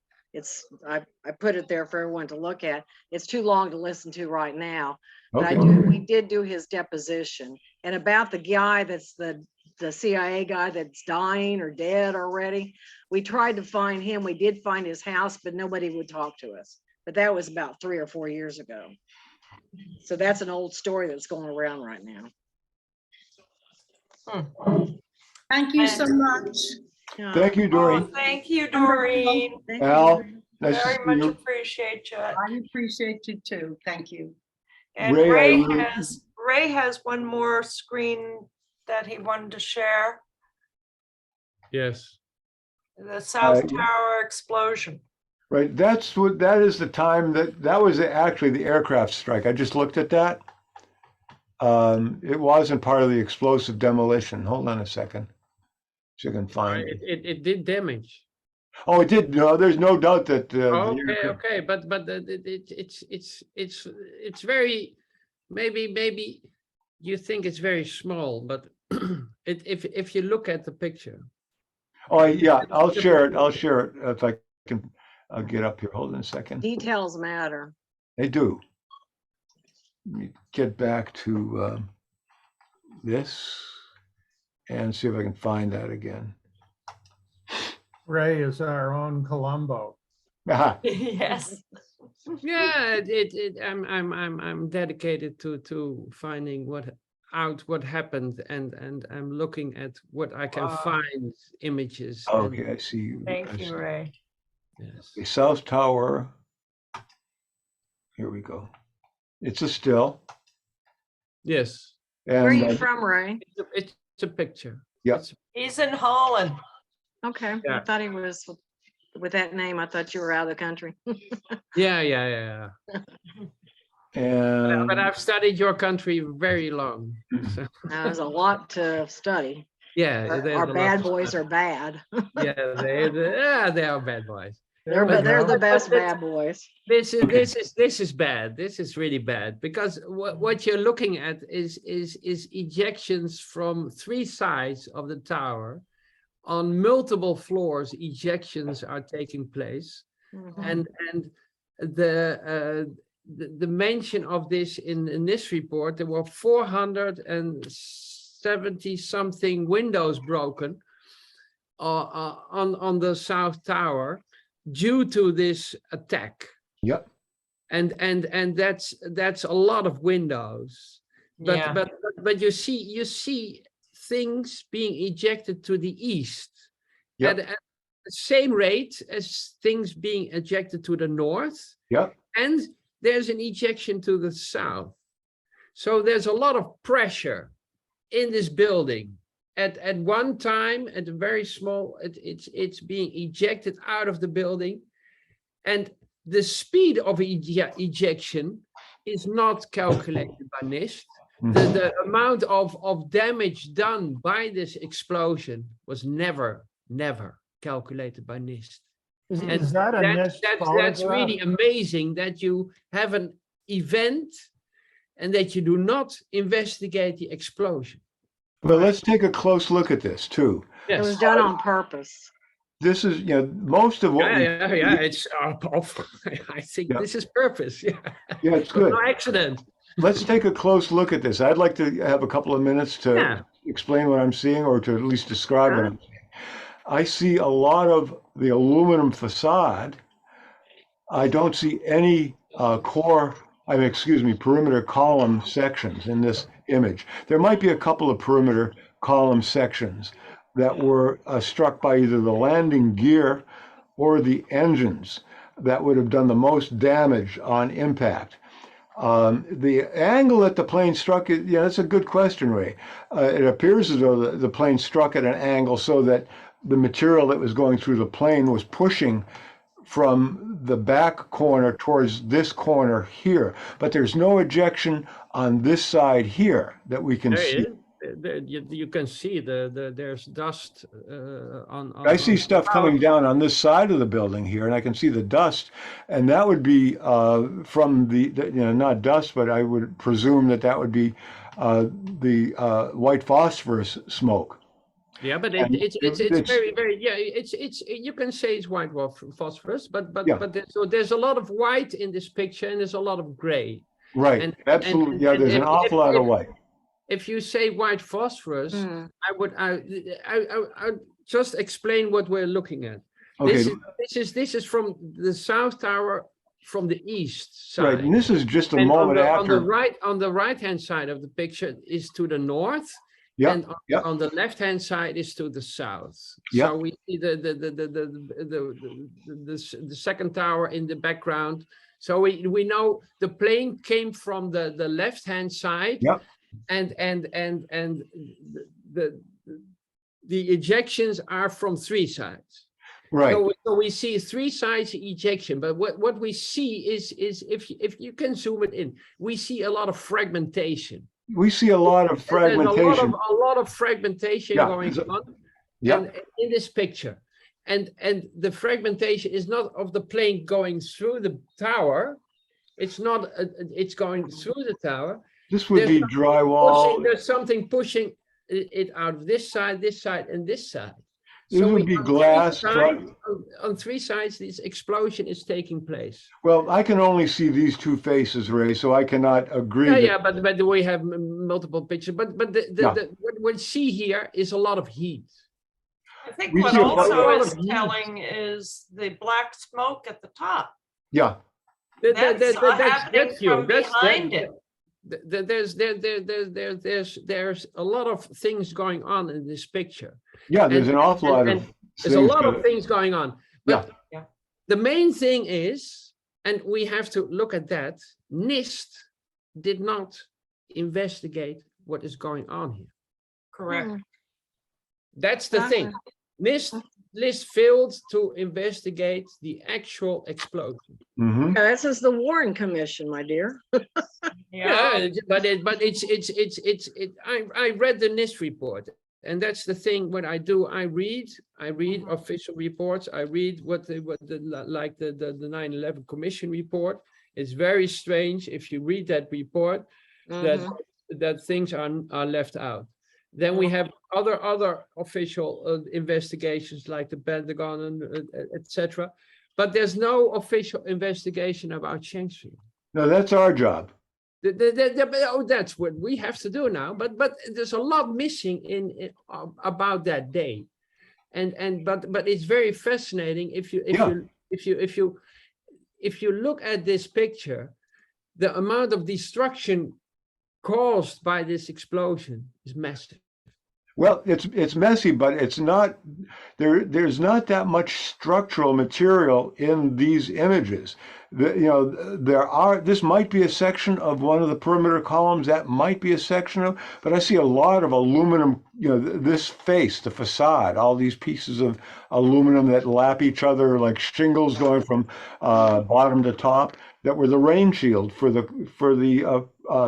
I put it there for everyone to look at. It's too long to listen to right now. But Okay. we did do his deposition, and about the guy that's the CIA guy that's dying or dead already. We tried to find him. We did find his house, but nobody would talk to us. But that was about 3 or 4 years ago. So that's an old story that's going around right now. Thank you so much. Thank you, Doreen. Oh, thank you, Doreen. Thank Al, you. nice to Very see much you. appreciate you. I appreciate you too. Thank you. And Ray, Ray has one more screen that he wanted to share. Yes. The South yeah. Tower explosion. Right, that is the time that was actually the aircraft strike. I just looked at that. It wasn't part of the explosive demolition. Hold on a second. See if I can find it. It did damage. Oh, it did. No, there's no doubt that. Okay, but it's very, maybe you think it's very small, but if you look at the picture. Oh yeah, I'll share it. I'll share it if I can. I'll get up here. Hold on a second. Details matter. They do. Let me get back to this and see if I can find that again. Ray is our own Columbo. Aha. Yes. Yeah, I'm dedicated to finding what happened, and I'm looking at what I can find images. Okay, I see you. Thank you, Ray. Yes. The South Tower. Here we go. It's a still. Yes. And, Where are you from, Ray? It's a picture. Yeah. He's in Holland. Okay, Yeah. I thought he was with that name. I thought you were out of the country. Yeah. And But I've studied your country very long. So, There's a lot to study. yeah. Our there's a lot bad to boys study. are bad. Yeah, they are bad boys. There we They're go. the best bad boys. This is bad. This is really bad, because what you're looking at is ejections from 3 sides of the tower. On multiple floors, ejections are taking place, Mhm. and the mention of this in this report, there were 470 something windows broken on the South Tower due to this attack. Yep. And that's a lot of windows. Yeah. But you see things being ejected to the east Yep. at the same rate as things being ejected to the north. Yep. And there's an ejection to the south. So there's a lot of pressure in this building. At one time, at a very small, it's being ejected out of the building. And the speed of ejection is not calculated by NIST. The amount of damage done by this explosion was never calculated by NIST. And Is that a NIST that's photograph? really amazing, that you have an event and that you do not investigate the explosion. But let's take a close look at this too. It was done on purpose. This is, most of what It's I think Yeah. this is purpose. Yeah, it's good. no accident. Let's take a close look at this. I'd like to have a couple of minutes to explain what I'm seeing, or to at least describe what I'm seeing. I see a lot of the aluminum facade. I don't see any perimeter column sections in this image. There might be a couple of perimeter column sections that were struck by either the landing gear or the engines that would have done the most damage on impact. The angle that the plane struck, yeah, that's a good question, Ray. It appears as though the plane struck at an angle so that the material that was going through the plane was pushing from the back corner towards this corner here, but there's no ejection on this side here that we can see. You can see there's dust on. I see stuff coming down on this side of the building here, and I can see the dust, and that would be from not dust, but I would presume that would be the white phosphorus smoke. Yeah, but it's very yeah. It's you can say it's white phosphorus, but there's a lot of white in this picture, and there's a lot of gray. Right. Absolutely. Yeah. There's an awful lot of white. If you say white phosphorus, I would just explain what we're looking at. Okay. This is from the South Tower from the east side. Right, and this is just a moment after. On the right hand side of the picture is to the north. Yeah. And on the left hand side is to the south. Yep. So we see the second tower in the background. So we know the plane came from the left hand side. Yep. And the ejections are from three sides. Right. So we see three sides ejection, but what we see is if you can zoom it in, we see a lot of fragmentation. We see a lot of fragmentation. A lot of fragmentation going on in this picture. And the fragmentation is not of the plane going through the tower. It's not, it's going through the tower. This would be drywall. There's something pushing it out of this side, and this side. This would be glass. On three sides, this explosion is taking place. Well, I can only see these two faces, Ray, so I cannot agree. Yeah, but we have multiple pictures. But what we see here is a lot of heat. I think what also is telling is the black smoke at the top. Yeah. That's happening from behind it. There's a lot of things going on in this picture. Yeah, there's an awful lot of. There's a lot of things going on. But the main thing is, and we have to look at that, NIST did not investigate what is going on here. Correct. That's the thing. NIST failed to investigate the actual explosion. Mm-hmm. This is the Warren Commission, my dear. Yeah, but I read the NIST report, and that's the thing. What I do, I read official reports. I read what the 9/11 Commission report. It's very strange if you read that report that things are left out. Then we have other official investigations like the Pentagon and etc. But there's no official investigation about Shang-Chi. No, that's our job. That's what we have to do now. But there's a lot missing about that day, but it's very fascinating if you look at this picture, the amount of destruction caused by this explosion is massive. Well, it's messy, but it's not there's not that much structural material in these images. This might be a section of one of the perimeter columns, that might be a section of, but I see a lot of aluminum, this face, the facade, all these pieces of aluminum that lap each other like shingles going from bottom to top, that were the rain shield for the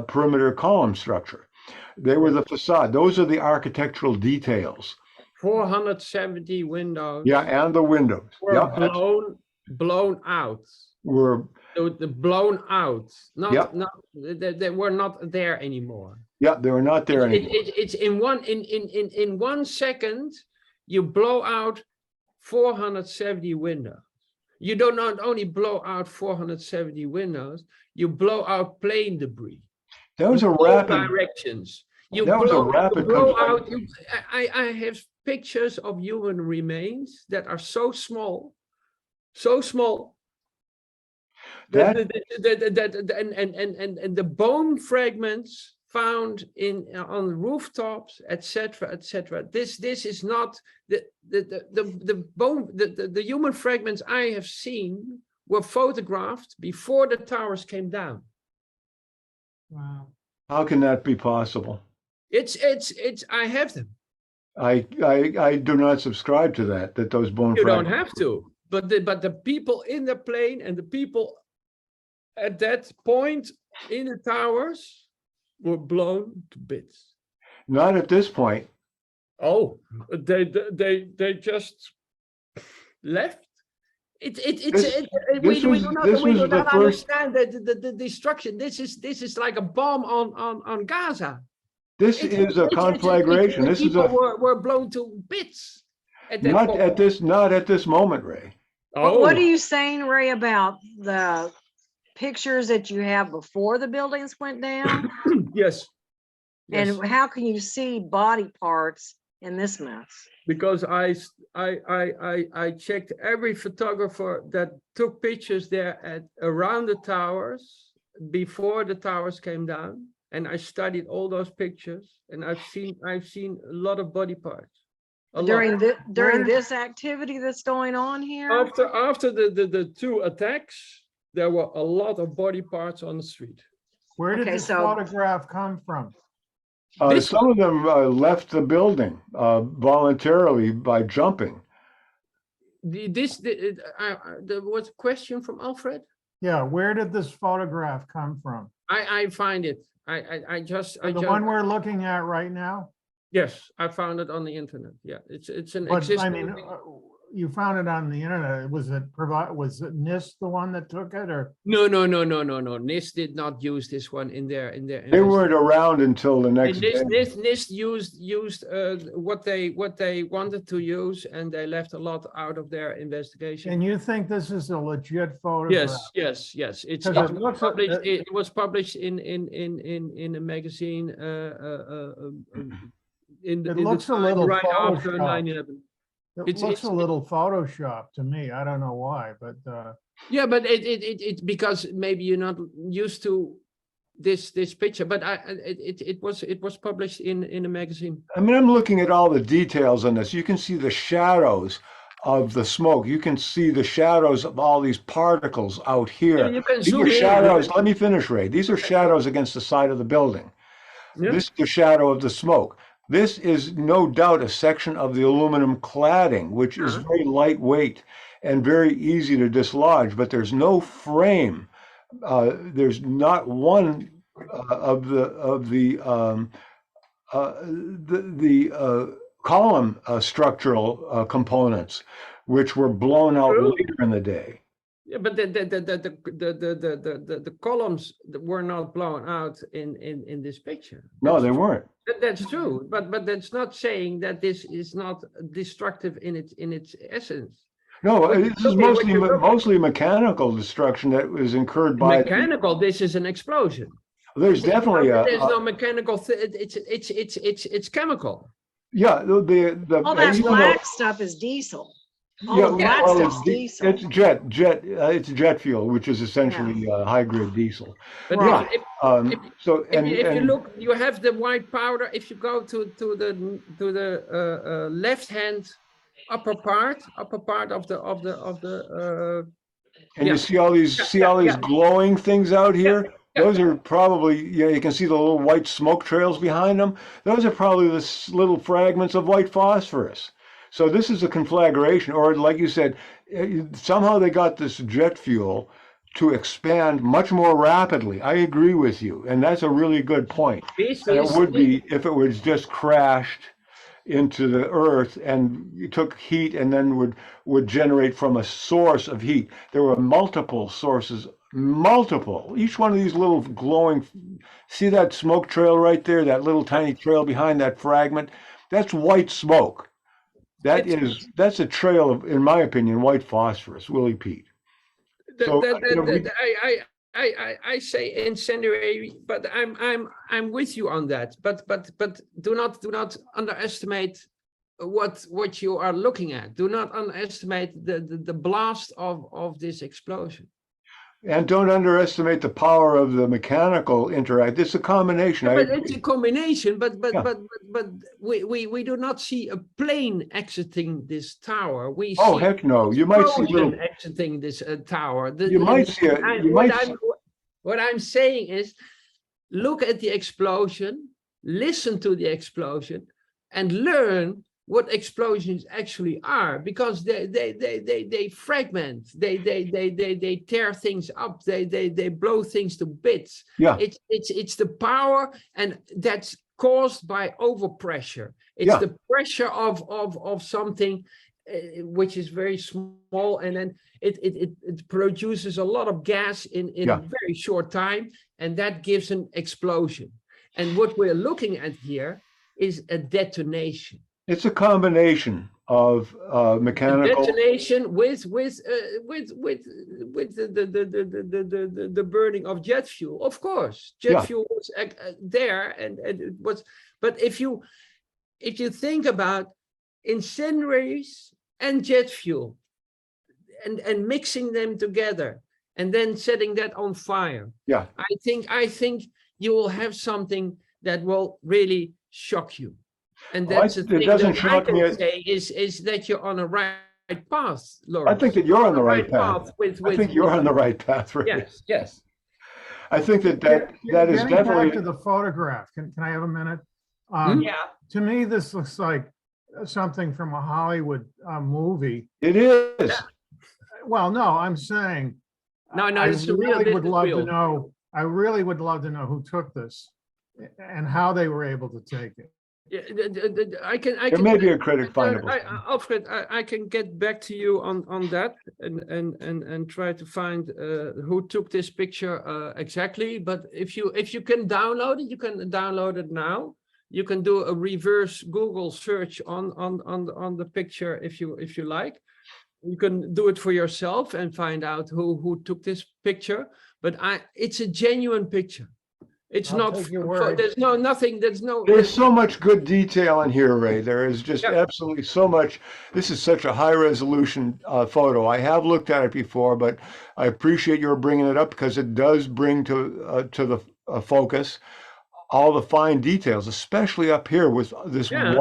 perimeter column structure. They were the facade. Those are the architectural details. 470 windows. Yeah, and the windows. Were blown out. Blown out. They were not there anymore. Yeah, they were not there anymore. It's in 1 second, you blow out 470 windows. You do not only blow out 470 windows, you blow out plane debris. That was a rapid directions. I have pictures of human remains that are so small, that and the bone fragments found on rooftops, etc., etc. This is not the human fragments I have seen were photographed before the towers came down. Wow. How can that be possible? It's I have them. I do not subscribe to that those bone You don't fragments. have to, but the people in the plane and the people at that point in the towers were blown to bits. Not at this point. Oh, they just left. We do not understand the destruction. This is like a bomb on Gaza. This is a conflagration. This is people were blown to bits. At that not point. at this moment, Ray. But what are you saying, Ray, about the pictures that you have before the buildings went down? Yes. And how can you see body parts in this mess? Because I checked every photographer that took pictures there around the towers before the towers came down, and I studied all those pictures, and I've seen a lot of body parts. During this activity that's going on here? After the two attacks, there were a lot of body parts on the street. Where did this photograph come from? Some of them left the building voluntarily by jumping. There was a question from Alfred. Yeah, where did this photograph come from? I find it. The one we're looking at right now? Yes, I found it on the internet. Yeah, it's an But existing. I mean, you found it on the internet. Was it NIST the one that took it, or? No. NIST did not use this one in their. They weren't around until the next day. NIST used what they wanted to use, and they left a lot out of their investigation. And you think this is a legit photograph? Yes. It was published in a magazine. It looks a little right after photoshopped. 9/11. It looks a little Photoshop to me. I don't know why, but yeah, but it's because maybe you're not used to this picture. But it was published in a magazine. I mean, I'm looking at all the details on this. You can see the shadows of the smoke. You can see the shadows of all these particles out here. Yeah, you can These zoom are in. shadows. Let me finish, Ray. These are shadows against the side of the building. Yeah. This is the shadow of the smoke. This is no doubt a section of the aluminum cladding, which is very lightweight and very easy to dislodge, but there's no frame. There's not one of the column structural components, which were blown out later in the day. Yeah, but the columns were not blown out in this picture. No, they weren't. That's true, but that's not saying that this is not destructive in its essence. No, this is mostly mechanical destruction that was incurred by mechanical. This is an explosion. There's definitely there's no mechanical. It's chemical. Yeah, all that black stuff is diesel. It's jet fuel, which is essentially high grade diesel. But yeah. If you look, you have the white powder. If you go to the left hand upper part of the and you see all these glowing things out here. Those are probably, you can see the little white smoke trails behind them. Those are probably the little fragments of white phosphorus. So this is a conflagration, or like you said, somehow they got this jet fuel to expand much more rapidly. I agree with you, and that's a really good point. And it would be if it was just crashed into the earth and it took heat and then would generate from a source of heat. There were multiple sources, each one of these little glowing, see that smoke trail right there, that little tiny trail behind that fragment? That's white smoke. That's a trail of, in my opinion, white phosphorus, Willie Pete. So, I say incendiary, but I'm with you on that. But do not underestimate what you are looking at. Do not underestimate the blast of this explosion. And don't underestimate the power of the mechanical interact. It's a combination. But it's a combination, but Yeah. we do not see a plane exiting this tower. We Oh, see heck no. You might see explosion little, exiting this tower. you might see it. You might see, What I'm saying is, look at the explosion, listen to the explosion, and learn what explosions actually are, because they fragment, they tear things up, they blow things to bits. yeah, It's the power, and that's caused by overpressure. It's Yeah. the pressure of something which is very small, and then it produces a lot of gas in Yeah. a very short time, and that gives an explosion. And what we're looking at here is a detonation. it's a combination of A mechanical. detonation with the burning of jet fuel. Of course, jet Yeah. fuel was there, and it was. But if you think about incendiaries and jet fuel, and mixing them together, and then setting that on fire, Yeah. I think you will have something that will really shock you. And Oh, I- that's the it thing doesn't that I shock me. can say is that you're on a right path, I Lawrence. think that you're on the right path. with I think you're on the right path, Ray. yes. I think that is Getting back to definitely, the photograph, can I have a minute? Yeah, To me, this looks like something from a Hollywood movie. it is. Well, no, I'm saying. No, I it's real, really this would is love real. to know, I really would love to know who took this and how they were able to take it. Yeah, I can. There may be a critic findable. Alfred, I can get back to you on that and try to find who took this picture exactly. But if you can download it, you can download it now. You can do a reverse Google search on the picture if you like. You can do it for yourself and find out who took this picture. But it's a genuine picture. It's I'll not. take your word. There's nothing. There's so much good detail in here, Ray. There is just Yeah. absolutely so much. This is such a high resolution photo. I have looked at it before, but I appreciate your bringing it up because it does bring to the focus all the fine details, especially up here with this Yeah.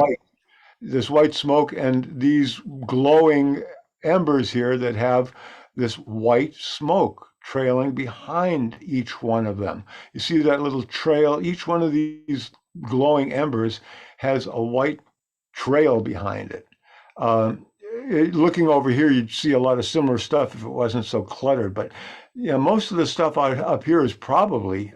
white smoke and these glowing embers here that have this white smoke trailing behind each one of them. You see that little trail? Each one of these glowing embers has a white trail behind it. Looking over here, you'd see a lot of similar stuff if it wasn't so cluttered. But yeah, most of the stuff up here is probably,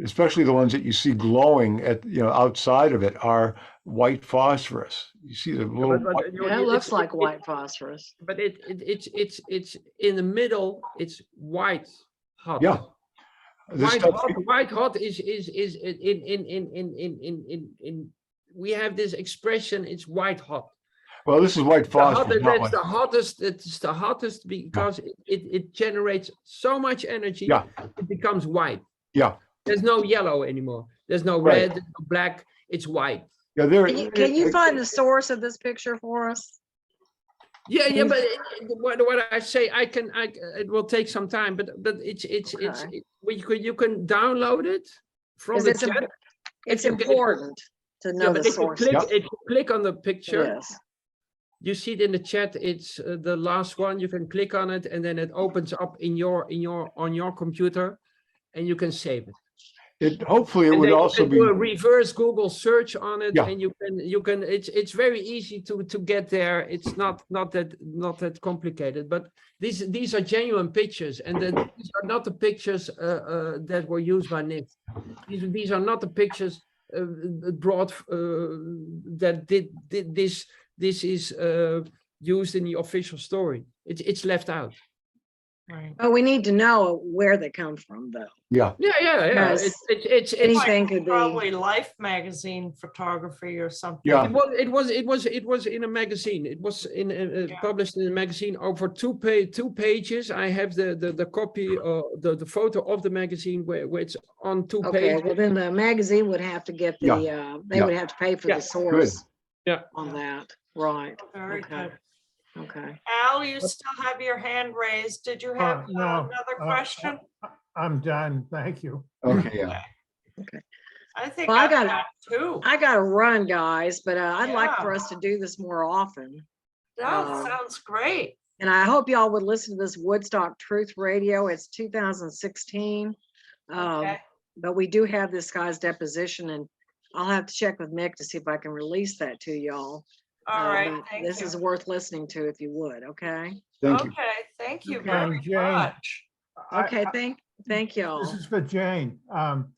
especially the ones that you see glowing outside of it, are white phosphorus. You see the little. Yeah, it looks like white phosphorus. But it's in the middle. It's white hot. Yeah. This White stuff, hot. White hot is in. We have this expression. It's white hot. well, this is white phosphorus. not That's white- the hottest. It's the hottest because it generates so much energy. Yeah. It becomes white. Yeah. There's no yellow anymore. There's no Right. red, no black. It's white. Yeah, there. Can you find the source of this picture for us? Yeah, but what I say, it will take some time, but you can download it from 'Cause the it's chat. It's If you- important to know the but source. if you click on the picture, Yes. you see it in the chat. It's the last one. You can click on it, and then it opens up on your computer, and you can save it. Hopefully it And would then you also can be. do a reverse Google search on it, Yeah. and you can. It's very easy to get there. It's not that complicated. But these are genuine pictures, and then these are not the pictures that were used by NIST. These are not the pictures brought that did this. This is used in the official story. It's left out. right. But we need to know where they come from, though. Yeah. Yeah. Yes. It's Anything could be. Probably Life magazine photography or something. Yeah. It was in a magazine. It was published in a magazine over two pages. I have the copy the photo of the magazine where it's on two Okay, pages. well, then the magazine would have to get the, they Yeah. would have to pay for Yeah. the source Yeah. on that, right? Very Okay. good. Okay. Al, you still have your hand raised. Did you have No, another question? I'm done. Thank you. Okay, yeah. I think Well, I I've got got two. I got to run, guys, but I'd like for Yeah. us to do this more often. That sounds great. And I hope y'all would listen to this Woodstock Truth Radio. It's 2016. Okay. But we do have this guy's deposition, and I'll have to check with Mick to see if I can release that to y'all. All right. But Thank this you. is worth listening to if you would, okay? Thank you. Okay. Thank you Okay, very Jane. much. Okay, thank y'all. This is for Jane.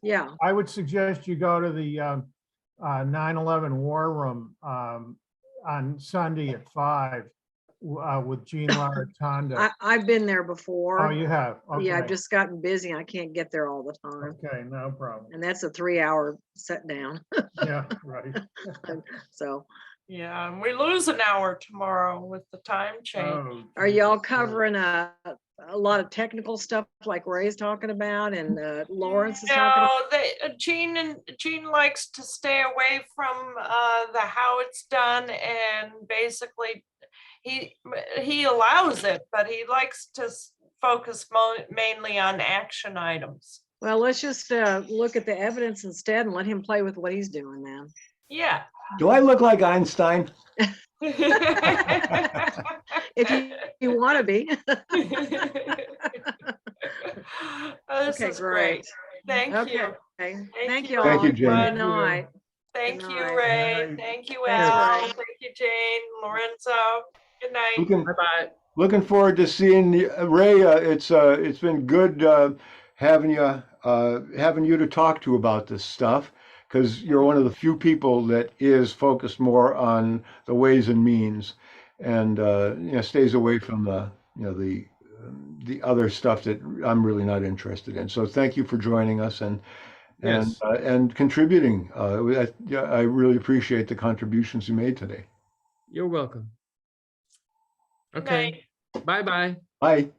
Yeah, I would suggest you go to the 9/11 War Room on Sunday at 5 with Jean Laratanda. I've been there before. Oh, you have? Yeah, I've Okay. just gotten busy. I can't get there all the time. Okay, no problem. And that's a 3-hour set down. Yeah, right. So Yeah, and we lose an hour tomorrow with the time change. Oh, are y'all Jesus. covering a lot of technical stuff like Ray's talking about and Lawrence is talking about? No, Gene likes to stay away from the how it's done, and basically he allows it, but he likes to focus mainly on action items. Well, let's just look at the evidence instead and let him play with what he's doing then. Yeah. Do I look like Einstein? If you want to be. This Okay, is great. great. Thank Okay. you. Thank you very all. Thank you, Jane. Good much. night. Thank Good you, night. Ray. Good night. Thank you, Thanks, Al. Ray. Thank you, Jane, Lorenzo. Good night. Bye-bye. Looking forward to seeing you. Ray. It's been good having you to talk to about this stuff, because you're one of the few people that is focused more on the ways and means, and stays away from the other stuff that I'm really not interested in. So thank you for joining us and Yes. and contributing. I really appreciate the contributions you made today. You're welcome. Good Okay. night. Bye-bye. Bye.